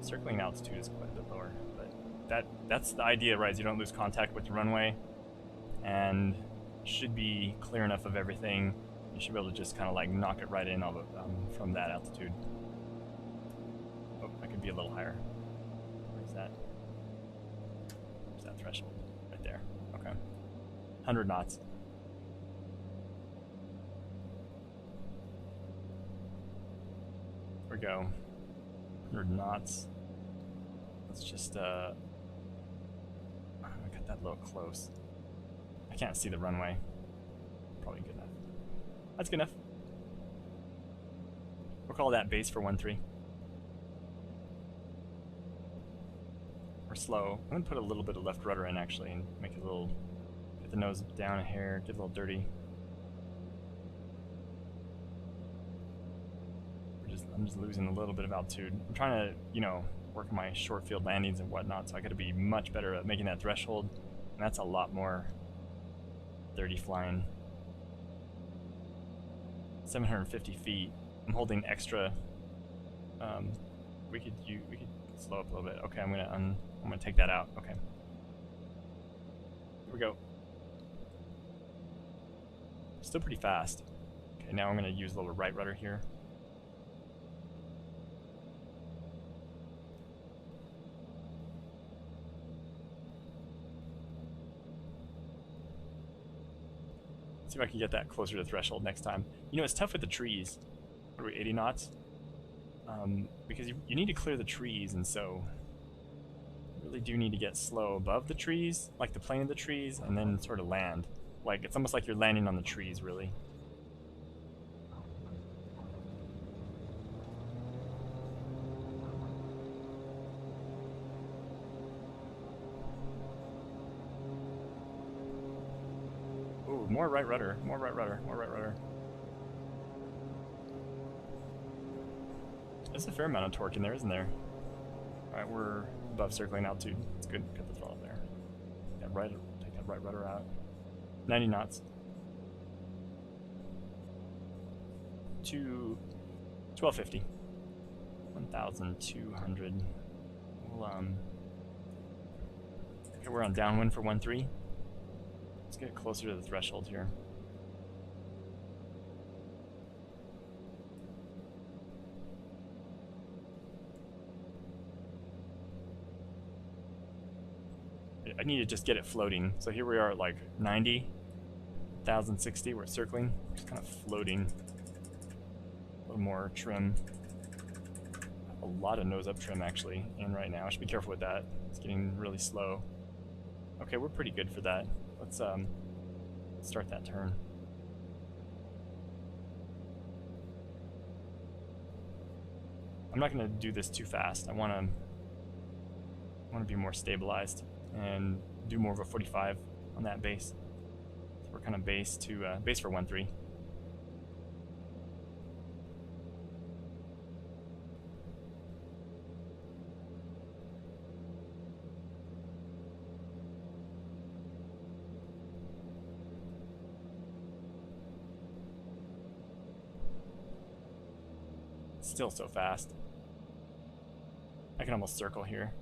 circling altitude is quite a bit lower. But that's the idea, right? Is you don't lose contact with the runway, and should be clear enough of everything. You should be able to just kind of like knock it right in from that altitude. Oh, I could be a little higher. Where's that? Where's that threshold? Right there. Okay. 100 knots. Here we go. 100 knots. Let's just I'm gonna cut that a little close. I can't see the runway. Probably good enough. That's good enough. We'll call that base for 1-3. We're slow. I'm gonna put a little bit of left rudder in actually and make it a little, get the nose down a hair, get a little dirty. I'm just losing a little bit of altitude. I'm trying to, you know, work on my short field landings and whatnot, so I gotta be much better at making that threshold. And that's a lot more 30 flying. 750 feet. I'm holding extra. We could slow up a little bit. Okay, I'm gonna take that out. Okay. Here we go. Still pretty fast. Okay, now I'm gonna use a little right rudder here. See if I can get that closer to threshold next time. You know, it's tough with the trees. What are we, 80 knots? Because you need to clear the trees, and so you really do need to get slow above the trees, like the plane of the trees, and then sort of land. Like, it's almost like you're landing on the trees, really. Ooh, more right rudder, more right rudder, more right rudder. There's a fair amount of torque in there, isn't there? Alright, we're above circling altitude. It's good. Cut the throttle there. Take that right rudder out. 90 knots. To 1250. 1,200. We'll, okay, we're on downwind for 1.3. Let's get closer to the threshold here. I need to just get it floating. So here we are at like 90, 1,060. We're circling, just kind of floating. A little more trim. A lot of nose up trim actually in right now. I should be careful with that. It's getting really slow. Okay, we're pretty good for that. Let's start that turn. I'm not going to do this too fast. I want to be more stabilized and do more of a 45 on that base. So we're kind of base for 1.3. Still so fast. I can almost circle here.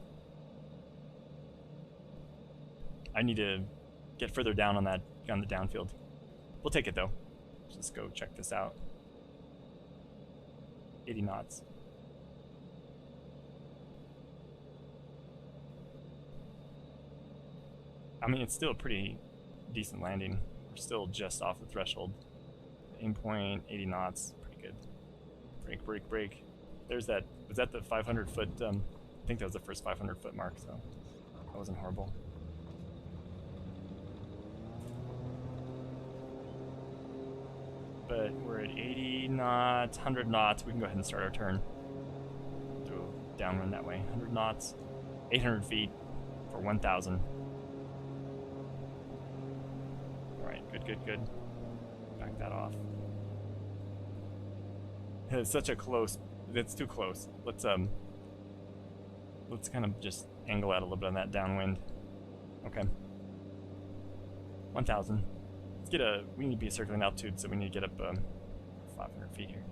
I need to get further down on the downfield. We'll take it though. Let's go check this out. 80 knots. I mean, it's still a pretty decent landing. We're still just off the threshold. Aim point, 80 knots, pretty good. Brake, brake, brake. There's that. Was that the 500 foot? I think that was the first 500 foot mark, so that wasn't horrible. But we're at 80 knots, 100 knots. We can go ahead and start our turn. Do a downwind that way. 100 knots, 800 feet for 1,000. All right, good, good, good. Back that off. It's such a close. It's too close. Let's kind of just angle out a little bit on that downwind. Okay. 1,000. Let's get a. We need to be a circling altitude, so we need to get up 500 feet here.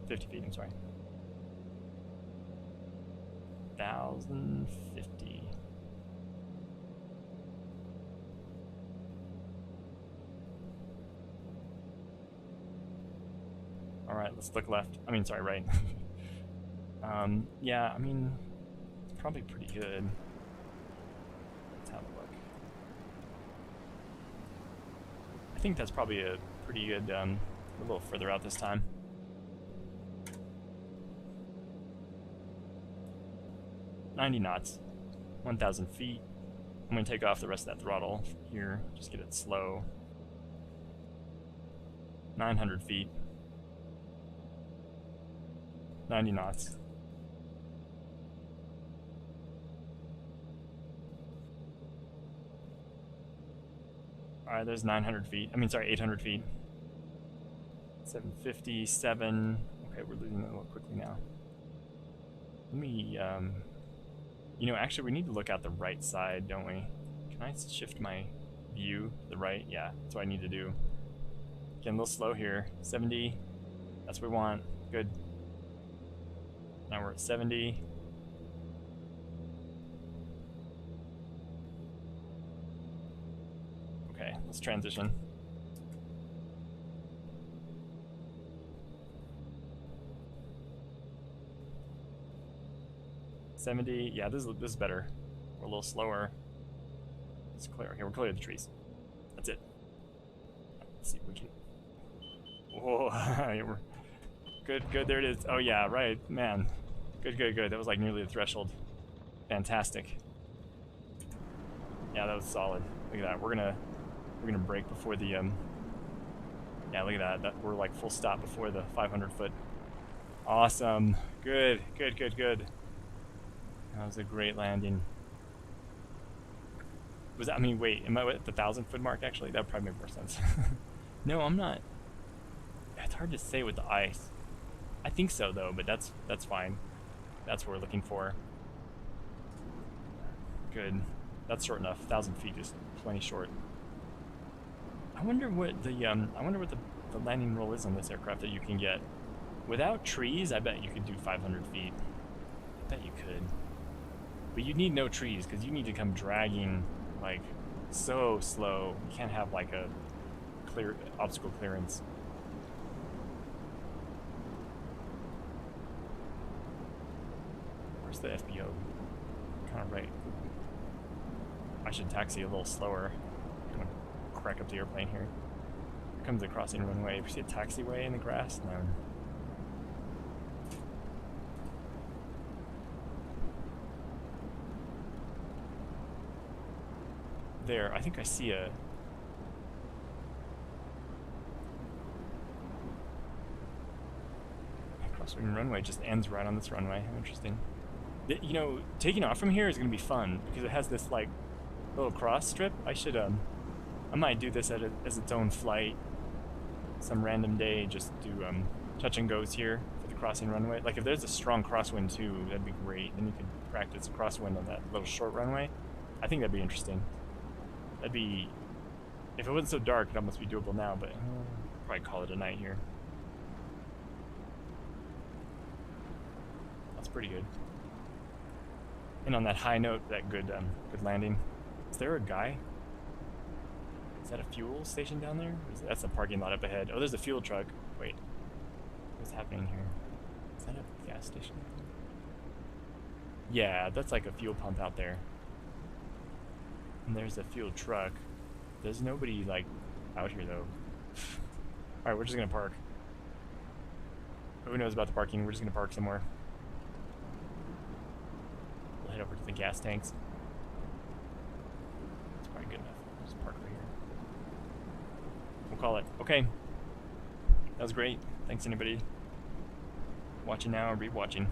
50 feet. I'm sorry. 1,050. All right, let's look left. I mean, sorry, right. Yeah, I mean, it's probably pretty good. Let's have a look. I think that's probably a pretty good, a little further out this time. $90 knots, 1,000 feet. I'm going to take off the rest of that throttle here, just get it slow. 900 feet. 90 knots. Alright, there's 900 feet. I mean, sorry, 800 feet. 757. Okay, we're losing it a little quickly now. Let me, you know, actually, we need to look out the right side, don't we? Can I shift my view to the right? Yeah, that's what I need to do. Getting a little slow here. 70. That's what we want. Good. Now we're at 70. Okay, let's transition. $70. Yeah, this is better. We're a little slower. It's clear. Okay, we're clear of the trees. That's it. Let's see if we can. Whoa, good, good. There it is. Oh yeah, right, man. Good, good, good. That was like nearly the threshold. Fantastic. Yeah, that was solid. Look at that. We're gonna break before the Yeah, look at that. We're like full stop before the 500 foot. Awesome. Good, good, good, good. That was a great landing. Was that, I mean, wait, am I at the 1,000 foot mark actually? That would probably make more sense. No, I'm not. It's hard to say with the ice. I think so though, but that's fine. That's what we're looking for. Good. That's short enough. 1,000 feet is plenty short. I wonder what the landing roll is on this aircraft that you can get. Without trees, I bet you could do 500 feet. I bet you could. But you need no trees because you need to come dragging like so slow. You can't have like a clear obstacle clearance. Where's the FBO? Kind of right. I should taxi a little slower. I'm gonna crack up the airplane here. Here comes the crossing runway. If you see a taxiway in the grass, no. There, I think I see a... crossing runway just ends right on this runway. How interesting. You know, taking off from here is going to be fun because it has this like little cross strip. I should I might do this as its own flight some random day. Just do touch and goes here for the crossing runway. Like if there's a strong crosswind too, that'd be great. Then you could practice crosswind on that little short runway. I think that'd be interesting. That'd be, if it wasn't so dark, it'd almost be doable now, but probably call it a night here. That's pretty good. And on that high note, that good landing. Is there a guy? Is that a fuel station down there? That's a parking lot up ahead. Oh, there's a fuel truck. Wait, what's happening here? Is that a gas station? Yeah, that's like a fuel pump out there. And there's a fuel truck. There's nobody like out here though. Alright, we're just gonna park. Who knows about the parking? We're just gonna park somewhere. We'll head over to the gas tanks. That's probably good enough. Just park right here. We'll call it. Okay. That was great. Thanks anybody watching now or rewatching.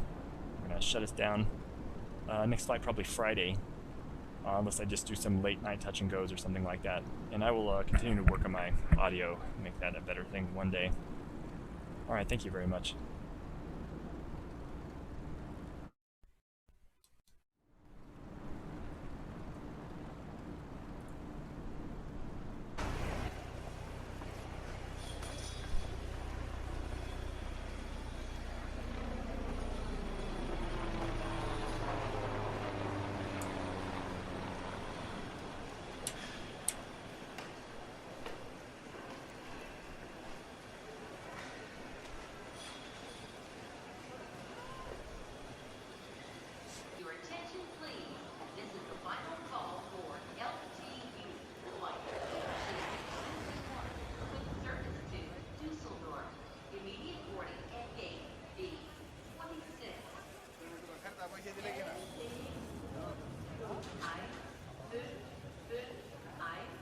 We're gonna shut us down. Next flight probably Friday. Unless I just do some late night touch and goes or something like that. And I will continue to work on my audio, make that a better thing one day. Alright, thank you very much.